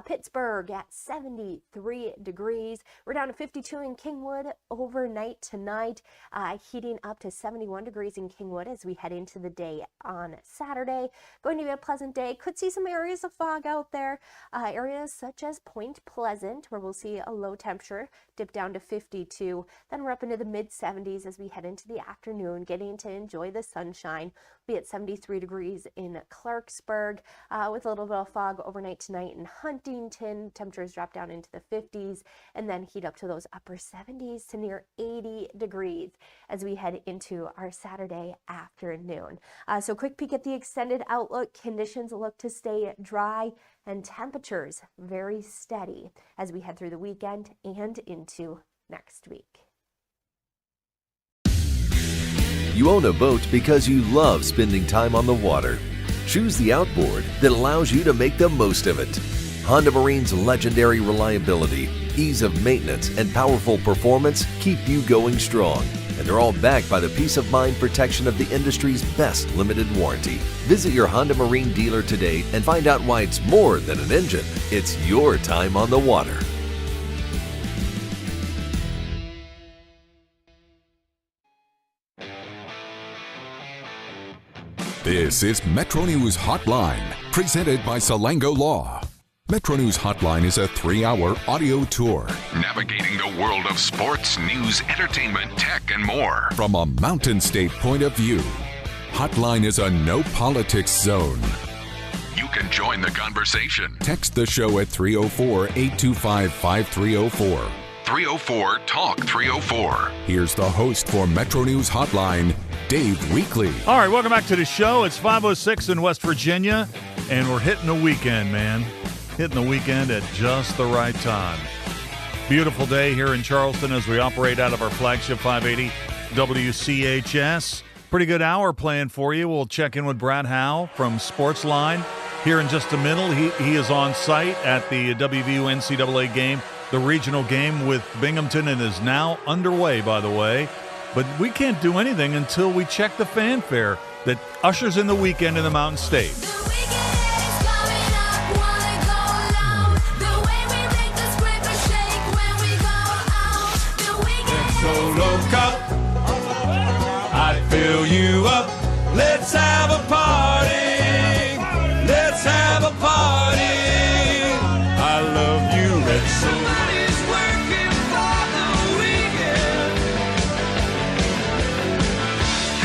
S14: Pittsburgh at 73 degrees. We're down to 52 in Kingwood overnight tonight, heating up to 71 degrees in Kingwood as we head into the day on Saturday. Going to be a pleasant day. Could see some areas of fog out there. Areas such as Point Pleasant, where we'll see a low temperature dip down to 52. Then we're up into the mid-70s as we head into the afternoon, getting to enjoy the sunshine. We'll be at 73 degrees in Clarksburg with a little bit of fog overnight tonight in Huntington. Temperatures drop down into the 50s and then heat up to those upper 70s to near 80 degrees as we head into our Saturday afternoon. So quick peek at the extended outlook. Conditions look to stay dry and temperatures very steady as we head through the weekend and into next week.
S11: You own a boat because you love spending time on the water. Choose the outboard that allows you to make the most of it. Honda Marine's legendary reliability, ease of maintenance, and powerful performance keep you going strong. And they're all backed by the peace of mind protection of the industry's best limited warranty. Visit your Honda Marine dealer today and find out why it's more than an engine. It's your time on the water.
S4: This is Metro News Hotline, presented by Salango Law. Metro News Hotline is a 3-hour audio tour navigating the world of sports, news, entertainment, tech, and more from a Mountain State point of view. Hotline is a no politics zone. You can join the conversation. Text the show at 304-825-5304. 304-TALK-304. Here's the host for Metro News Hotline, Dave Weekley.
S5: All right, welcome back to the show. It's 5:06 in West Virginia, and we're hitting the weekend, man. Hitting the weekend at just the right time. Beautiful day here in Charleston as we operate out of our flagship 580 WCHS. Pretty good hour planned for you. We'll check in with Brad Howe from Sportsline here in just a minute. He is on site at the WVU NCAA game, the regional game with Binghamton, and is now underway, by the way. But we can't do anything until we check the fanfare that ushers in the weekend in the Mountain State.
S3: Solo cup, I'd fill you up. Let's have a party. Let's have a party. I love you, Red Solo. Somebody's working for the weekend.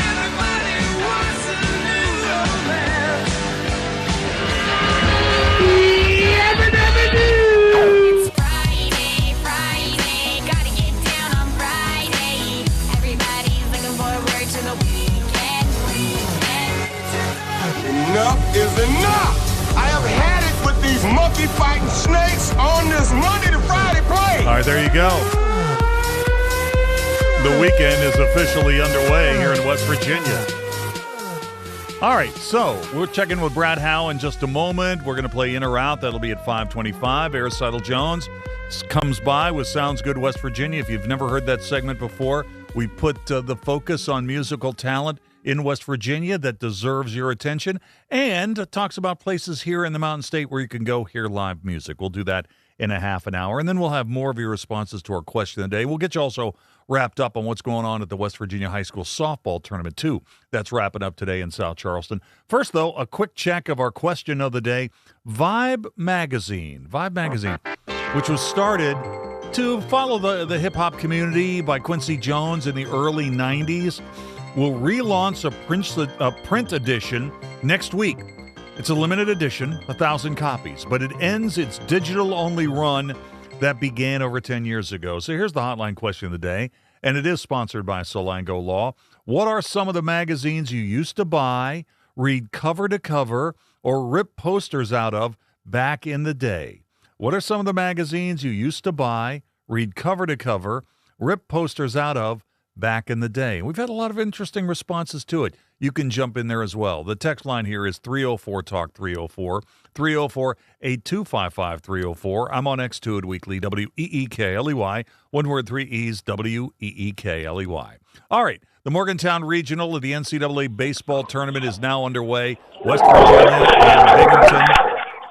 S3: Everybody wants a new romance.
S23: It's Friday, gotta get down on Friday. Everybody's looking forward to the weekend.
S3: Enough is enough. I have had it with these monkey fighting snakes on this Monday to Friday play.
S5: All right, there you go. The weekend is officially underway here in West Virginia. All right, so we'll check in with Brad Howe in just a moment. We're going to play in or out. That'll be at 5:25. Aristotle Jones comes by with Sounds Good West Virginia. If you've never heard that segment before, we put the focus on musical talent in West Virginia that deserves your attention, and talks about places here in the Mountain State where you can go hear live music. We'll do that in a half an hour. And then we'll have more of your responses to our question of the day. We'll get you also wrapped up on what's going on at the West Virginia High School softball tournament, too. That's wrapping up today in South Charleston. First, though, a quick check of our question of the day. Vibe Magazine, which was started to follow the hip-hop community by Quincy Jones in the early 90s, will relaunch a print edition next week. It's a limited edition, 1,000 copies, but it ends its digital-only run that began over 10 years ago. So here's the hotline question of the day, and it is sponsored by Salango Law. What are some of the magazines you used to buy, read cover to cover, or rip posters out of back in the day? What are some of the magazines you used to buy, read cover to cover, rip posters out of back in the day? We've had a lot of interesting responses to it. You can jump in there as well. The text line here is 304-TALK 304, 304-8255-304. I'm on X2 at Weekly, WEEKLEY, one word, 3 E's, WEEKLEY. All right, the Morgantown Regional of the NCAA baseball tournament is now underway. West Virginia and Binghamton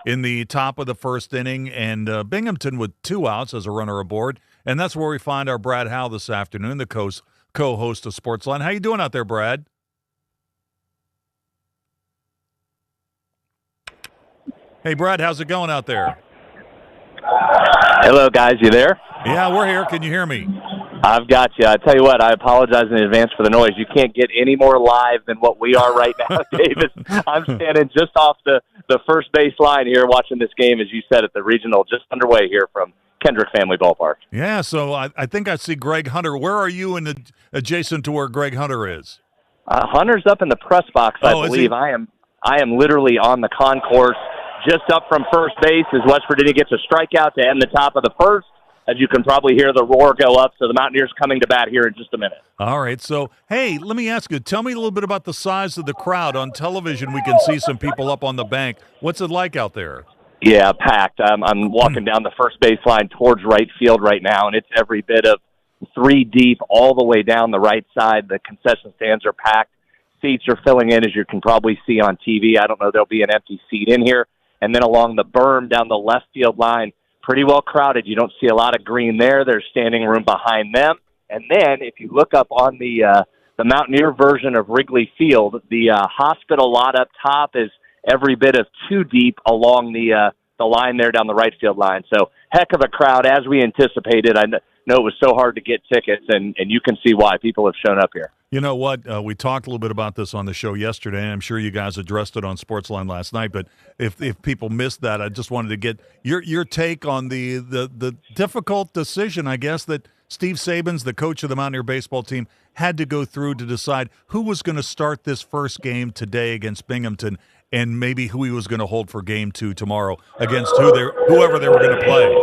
S5: in the top of the first inning, and Binghamton with 2 outs as a runner aboard. And that's where we find our Brad Howe this afternoon, the co-host of Sportsline. How you doing out there, Brad? Hey, Brad, how's it going out there?
S2: Hello, guys. You there?
S5: Yeah, we're here. Can you hear me?
S2: I've got you. I tell you what, I apologize in advance for the noise. You can't get any more live than what we are right now, Davis. I'm standing just off the first base line here watching this game, as you said, at the regional, just underway here from Kendrick Family Ballpark.
S5: Yeah, so I think I see Greg Hunter. Where are you adjacent to where Greg Hunter is?
S2: Hunter's up in the press box, I believe. I am literally on the concourse, just up from first base as West Virginia gets a strikeout to end the top of the first. As you can probably hear the roar go up, so the Mountaineers coming to bat here in just a minute.
S5: All right, so, hey, let me ask you, tell me a little bit about the size of the crowd. On television, we can see some people up on the bank. What's it like out there?
S2: Yeah, packed. I'm walking down the first baseline towards right field right now, and it's every bit of 3 deep all the way down the right side. The concession stands are packed. Seats are filling in, as you can probably see on TV. I don't know there'll be an empty seat in here. And then along the berm down the left field line, pretty well crowded. You don't see a lot of green there. There's standing room behind them. And then if you look up on the Mountaineer version of Wrigley Field, the hospital lot up top is every bit of 2 deep along the line there down the right field line. So heck of a crowd, as we anticipated. I know it was so hard to get tickets, and you can see why people have shown up here.
S5: You know what? We talked a little bit about this on the show yesterday, and I'm sure you guys addressed it on Sportsline last night. But if people missed that, I just wanted to get your take on the difficult decision, I guess, that Steve Saban's, the coach of the Mountaineer baseball team, had to go through to decide who was going to start this first game today against Binghamton, and maybe who he was going to hold for game 2 tomorrow against whoever they were going to play.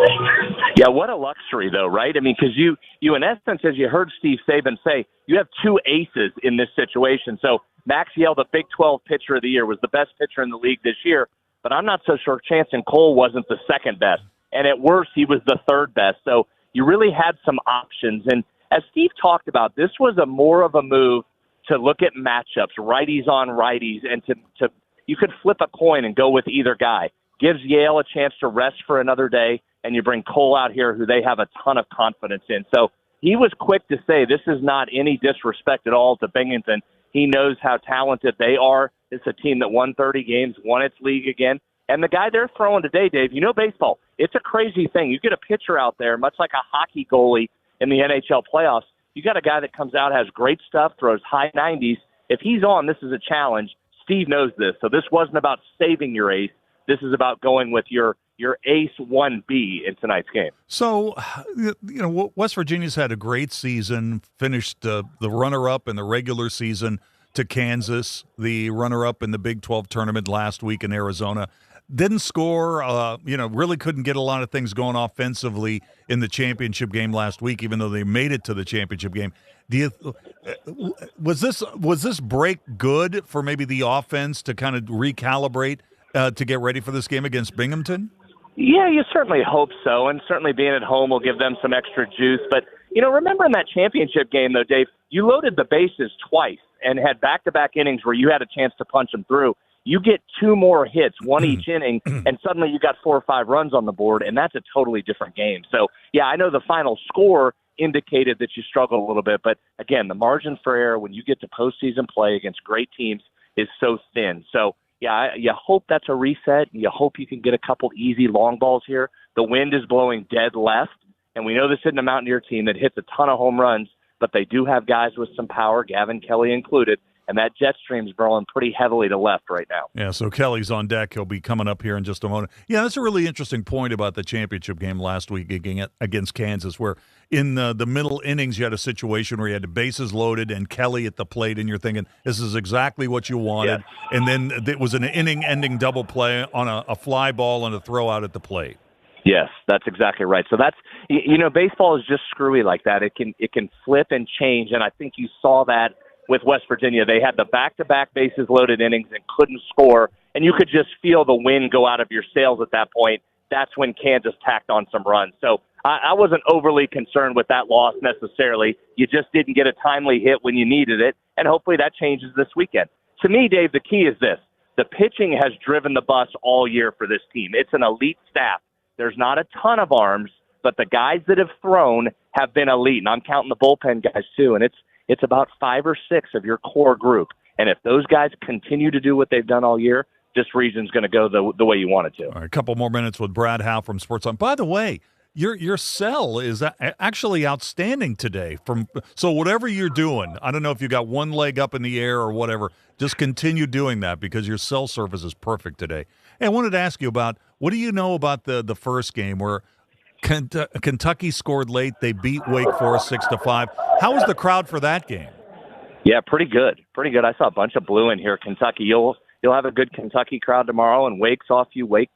S2: Yeah, what a luxury, though, right? I mean, because you in essence, as you heard Steve Saban say, you have 2 aces in this situation. So Max Yell, the Big 12 pitcher of the year, was the best pitcher in the league this year, but I'm not so sure Chanson Cole wasn't the second best. And at worst, he was the third best. So you really had some options. And as Steve talked about, this was more of a move to look at matchups, righties on righties, and to you could flip a coin and go with either guy. Gives Yale a chance to rest for another day, and you bring Cole out here, who they have a ton of confidence in. So he was quick to say this is not any disrespect at all to Binghamton. He knows how talented they are. It's a team that won 30 games, won its league again. And the guy they're throwing today, Dave, you know baseball, it's a crazy thing. You get a pitcher out there, much like a hockey goalie in the NHL playoffs. You got a guy that comes out, has great stuff, throws high 90s. If he's on, this is a challenge. Steve knows this. So this wasn't about saving your ace. This is about going with your ace 1B in tonight's game.
S5: So, West Virginia's had a great season, finished the runner-up in the regular season to Kansas, the runner-up in the Big 12 tournament last week in Arizona. Didn't score, really couldn't get a lot of things going offensively in the championship game last week, even though they made it to the championship game. Was this break good for maybe the offense to kind of recalibrate to get ready for this game against Binghamton?
S2: Yeah, you certainly hope so, and certainly being at home will give them some extra juice. But, remember in that championship game, though, Dave, you loaded the bases twice and had back-to-back innings where you had a chance to punch them through. You get 2 more hits, one each inning, and suddenly you got 4 or 5 runs on the board, and that's a totally different game. So, yeah, I know the final score indicated that you struggled a little bit, but again, the margin for error when you get to postseason play against great teams is so thin. So, yeah, you hope that's a reset. You hope you can get a couple easy long balls here. The wind is blowing dead left, and we know this isn't a Mountaineer team that hits a ton of home runs, but they do have guys with some power, Gavin Kelly included, and that jet stream's blowing pretty heavily to left right now.
S5: Yeah, so Kelly's on deck. He'll be coming up here in just a moment. Yeah, that's a really interesting point about the championship game last week against Kansas, where in the middle innings you had a situation where you had the bases loaded and Kelly at the plate, and you're thinking, this is exactly what you wanted. Yeah. And then it was an inning-ending double play on a fly ball and a throw out at the plate.
S2: Yes, that's exactly right. So that's, baseball is just screwy like that. It can flip and change, and I think you saw that with West Virginia. They had the back-to-back bases loaded innings and couldn't score, and you could just feel the wind go out of your sails at that point. That's when Kansas tacked on some runs. So I wasn't overly concerned with that loss necessarily. You just didn't get a timely hit when you needed it, and hopefully that changes this weekend. To me, Dave, the key is this. The pitching has driven the bus all year for this team. It's an elite staff. There's not a ton of arms, but the guys that have thrown have been elite, and I'm counting the bullpen guys too, and it's about 5 or 6 of your core group. And if those guys continue to do what they've done all year, this region's going to go the way you want it to.
S5: All right, a couple more minutes with Brad Howe from Sports On. By the way, your cell is actually outstanding today. So whatever you're doing, I don't know if you got one leg up in the air or whatever, just continue doing that because your cell service is perfect today. Hey, I wanted to ask you about, what do you know about the first game where Kentucky scored late? They beat Wake Forest 6-5. How was the crowd for that game?
S2: Yeah, pretty good. Pretty good. I saw a bunch of blue in here. Kentucky, you'll have a good Kentucky crowd tomorrow, and Wake saw a few Wake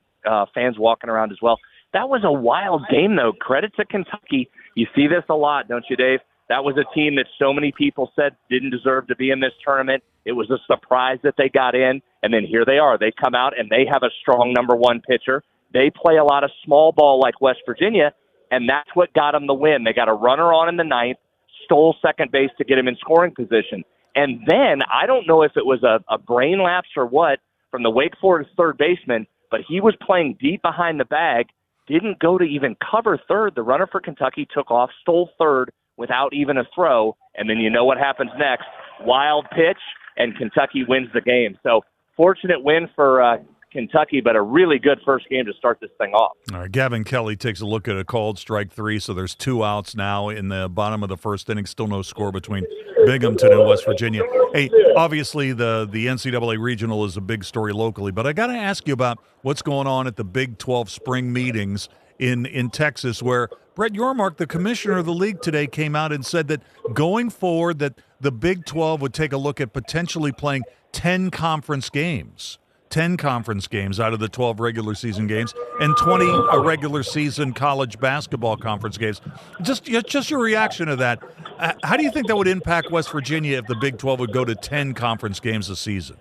S2: fans walking around as well. That was a wild game, though. Credit to Kentucky. You see this a lot, don't you, Dave? That was a team that so many people said didn't deserve to be in this tournament. It was a surprise that they got in, and then here they are. They come out, and they have a strong number one pitcher. They play a lot of small ball like West Virginia, and that's what got them the win. They got a runner on in the ninth, stole second base to get him in scoring position. And then, I don't know if it was a brain lapse or what from the Wake Forest third baseman, but he was playing deep behind the bag, didn't go to even cover third. The runner for Kentucky took off, stole third without even a throw, and then you know what happens next. Wild pitch, and Kentucky wins the game. So fortunate win for Kentucky, but a really good first game to start this thing off.
S5: All right, Gavin Kelly takes a look at a called strike 3, so there's 2 outs now in the bottom of the first inning. Still no score between Binghamton and West Virginia. Hey, obviously the NCAA Regional is a big story locally, but I got to ask you about what's going on at the Big 12 spring meetings in Texas, where Brett Yormark, the commissioner of the league today, came out and said that going forward that the Big 12 would take a look at potentially playing 10 conference games. 10 conference games out of the 12 regular season games and 20 regular season college basketball conference games. Just your reaction to that. How do you think that would impact West Virginia if the Big 12 would go to 10 conference games this season?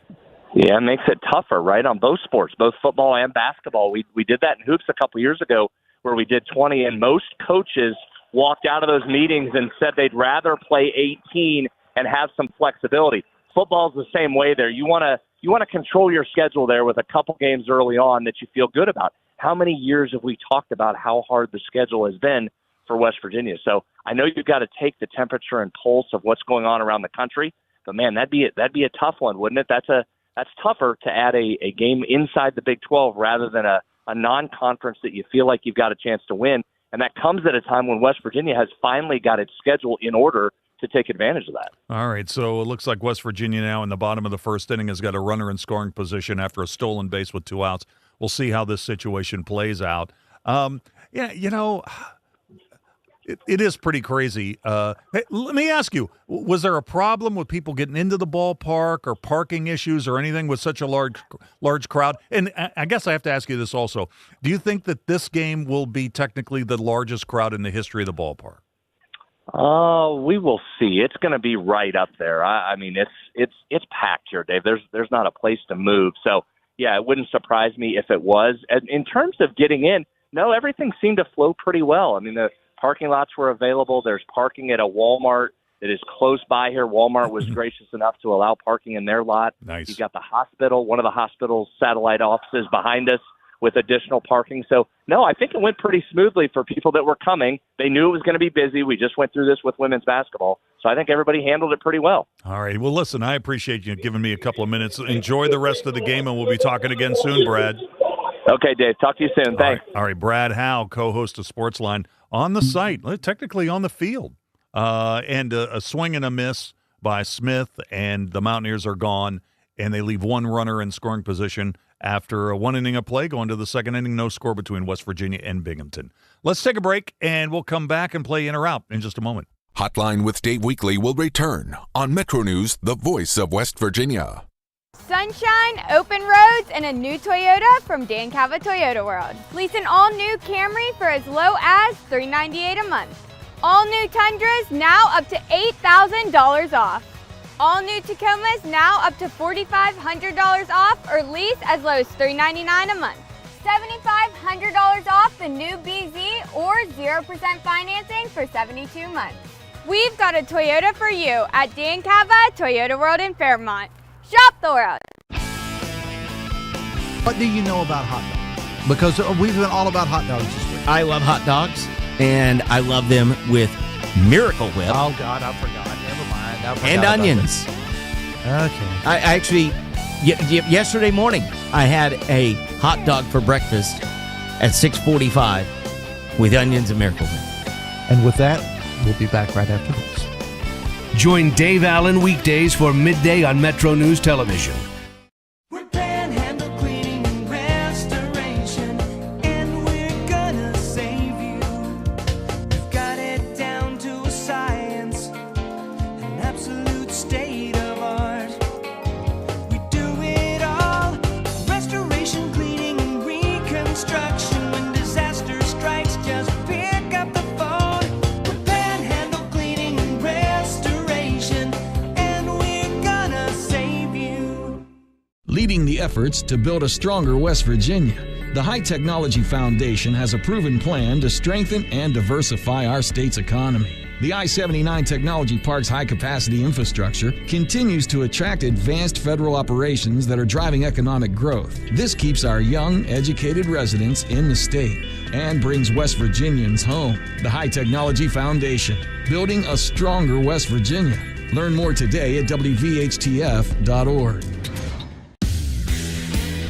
S2: Yeah, it makes it tougher, right, on both sports, both football and basketball. We did that in hoops a couple years ago where we did 20, and most coaches walked out of those meetings and said they'd rather play 18 and have some flexibility. Football's the same way there. You want to control your schedule there with a couple games early on that you feel good about. How many years have we talked about how hard the schedule has been for West Virginia? So I know you've got to take the temperature and pulse of what's going on around the country, but man, that'd be a tough one, wouldn't it? That's tougher to add a game inside the Big 12 rather than a non-conference that you feel like you've got a chance to win. And that comes at a time when West Virginia has finally got its schedule in order to take advantage of that.
S5: All right, so it looks like West Virginia now in the bottom of the first inning has got a runner in scoring position after a stolen base with 2 outs. We'll see how this situation plays out. It is pretty crazy. Hey, let me ask you, was there a problem with people getting into the ballpark or parking issues or anything with such a large crowd? And I guess I have to ask you this also. Do you think that this game will be technically the largest crowd in the history of the ballpark?
S2: We will see. It's going to be right up there. I mean, it's packed here, Dave. There's not a place to move. So, yeah, it wouldn't surprise me if it was. And in terms of getting in, no, everything seemed to flow pretty well. I mean, the parking lots were available. There's parking at a Walmart that is close by here. Walmart was gracious enough to allow parking in their lot.
S5: Nice.
S2: You've got the hospital, one of the hospital's satellite offices behind us with additional parking. So, no, I think it went pretty smoothly for people that were coming. They knew it was going to be busy. We just went through this with women's basketball. So I think everybody handled it pretty well.
S5: All right. Well, listen, I appreciate you giving me a couple of minutes. Enjoy the rest of the game, and we'll be talking again soon, Brad.
S2: Okay, Dave. Talk to you soon. Thanks.
S5: All right. Brad Howe, co-host of Sportsline, on the site, technically on the field. And a swing and a miss by Smith, and the Mountaineers are gone, and they leave one runner in scoring position after one inning of play, going to the second inning, no score between West Virginia and Binghamton. Let's take a break, and we'll come back and play in or out in just a moment.
S4: Hotline with Dave Weekly will return on Metro News, the voice of West Virginia.
S15: Sunshine, open roads, and a new Toyota from Dan Cava Toyota World. Lease an all-new Camry for as low as $398 a month. All new Tundras now up to $8,000 off. All new Tacomas now up to $4,500 off, or lease as low as $399 a month. $7,500 off the new BZ or 0% financing for 72 months. We've got a Toyota for you at Dan Cava Toyota World in Fairmont. Shop the world.
S17: What do you know about hot dogs? Because we've been all about hot dogs this week.
S6: I love hot dogs, and I love them with Miracle Whip.
S17: Oh, God, I forgot. Never mind.
S6: And onions.
S17: Okay.
S6: I actually, yesterday morning, I had a hot dog for breakfast at 6:45 with onions and Miracle Whip.
S17: And with that, we'll be back right after this.
S10: Join Dave Allen weekdays for midday on Metro News Television.
S23: We're Panhandle Cleaning and Restoration, and we're gonna save you. We've got it down to a science, an absolute state of art. We do it all, restoration, cleaning, and reconstruction. When disaster strikes, just pick up the phone. We're Panhandle Cleaning and Restoration, and we're gonna save you.
S19: Leading the efforts to build a stronger West Virginia, the High Technology Foundation has a proven plan to strengthen and diversify our state's economy. The I-79 Technology Park's high-capacity infrastructure continues to attract advanced federal operations that are driving economic growth. This keeps our young, educated residents in the state and brings West Virginians home. The High Technology Foundation, building a stronger West Virginia. Learn more today at WVHTF.org.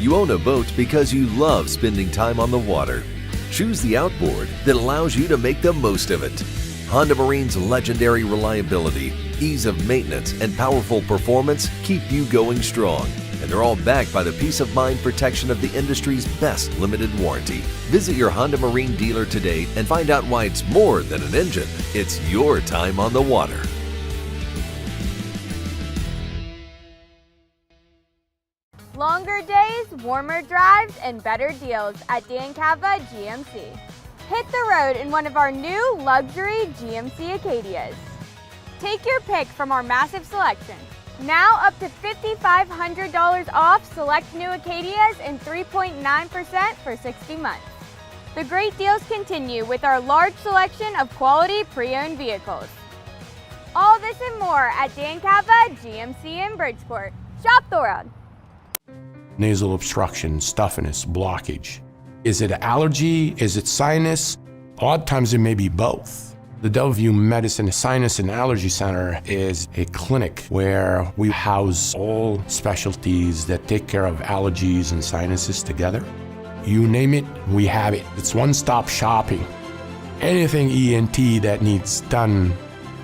S11: You own a boat because you love spending time on the water. Choose the outboard that allows you to make the most of it. Honda Marine's legendary reliability, ease of maintenance, and powerful performance keep you going strong. And they're all backed by the peace of mind protection of the industry's best limited warranty. Visit your Honda Marine dealer today and find out why it's more than an engine. It's your time on the water.
S15: Longer days, warmer drives, and better deals at Dan Cava GMC. Hit the road in one of our new luxury GMC Acadias. Take your pick from our massive selection. Now up to $5,500 off select new Acadias and 3.9% for 60 months. The great deals continue with our large selection of quality pre-owned vehicles. All this and more at Dan Cava GMC in Bridgeport. Shop the world.
S13: Nasal obstruction, stuffiness, blockage. Is it allergy? Is it sinus? Odd times it may be both. The Delview Medicine Sinus and Allergy Center is a clinic where we house all specialties that take care of allergies and sinuses together. You name it, we have it. It's one-stop shopping. Anything ENT that needs done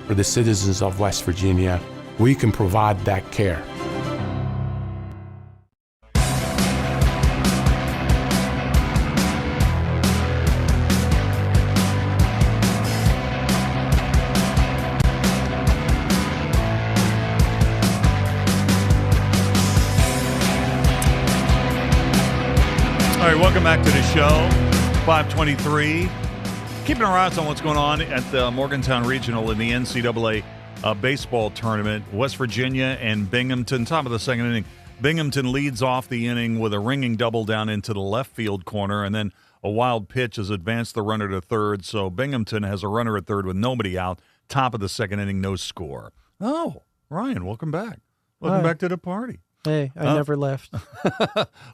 S13: for the citizens of West Virginia, we can provide that care.
S5: All right, welcome back to the show. 5:23. Keeping our eyes on what's going on at the Morgantown Regional in the NCAA baseball tournament. West Virginia and Binghamton, top of the second inning. Binghamton leads off the inning with a ringing double down into the left field corner, and then a wild pitch has advanced the runner to third. So Binghamton has a runner at third with nobody out. Top of the second inning, no score. Oh, Ryan, welcome back. Welcome
S7: Hi.
S5: back to the party.
S7: Hey, I never left.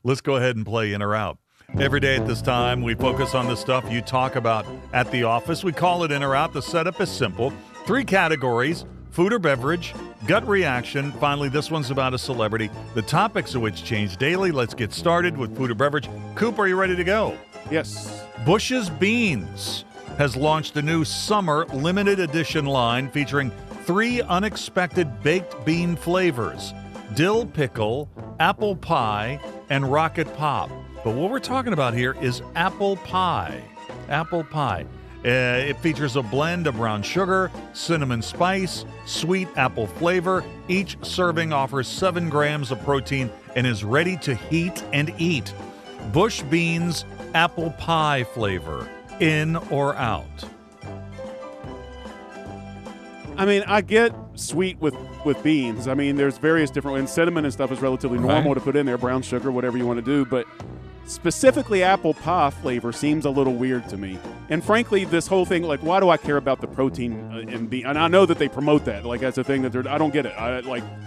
S5: Let's go ahead and play in or out. Every day at this time, we focus on the stuff you talk about at the office. We call it in or out. The setup is simple. 3 categories: food or beverage, gut reaction. Finally, this one's about a celebrity, the topics of which change daily. Let's get started with food or beverage. Coop, are you ready to go?
S18: Yes.
S5: Bush's Beans has launched a new summer limited edition line featuring 3 unexpected baked bean flavors: dill pickle, apple pie, and rocket pop. But what we're talking about here is apple pie. Apple pie. It features a blend of brown sugar, cinnamon spice, sweet apple flavor. Each serving offers 7 grams of protein and is ready to heat and eat. Bush Beans apple pie flavor, in or out?
S18: I mean, I get sweet with beans. I mean, there's various different ones. Cinnamon and stuff is relatively normal to put in there, brown sugar, whatever you want to do. But specifically apple pie flavor seems a little weird to me. And frankly, this whole thing, like, why do I care about the protein in bean? And I know that they promote that. Like, that's a thing that I don't get it.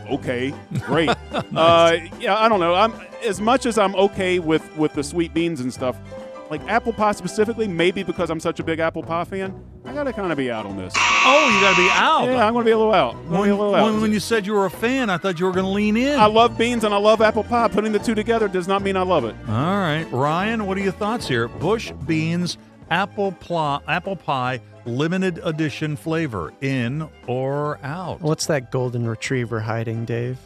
S18: Okay, great. Yeah, I don't know. As much as I'm okay with the sweet beans and stuff, like apple pie specifically, maybe because I'm such a big apple pie fan, I got to kind of be out on this.
S5: Oh, you got to be out.
S18: Yeah, I'm going to be a little out.
S5: When you said you were a fan, I thought you were going to lean in.
S18: I love beans and I love apple pie. Putting the two together does not mean I love it.
S5: All right. Ryan, what are your thoughts here? Bush Beans apple pie limited edition flavor, in or out?
S7: What's that golden retriever hiding, Dave?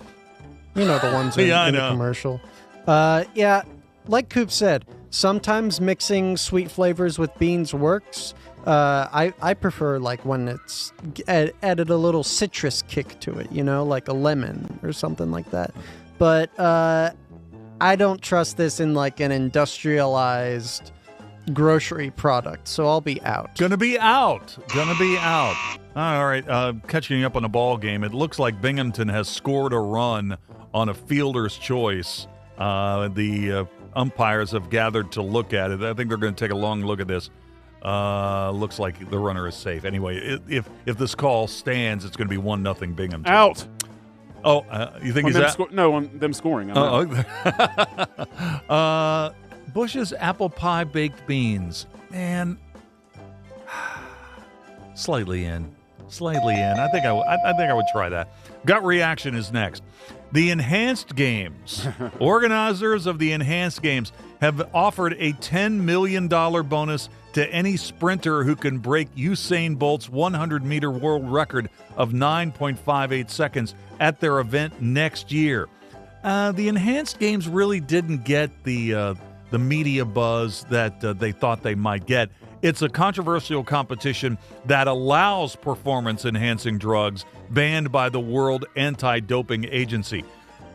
S7: You know, the ones in the commercial. Yeah, like Coop said, sometimes mixing sweet flavors with beans works. I prefer like when it's added a little citrus kick to it, you know, like a lemon or something like that. But I don't trust this in like an industrialized grocery product, so I'll be out.
S5: Gonna be out. All right, catching up on a ball game. It looks like Binghamton has scored a run on a fielder's choice. The umpires have gathered to look at it. I think they're going to take a long look at this. Looks like the runner is safe. Anyway, if this call stands, it's going to be 1-0 Binghamton.
S18: Out.
S5: Oh, you think he's out?
S18: On them scoring.
S5: Bush's apple pie baked beans. Man, slightly in. I think I would try that. Gut reaction is next. The Enhanced Games. Organizers of the Enhanced Games have offered a $10 million bonus to any sprinter who can break Usain Bolt's 100-meter world record of 9.58 seconds at their event next year. The Enhanced Games really didn't get the media buzz that they thought they might get. It's a controversial competition that allows performance-enhancing drugs banned by the World Anti-Doping Agency.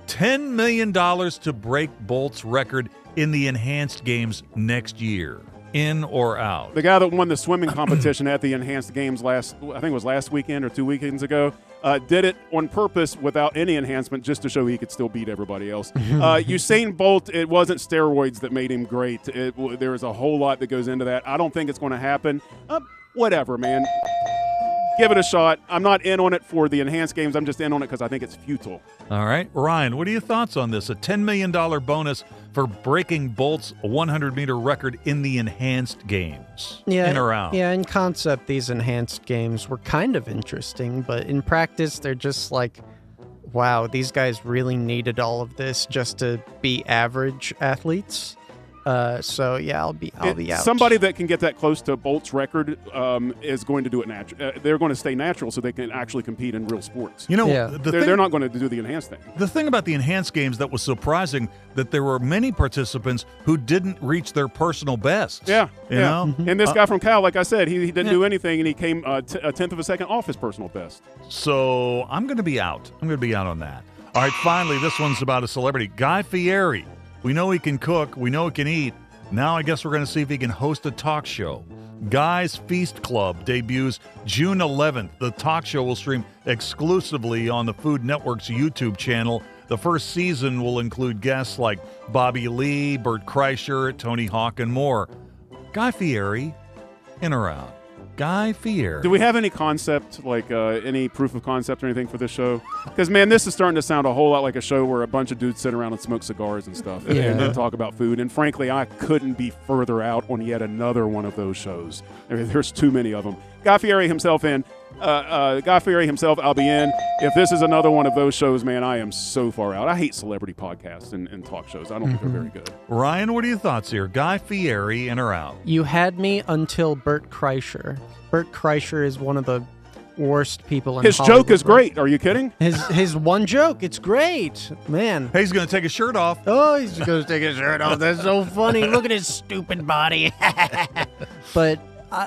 S5: $10 million to break Bolt's record in the Enhanced Games next year. In or out?
S18: The guy that won the swimming competition at the Enhanced Games I think it was last weekend or 2 weekends ago, did it on purpose without any enhancement just to show he could still beat everybody else. Usain Bolt, it wasn't steroids that made him great. There is a whole lot that goes into that. I don't think it's going to happen. Whatever, man. Give it a shot. I'm not in on it for the Enhanced Games. I'm just in on it because I think it's futile.
S5: All right. Ryan, what are your thoughts on this? A $10 million bonus for breaking Bolt's 100-meter record in the Enhanced Games.
S7: Yeah,
S5: in or out?
S7: Yeah, in concept, these Enhanced Games were kind of interesting, but in practice, they're just like, wow, these guys really needed all of this just to be average athletes. So yeah, I'll be out.
S18: Somebody that can get that close to Bolt's record is going to do it natural. They're going to stay natural so they can actually compete in real sports.
S5: You know,
S18: they're not going to do the enhanced thing.
S5: The thing about the Enhanced Games that was surprising that there were many participants who didn't reach their personal bests.
S18: Yeah,
S5: you know.
S18: And this guy from Cal, like I said, he didn't do anything, and he came a tenth of a second off his personal best.
S5: So I'm going to be out. I'm going to be out on that. All right, finally, this one's about a celebrity, Guy Fieri. We know he can cook. We know he can eat. Now I guess we're going to see if he can host a talk show. Guy's Feast Club debuts June 11th. The talk show will stream exclusively on the Food Network's YouTube channel. The first season will include guests like Bobby Lee, Bert Kreischer, Tony Hawk, and more. Guy Fieri, in or out? Guy Fieri.
S18: Do we have any concept, like any proof of concept or anything for this show? Because, man, this is starting to sound a whole lot like a show where a bunch of dudes sit around and smoke cigars and stuff and then talk about food. And, frankly, I couldn't be further out on yet another one of those shows. I mean, there's too many of them. Guy Fieri himself, I'll be in. If this is another one of those shows, man, I am so far out. I hate celebrity podcasts and talk shows. I don't think they're very good.
S5: Ryan, what are your thoughts here? Guy Fieri, in or out?
S7: You had me until Bert Kreischer. Bert Kreischer is one of the worst people in
S18: His
S7: Hollywood.
S18: joke is great. Are you kidding?
S7: His one joke, it's great. Man.
S5: Hey, he's going to take his shirt off.
S7: Oh, he's going to take his shirt off. That's so funny. Look at his stupid body. But I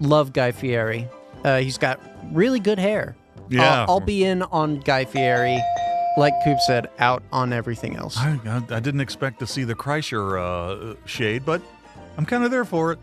S7: love Guy Fieri. He's got really good hair.
S5: Yeah.
S7: I'll be in on Guy Fieri. Like Coop said, out on everything else.
S5: I didn't expect to see the Kreischer shade, but I'm kind of there for it.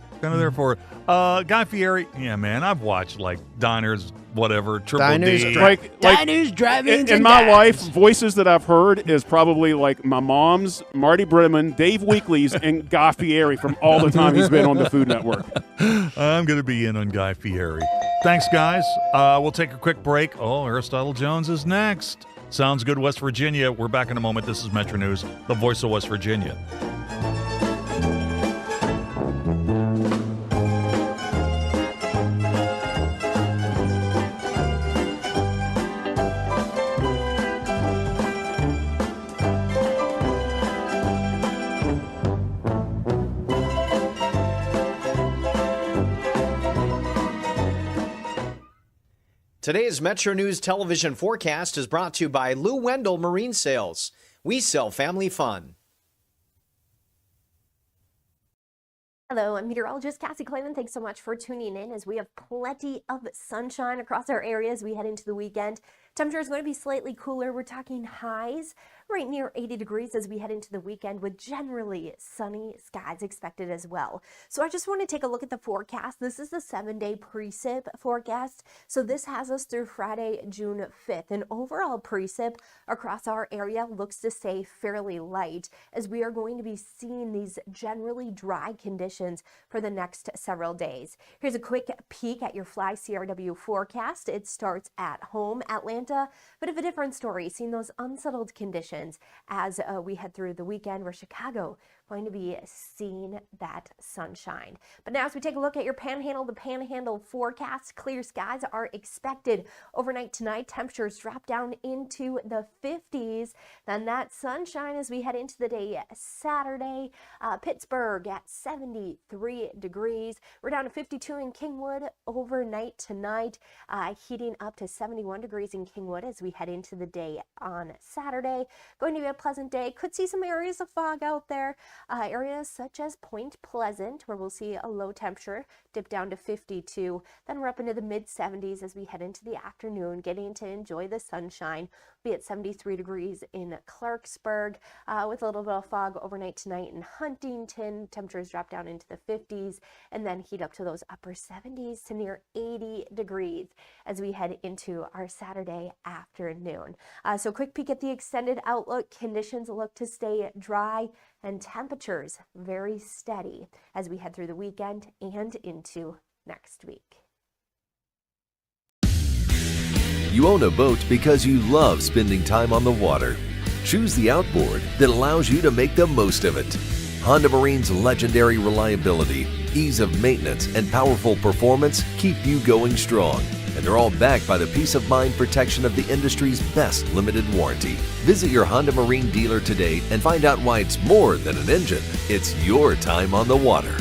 S5: Guy Fieri, yeah, man, I've watched like Diners, whatever, Triple D.
S7: Diners, drive-ins,
S18: in my life, voices that I've heard is probably like my mom's, Marty Brenneman, Dave Weekly's, and Guy Fieri from all the time he's been on the Food Network.
S5: I'm going to be in on Guy Fieri. Thanks, guys. We'll take a quick break. Oh, Aristotle Jones is next. Sounds good, West Virginia. We're back in a moment. This is Metro News, the voice of West Virginia.
S9: Today's Metro News television forecast is brought to you by Lou Wendell Marine Sales. We sell family fun.
S14: Hello, I'm meteorologist Cassie Clayman. Thanks so much for tuning in as we have plenty of sunshine across our area as we head into the weekend. Temperature is going to be slightly cooler. We're talking highs right near 80 degrees as we head into the weekend with generally sunny skies expected as well. So I just want to take a look at the forecast. This is the 7-day precip forecast. So this has us through Friday, June 5th. And overall precip across our area looks to stay fairly light as we are going to be seeing these generally dry conditions for the next several days. Here's a quick peek at your Fly CRW forecast. It starts at home, Atlanta, bit of a different story, seeing those unsettled conditions as we head through the weekend, where Chicago going to be seeing that sunshine. But now as we take a look at your Panhandle, the Panhandle forecast, clear skies are expected overnight tonight. Temperatures drop down into the 50s. Then that sunshine as we head into the day Saturday. Pittsburgh at 73 degrees. We're down to 52 in Kingwood overnight tonight, heating up to 71 degrees in Kingwood as we head into the day on Saturday. Going to be a pleasant day. Could see some areas of fog out there. Areas such as Point Pleasant, where we'll see a low temperature dip down to 52. Then we're up into the mid-70s as we head into the afternoon, getting to enjoy the sunshine. We'll be at 73 degrees in Clarksburg with a little bit of fog overnight tonight in Huntington. Temperatures drop down into the 50s and then heat up to those upper 70s to near 80 degrees as we head into our Saturday afternoon. So quick peek at the extended outlook. Conditions look to stay dry and temperatures very steady as we head through the weekend and into next week.
S11: You own a boat because you love spending time on the water. Choose the outboard that allows you to make the most of it. Honda Marine's legendary reliability, ease of maintenance, and powerful performance keep you going strong. And they're all backed by the peace of mind protection of the industry's best limited warranty. Visit your Honda Marine dealer today and find out why it's more than an engine. It's your time on the water.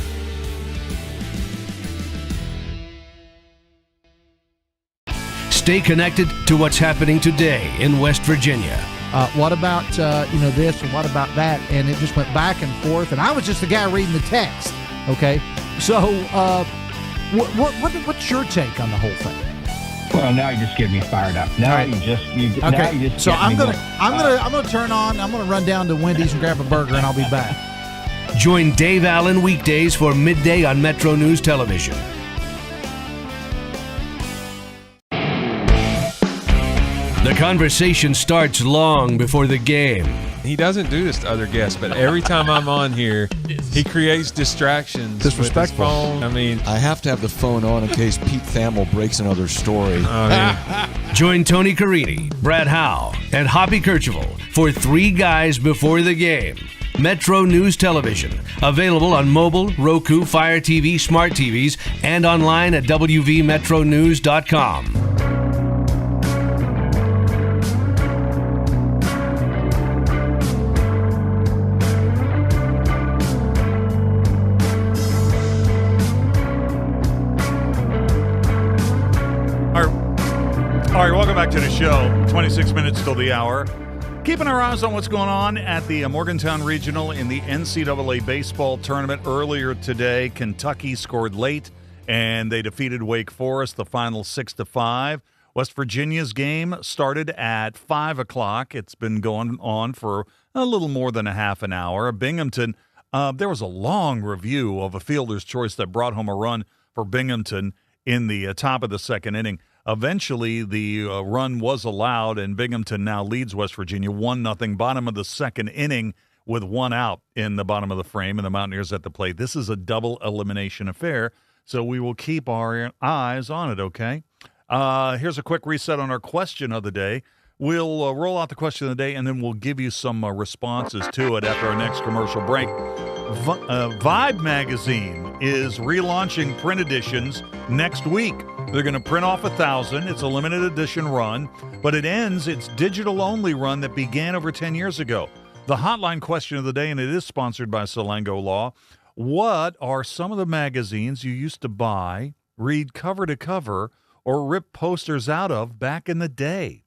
S10: Stay connected to what's happening today in West Virginia.
S16: What about this and what about that? And it just went back and forth. And I was just the guy reading the text. Okay, so what's your take on the whole thing?
S20: Well, now you just get me fired up. Now
S16: right.
S20: you just
S16: so I'm gonna turn on. I'm gonna run down to Wendy's and grab a burger, and I'll be back.
S10: Join Dave Allen weekdays for midday on Metro News Television. The conversation starts long before the game.
S8: he doesn't do this to other guests, but every time I'm on here, he creates distractions.
S21: Disrespectful.
S8: With his phone. I mean,
S21: I have to have the phone on in case Pete Thamel breaks another story.
S10: Join Tony Carini, Brad Howe, and Hoppy Kercheval for Three Guys Before the Game. Metro News Television. Available on mobile, Roku, Fire TV, smart TVs, and online at wvmetronews.com.
S5: All right, welcome back to the show. 26 minutes till the hour. Keeping our eyes on what's going on at the Morgantown Regional in the NCAA baseball tournament. Earlier today, Kentucky scored late, and they defeated Wake Forest, the final 6-5. West Virginia's game started at 5 o'clock. It's been going on for a little more than a half an hour. Binghamton, there was a long review of a fielder's choice that brought home a run for Binghamton in the top of the second inning. Eventually, the run was allowed, and Binghamton now leads West Virginia 1-0, bottom of the second inning with one out in the bottom of the frame, and the Mountaineers at the plate. This is a double elimination affair, so we will keep our eyes on it, okay? Here's a quick reset on our question of the day. We'll roll out the question of the day, and then we'll give you some responses to it after our next commercial break. Vibe magazine is relaunching print editions next week. They're going to print off 1,000. It's a limited edition run, but it ends its digital-only run that began over 10 years ago. The hotline question of the day, and it is sponsored by Salango Law. What are some of the magazines you used to buy, read cover to cover, or rip posters out of back in the day?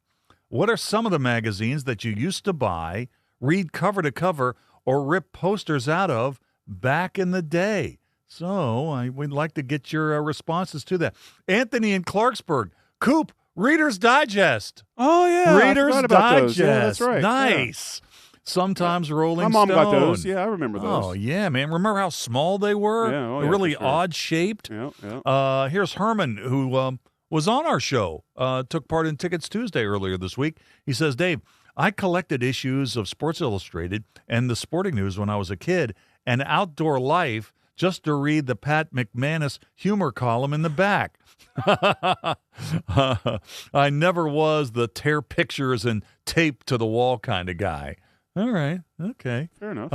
S5: What are some of the magazines that you used to buy, read cover to cover, or rip posters out of back in the day? So we'd like to get your responses to that. Anthony in Clarksburg, Coop, Reader's Digest.
S18: Oh, yeah.
S5: Reader's Digest.
S18: Yeah, that's right.
S5: Nice. Yeah. Sometimes Rolling
S18: Stone. My mom got
S5: Stone.
S18: those. Yeah, I remember those.
S5: Oh, yeah, man. Remember how small they were?
S18: Yeah,
S5: really
S18: sure.
S5: odd-shaped.
S18: Yeah.
S5: Here's Herman, who was on our show, took part in Tickets Tuesday earlier this week. He says, Dave, I collected issues of Sports Illustrated and the Sporting News when I was a kid, and Outdoor Life just to read the Pat McManus humor column in the back. I never was the tear pictures and tape to the wall kind of guy. All right. Okay.
S18: Fair enough.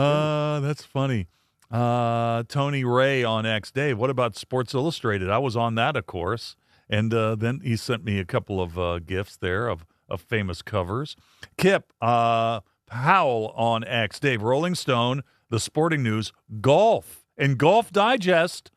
S5: That's funny. Tony Ray on X. Dave, what about Sports Illustrated? I was on that, of course. And then he sent me a couple of gifts there of famous covers. Kip Howell on X. Dave, Rolling Stone, the Sporting News, Golf, and Golf Digest.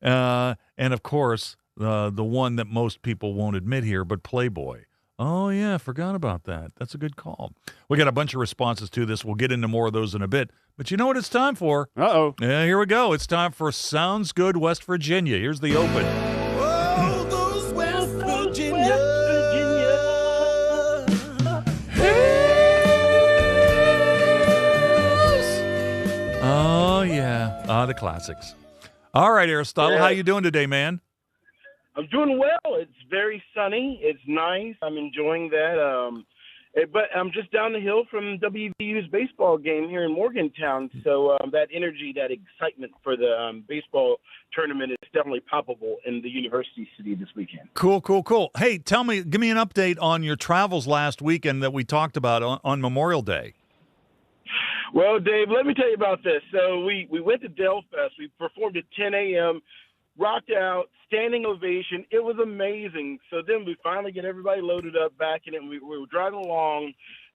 S5: And, of course, the one that most people won't admit here, but Playboy. Oh, yeah, forgot about that. That's a good call. We got a bunch of responses to this. We'll get into more of those in a bit. But you know what it's time for?
S18: Uh-oh.
S5: Yeah, here we go. It's time for Sounds Good West Virginia. Here's the open.
S23: Oh, those West Virginia.
S5: Oh, yeah. The classics. All right, Aristotle,
S22: Yeah.
S5: how you doing today, man?
S22: I'm doing well. It's very sunny. It's nice. I'm enjoying that. But I'm just down the hill from WVU's baseball game here in Morgantown. So that energy, that excitement for the baseball tournament is definitely palpable in the university city this weekend.
S5: Cool. Hey, give me an update on your travels last weekend that we talked about on Memorial Day.
S22: Well, Dave, let me tell you about this. So we went to Del Fest. We performed at 10 a.m., rocked out, standing ovation. It was amazing. So then we finally get everybody loaded up back in it. And we were driving along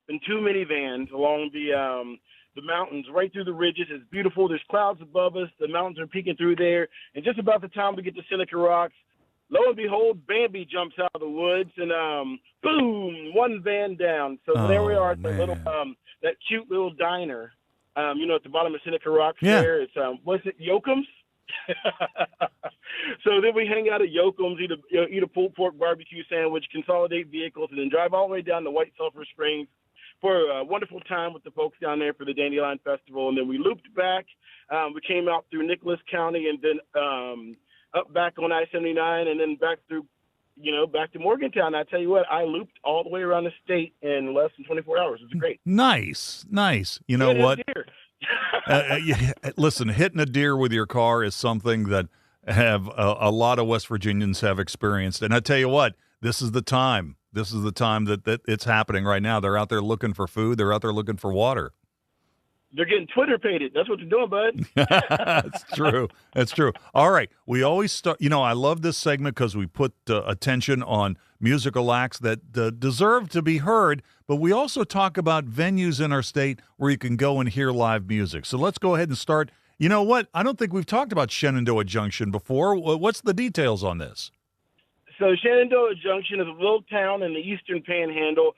S22: in two minivans along the mountains, right through the ridges. It's beautiful. There's clouds above us. The mountains are peeking through there. And just about the time we get to Seneca Rocks, lo and behold, Bambi jumps out of the woods, and boom, one van down. So there we are at the little that cute little diner, at the bottom of Seneca Rocks.
S5: Yeah.
S22: There, it's what's it, Yoakum's? So then we hang out at Yoakum's, eat a pulled pork barbecue sandwich, consolidate vehicles, and then drive all the way down to White Sulphur Springs for a wonderful time with the folks down there for the Dandelion Festival. And then we looped back. We came out through Nicholas County and then up back on I-79 and then back through back to Morgantown. I tell you what, I looped all the way around the state in less than 24 hours. It was great.
S5: Nice. You know what? Listen, hitting a deer with your car is something that have a lot of West Virginians have experienced. And I tell you what, this is the time. This is the time that it's happening right now. They're out there looking for food. They're out there looking for water.
S22: They're getting Twitter-pated. That's what they're doing, bud.
S5: That's true. That's true. All right. We always start, I love this segment because we put attention on musical acts that deserve to be heard, but we also talk about venues in our state where you can go and hear live music. So let's go ahead and start. You know what? I don't think we've talked about Shenandoah Junction before. What's the details on this?
S22: So Shenandoah Junction is a little town in the Eastern Panhandle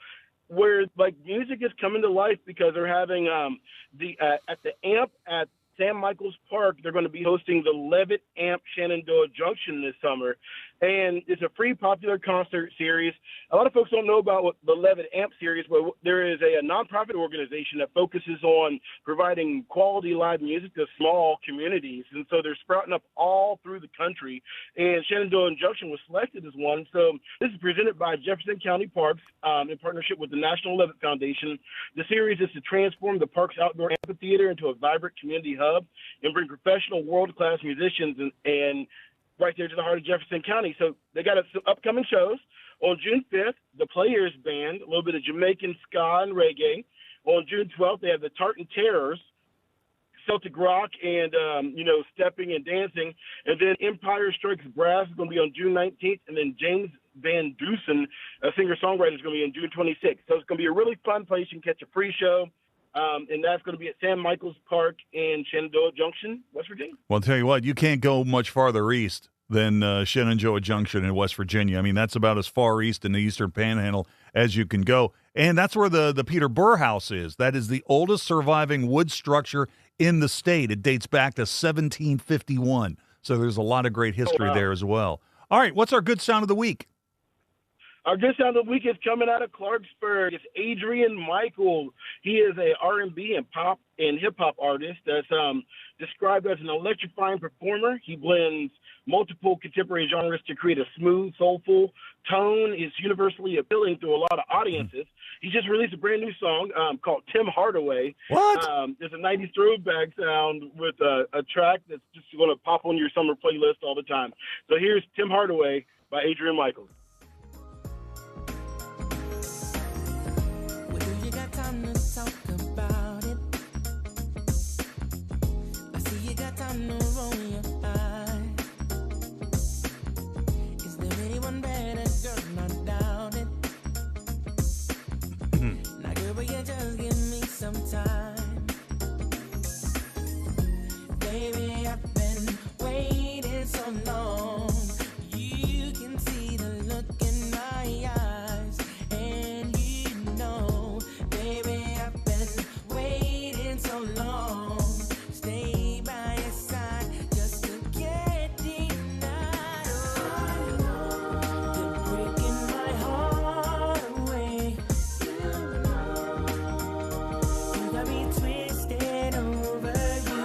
S22: where music is coming to life because they're having at the AMP at Sam Michaels Park, they're going to be hosting the Levitt AMP Shenandoah Junction this summer. And it's a free popular concert series. A lot of folks don't know about what the Levitt AMP series, but there is a nonprofit organization that focuses on providing quality live music to small communities. And so they're sprouting up all through the country. And Shenandoah Junction was selected as one. So this is presented by Jefferson County Parks in partnership with the National Levitt Foundation. The series is to transform the park's outdoor amphitheater into a vibrant community hub and bring professional world-class musicians and right there to the heart of Jefferson County. So they got some upcoming shows. On June 5th, the Players Band, a little bit of Jamaican ska and reggae. On June 12th, they have the Tartan Terrors, Celtic rock and, stepping and dancing. And then Empire Strikes Brass is going to be on June 19th. And then James Van Dusen, a singer-songwriter, is going to be on June 26th. So it's going to be a really fun place. You can catch a free show. And that's going to be at Sam Michaels Park in Shenandoah Junction, West Virginia.
S5: Well, I'll tell you what, you can't go much farther east than Shenandoah Junction in West Virginia. I mean, that's about as far east in the Eastern Panhandle as you can go. And that's where the Peter Burr House is. That is the oldest surviving wood structure in the state. It dates back to 1751. So there's a lot of great history there as well. All right, what's our good sound of the week?
S22: Our good sound of the week is coming out of Clarksburg. It's Adrian Michael. He is a R&B and pop and hip-hop artist that's described as an electrifying performer. He blends multiple contemporary genres to create a smooth, soulful tone. Is universally appealing to a lot of audiences. He just released a brand new song called Tim Hardaway.
S5: What?
S22: It's a 90s throwback sound with a track that's just going to pop on your summer playlist all the time. So here's Tim Hardaway by Adrian Michael.
S23: Talk about it. I see you got time to roll your eye. Is there anyone better, girl? Not doubt it. Now, girl, will you just give me some time? Baby, I've been waiting so long. You can see the look in my eyes, and you know, baby, waiting so long, stay by your side just to get denied. Oh, you're breaking my heart away. You got me twisted over you.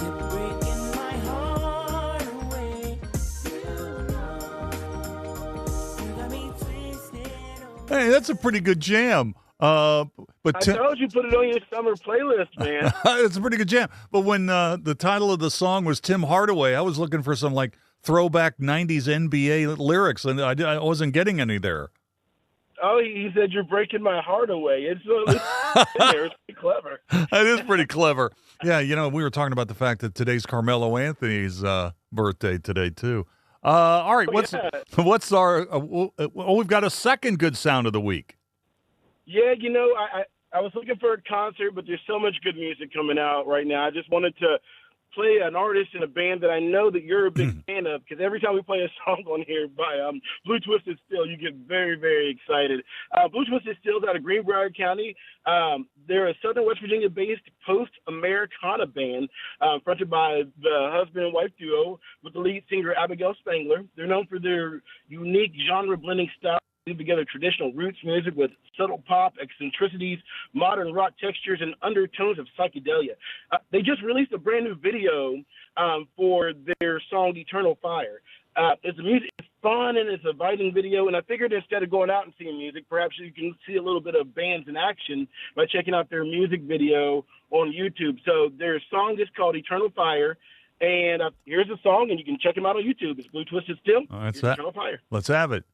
S23: You're breaking my heart away. You got me twisted over.
S5: Hey, that's a pretty good jam. But
S22: I told you put it on your summer playlist, man.
S5: It's a pretty good jam. But when the title of the song was Tim Hardaway, I was looking for some throwback 90s NBA lyrics, and I wasn't getting any there.
S22: Oh, he said, you're breaking my heart away. It's pretty clever.
S5: That is pretty clever. Yeah, we were talking about the fact that today's Carmelo Anthony's birthday today, too. All right, what's our we've got a second good sound of the week.
S22: Yeah, I was looking for a concert, but there's so much good music coming out right now. I just wanted to play an artist in a band that I know that you're a big fan of, because every time we play a song on here by Blue Twisted Steel, you get very, very excited. Blue Twisted Steel is out of Greenbrier County. They're a Southern West Virginia-based post-Americana band fronted by the husband and wife duo with the lead singer Abigail Spangler. They're known for their unique genre-blending style. Together traditional roots music with subtle pop, eccentricities, modern rock textures, and undertones of psychedelia. They just released a brand new video for their song Eternal Fire. It's fun and it's a inviting video. And I figured instead of going out and seeing music, perhaps you can see a little bit of bands in action by checking out their music video on YouTube. So their song is called Eternal Fire. And here's the song, and you can check them out on YouTube. It's Blue Twisted Steel.
S5: That's that.
S22: Eternal Fire.
S5: Let's have it.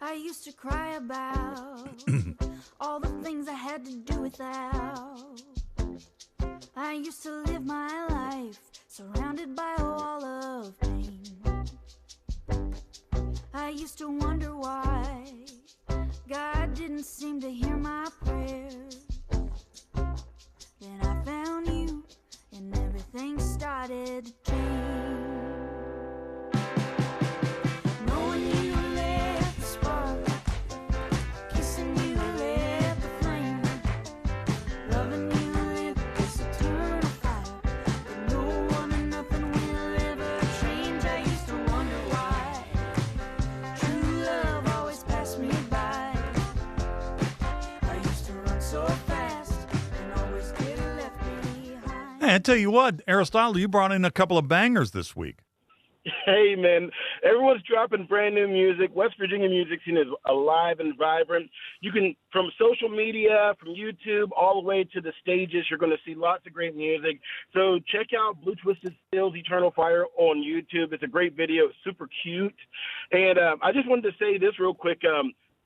S1: I used to cry about all the things I had to do without. I used to live my life surrounded by a wall of pain. I used to wonder why God didn't seem to hear my prayers. Then I found you, and everything started to change. Knowing you lit the spark, kissing you lit the flame, loving you lit this eternal fire that no one and nothing will ever change. I used to wonder why true love always passed me by. I used to run so fast.
S5: Hey, I tell you what, Aristotle, you brought in a couple of bangers this week.
S22: Hey, man, everyone's dropping brand new music. West Virginia music scene is alive and vibrant. You can, from social media, from YouTube, all the way to the stages, you're going to see lots of great music. So check out Blue Twisted Steel's Eternal Fire on YouTube. It's a great video. It's super cute. And I just wanted to say this real quick.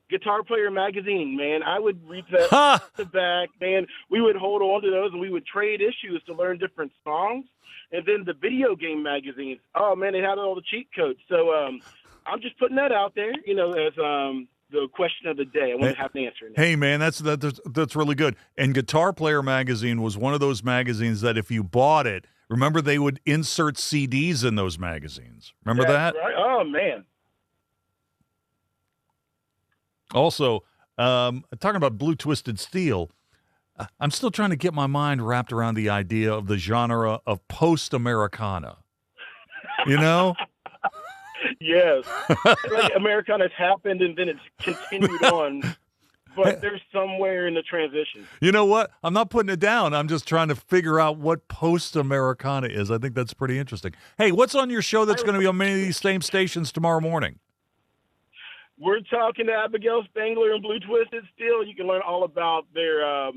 S22: Guitar Player magazine, man. I would read that to back, man. We would hold on to those and we would trade issues to learn different songs. And then the video game magazines. Oh man, they had all the cheat codes. So I'm just putting that out there, you know, as the question of the day. I want to have an answer.
S5: Hey man, that's really good. And Guitar Player magazine was one of those magazines that if you bought it, remember they would insert CDs in those magazines. Remember that?
S22: Right. Oh man.
S5: Also, talking about Blue Twisted Steel, I'm still trying to get my mind wrapped around the idea of the genre of post-Americana. You know?
S22: Yes. Like Americana's happened and then it's continued on, but there's somewhere in the transition.
S5: You know what? I'm not putting it down. I'm just trying to figure out what post-Americana is. I think that's pretty interesting. Hey, what's on your show that's going to be on many of these same stations tomorrow morning?
S22: We're talking to Abigail Spangler and Blue Twisted Steel. You can learn all about their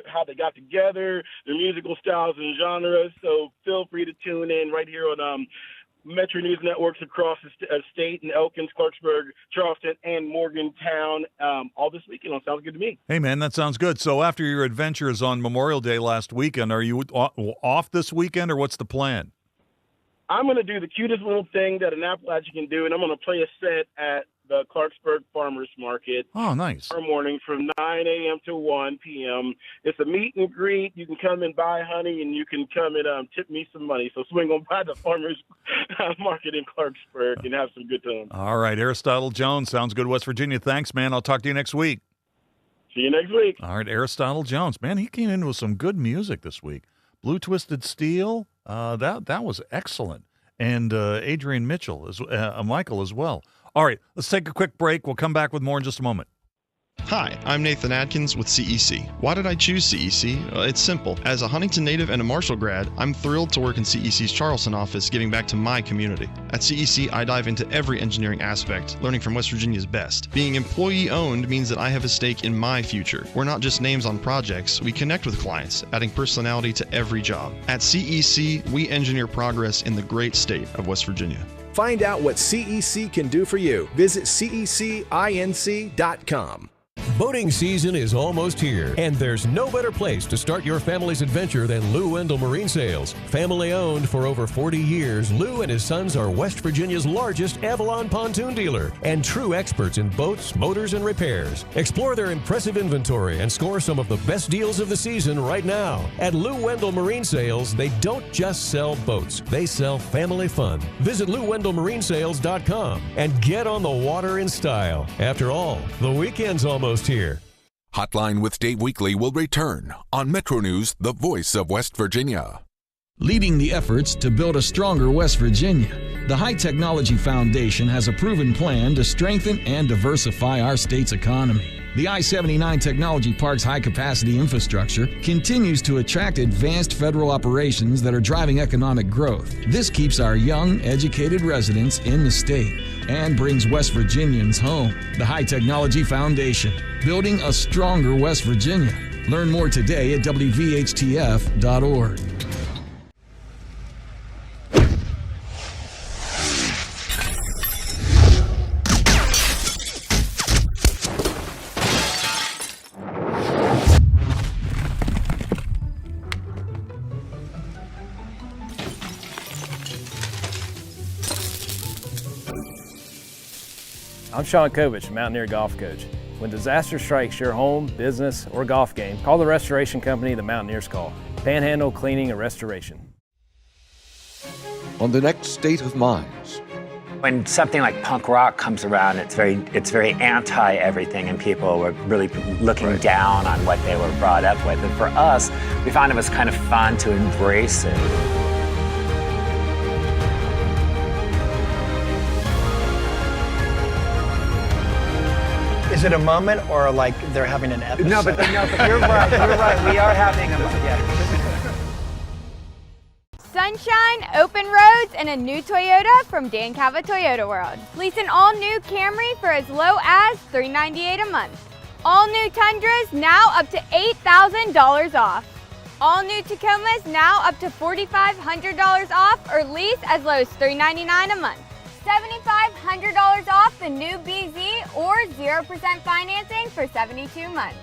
S22: how they got together, their musical styles and genres. So feel free to tune in right here on Metro News Networks across the state in Elkins, Clarksburg, Charleston, and Morgantown all this weekend. Sounds good to me.
S5: Hey, man, that sounds good. So after your adventures on Memorial Day last weekend, are you off this weekend, or what's the plan?
S22: I'm going to do the cutest little thing that an Appalachian can do, and I'm going to play a set at the Clarksburg Farmers Market.
S5: Oh, nice.
S22: Tomorrow morning from 9 a.m. to 1 p.m. It's a meet and greet. You can come and buy honey, and you can come and tip me some money. So swing on by the Farmers Market in Clarksburg and have some good time.
S5: All right, Aristotle Jones. Sounds good, West Virginia. Thanks, man. I'll talk to you next week.
S22: See you next week.
S5: All right, Aristotle Jones. Man, he came in with some good music this week. Blue Twisted Steel, that was excellent. And Adrian Mitchell, Michael as well. All right, let's take a quick break. We'll come back with more in just a moment.
S3: Hi, I'm Nathan Adkins with CEC. Why did I choose CEC? It's simple. As a Huntington native and a Marshall grad, I'm thrilled to work in CEC's Charleston office, giving back to my community. At CEC, I dive into every engineering aspect, learning from West Virginia's best. Being employee-owned means that I have a stake in my future. We're not just names on projects, we connect with clients, adding personality to every job. At CEC, we engineer progress in the great state of West Virginia.
S12: Find out what CEC can do for you. Visit cecinc.com.
S24: Boating season is almost here, and there's no better place to start your family's adventure than Lou Wendell Marine Sales. Family owned for over 40 years, Lou and his sons are West Virginia's largest Avalon pontoon dealer and true experts in boats, motors, and repairs. Explore their impressive inventory and score some of the best deals of the season right now. At Lou Wendell Marine Sales, they don't just sell boats, they sell family fun. Visit LouWendellMarineSales.com and get on the water in style. After all, the weekend's almost here.
S4: Hotline with Dave Weekly will return on Metro News, the voice of West Virginia.
S19: Leading the efforts to build a stronger West Virginia, the High Technology Foundation has a proven plan to strengthen and diversify our state's economy. The I-79 Technology Park's high-capacity infrastructure continues to attract advanced federal operations that are driving economic growth. This keeps our young, educated residents in the state and brings West Virginians home. The High Technology Foundation, building a stronger West Virginia. Learn more today at WVHTF.org.
S2: I'm Sean Kovich, Mountaineer Golf Coach. When disaster strikes your home, business, or golf game, call the restoration company the Mountaineers call. Panhandle Cleaning and Restoration.
S21: On the next State of Minds.
S6: When something like punk rock comes around, it's very anti everything, and people were really looking down on what they were brought up with. And for us, we found it was kind of fun to embrace it.
S15: Is it a moment or like they're having an episode?
S6: No, but you're right. You're right. We are having a moment. Yeah.
S17: Sunshine, open roads, and a new Toyota from Dan Cava Toyota World. Lease an all-new Camry for as low as $398 a month. All new Tundras now up to $8,000 off. All new Tacomas now up to $4,500 off, or lease as low as $399 a month. $7,500 off the new BZ or 0% financing for 72 months.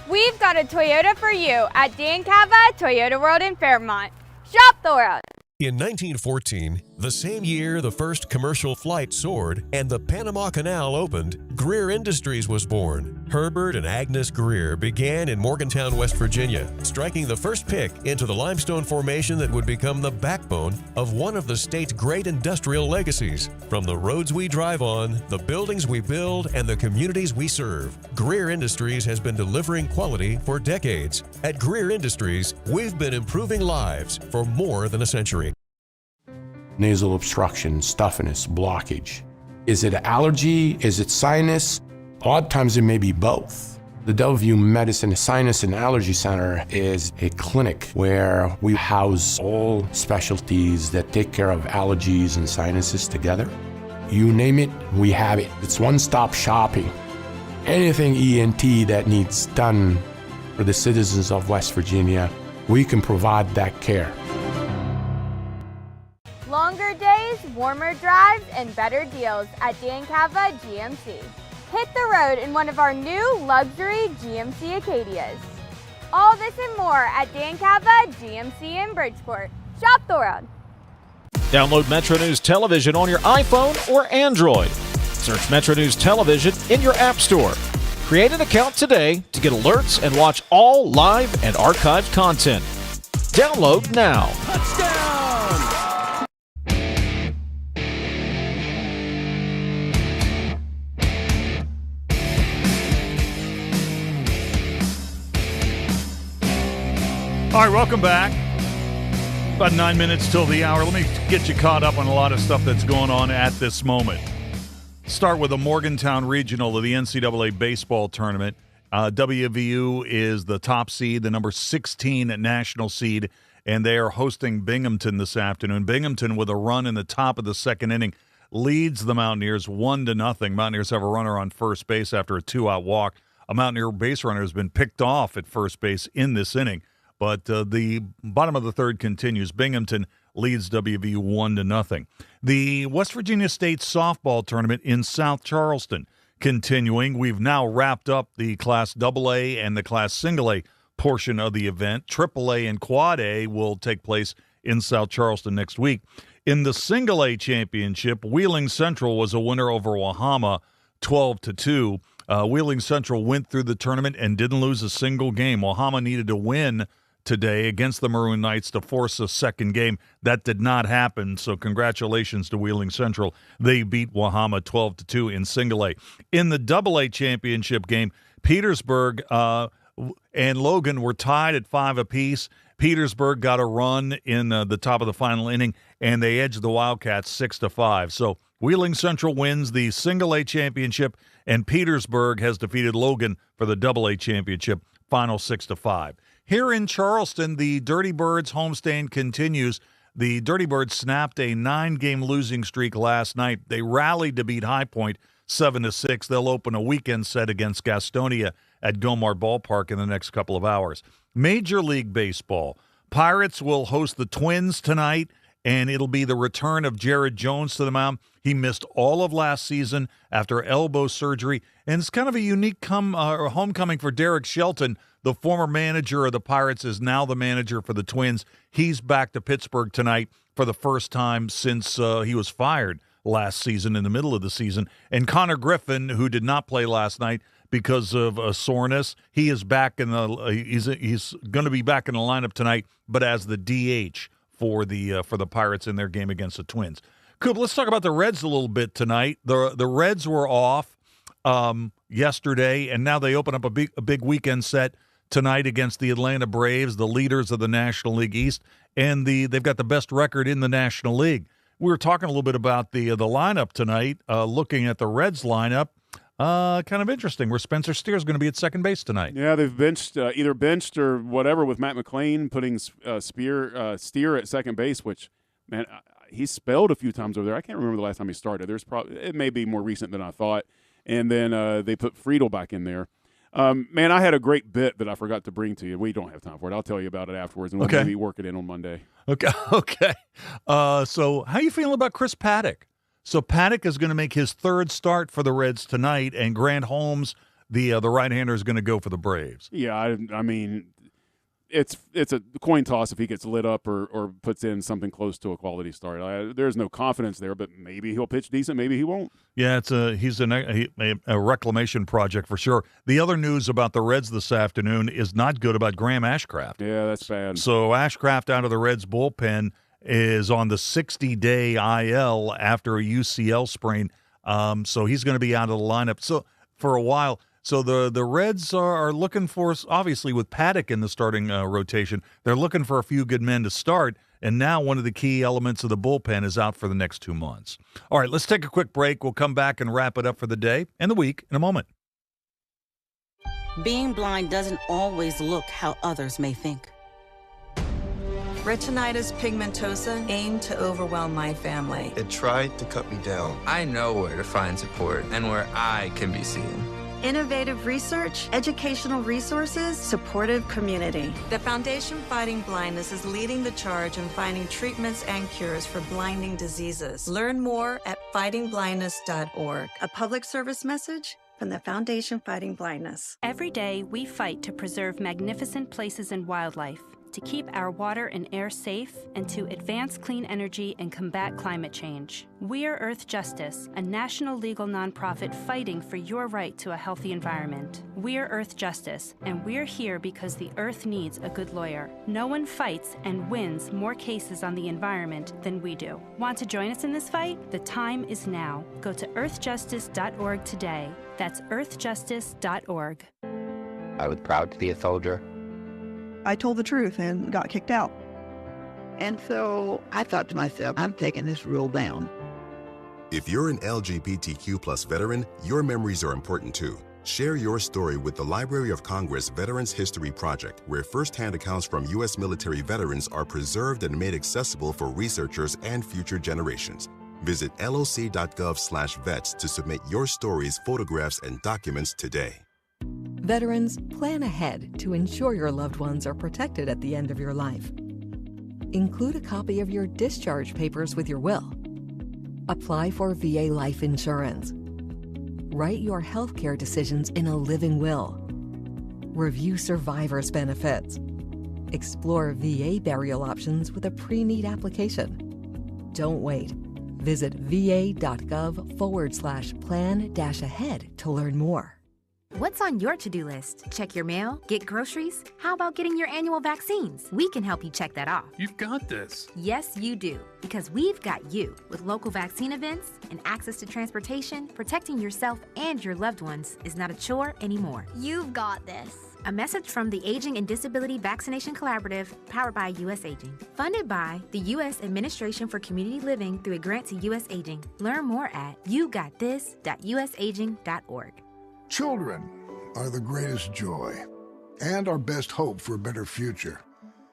S17: We've got a Toyota for you at Dan Cava Toyota World in Fairmont. Shop the world.
S24: In 1914, the same year the first commercial flight soared and the Panama Canal opened, Greer Industries was born. Herbert and Agnes Greer began in Morgantown, West Virginia, striking the first pick into the limestone formation that would become the backbone of one of the state's great industrial legacies. From the roads we drive on, the buildings we build, and the communities we serve, Greer Industries has been delivering quality for decades. At Greer Industries, we've been improving lives for more than a century.
S13: Nasal obstruction, stuffiness, blockage. Is it allergy? Is it sinus? A lot of times it may be both. The Delview Medicine Sinus and Allergy Center is a clinic where we house all specialties that take care of allergies and sinuses together. You name it, we have it. It's one-stop shopping. Anything ENT that needs done for the citizens of West Virginia, we can provide that care.
S17: Longer days, warmer drives, and better deals at Dan Cava GMC. Hit the road in one of our new luxury GMC Acadias. All this and more at Dan Cava GMC in Bridgeport. Shop the world.
S25: Download Metro News Television on your iPhone or Android. Search Metro News Television in your app store. Create an account today to get alerts and watch all live and archived content. Download now.
S5: All right, welcome back. About 9 minutes till the hour. Let me get you caught up on a lot of stuff that's going on at this moment. Start with the Morgantown Regional of the NCAA baseball tournament. WVU is the top seed, the number 16 national seed, and they are hosting Binghamton this afternoon. Binghamton, with a run in the top of the second inning, leads the Mountaineers 1-0. Mountaineers have a runner on first base after a 2-out walk. A Mountaineer base runner has been picked off at first base in this inning. But the bottom of the third continues. Binghamton leads WVU 1-0. The West Virginia State softball tournament in South Charleston continuing. We've now wrapped up the Class AA and the Class Single A portion of the event. AAA and Quad A will take place in South Charleston next week. In the Single A championship, Wheeling Central was a winner over Wahama 12-2. Wheeling Central went through the tournament and didn't lose a single game. Wahama needed to win today against the Maroon Knights to force a second game. That did not happen, so congratulations to Wheeling Central. They beat Wahama 12-2 in Single A. In the AA championship game, Petersburg and Logan were tied at 5 apiece. Petersburg got a run in the top of the final inning, and they edged the Wildcats 6-5. So Wheeling Central wins the Single A championship, and Petersburg has defeated Logan for the Double A championship, final 6-5. Here in Charleston, the Dirty Birds homestand continues. The Dirty Birds snapped a 9-game losing streak last night. They rallied to beat High Point 7-6. They'll open a weekend set against Gastonia at Gomar Ballpark in the next couple of hours. Major League Baseball. Pirates will host the Twins tonight, and it'll be the return of Jared Jones to the mound. He missed all of last season after elbow surgery, and it's kind of a unique homecoming for Derek Shelton. The former manager of the Pirates is now the manager for the Twins. He's back to Pittsburgh tonight for the first time since he was fired last season, in the middle of the season. And Connor Griffin, who did not play last night because of soreness, he is back in the he's going to be back in the lineup tonight, but as the DH for the Pirates in their game against the Twins. Coop, let's talk about the Reds a little bit tonight. The Reds were off yesterday, and now they open up a big weekend set tonight against the Atlanta Braves, the leaders of the National League East, and they've got the best record in the National League. We were talking a little bit about the lineup tonight, looking at the Reds lineup. Kind of interesting, where Spencer Steer is going to be at second base tonight.
S18: Yeah, they've either benched or whatever with Matt McClain, putting Steer at second base, which, man, he's spelled a few times over there. I can't remember the last time he started. It may be more recent than I thought. And then they put Friedel back in there. Man, I had a great bit that I forgot to bring to you. We don't have time for it. I'll tell you about it afterwards, and we'll maybe work it in on Monday.
S5: Okay. So how you feeling about Chris Paddock? So Paddock is going to make his third start for the Reds tonight, and Grant Holmes, the right-hander, is going to go for the Braves.
S18: Yeah, I mean, it's a coin toss if he gets lit up or puts in something close to a quality start. There's no confidence there, but maybe he'll pitch decent, maybe he won't.
S5: Yeah, he's a reclamation project for sure. The other news about the Reds this afternoon is not good about Graham Ashcraft.
S18: Yeah, that's bad.
S5: So Ashcraft out of the Reds bullpen is on the 60-day IL after a UCL sprain. So he's going to be out of the lineup for a while. So the Reds are looking for, obviously with Paddock in the starting rotation, they're looking for a few good men to start, and now one of the key elements of the bullpen is out for the next 2 months. All right, let's take a quick break. We'll come back and wrap it up for the day and the week in a moment.
S7: Being blind doesn't always look how others may think.
S9: Retinitis pigmentosa aimed to overwhelm my family.
S11: It tried to cut me down. I know where to find support and where I can be seen.
S9: Innovative research, educational resources, supportive community. The Foundation Fighting Blindness is leading the charge in finding treatments and cures for blinding diseases. Learn more at fightingblindness.org. A public service message from the Foundation Fighting Blindness.
S14: Every day, we fight to preserve magnificent places and wildlife, to keep our water and air safe, and to advance clean energy and combat climate change. We're Earth Justice, a national legal nonprofit fighting for your right to a healthy environment. We're Earth Justice, and we're here because the Earth needs a good lawyer. No one fights and wins more cases on the environment than we do. Want to join us in this fight? The time is now. Go to earthjustice.org today. That's earthjustice.org.
S20: I was proud to be a soldier.
S26: I told the truth and got kicked out.
S27: And so I thought to myself, I'm taking this rule down.
S28: If you're an LGBTQ+ veteran, your memories are important too. Share your story with the Library of Congress Veterans History Project, where firsthand accounts from U.S. military veterans are preserved and made accessible for researchers and future generations. Visit loc.gov/vets to submit your stories, photographs, and documents today.
S29: Veterans, plan ahead to ensure your loved ones are protected at the end of your life. Include a copy of your discharge papers with your will. Apply for VA life insurance. Write your healthcare decisions in a living will. Review survivor's benefits. Explore VA burial options with a pre-need application. Don't wait. Visit va.gov/plan-ahead to learn more.
S30: What's on your to-do list? Check your mail? Get groceries? How about getting your annual vaccines? We can help you check that off.
S8: You've got this.
S30: Yes, you do. Because we've got you. With local vaccine events and access to transportation, protecting yourself and your loved ones is not a chore anymore.
S17: You've got this.
S30: A message from the Aging and Disability Vaccination Collaborative, powered by U.S. Aging. Funded by the U.S. Administration for Community Living through a grant to U.S. Aging. Learn more at yougotthis.usaging.org.
S1: Children are the greatest joy and our best hope for a better future.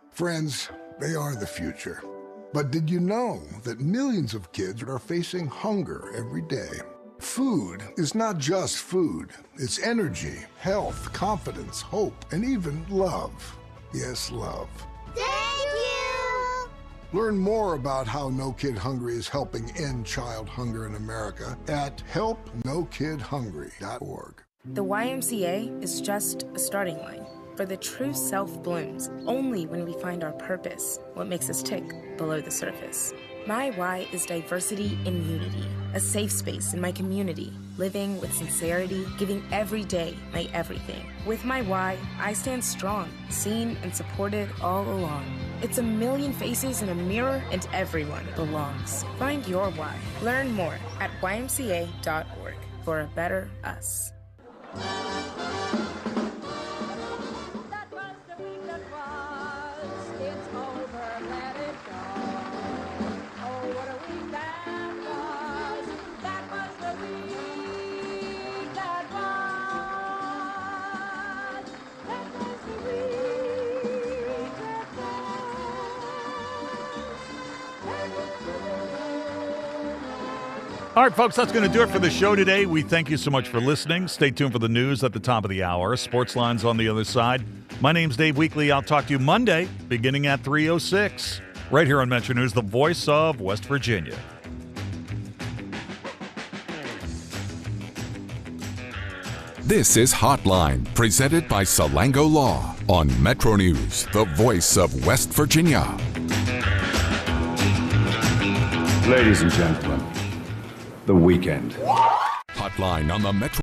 S1: Friends, they are the future. But did you know that millions of kids are facing hunger every day? Food is not just food. It's energy, health, confidence, hope, and even love. Yes, love.
S2: Thank you!
S1: Learn more about how No Kid Hungry is helping end child hunger in America at helpnokidhungry.org.
S3: The YMCA is just a starting line, for the true self blooms only when we find our purpose, what makes us tick below the surface. My why is diversity and unity, a safe space in my community, living with sincerity, giving every day my everything. With my why, I stand strong, seen and supported all along. It's a million faces in a mirror and everyone belongs. Find your why. Learn more at ymca.org for a better us.
S5: All right, folks, that's going to do it for the show today. We thank you so much for listening. Stay tuned for the news at the top of the hour. Sports Line's on the other side. My name's Dave Weekley. I'll talk to you Monday, beginning at 3:06, right here on Metro News, the voice of West Virginia.
S4: This is Hotline, presented by Salango Law on Metro News, the voice of West Virginia.
S10: Ladies and gentlemen, the weekend.
S4: Hotline on the Metro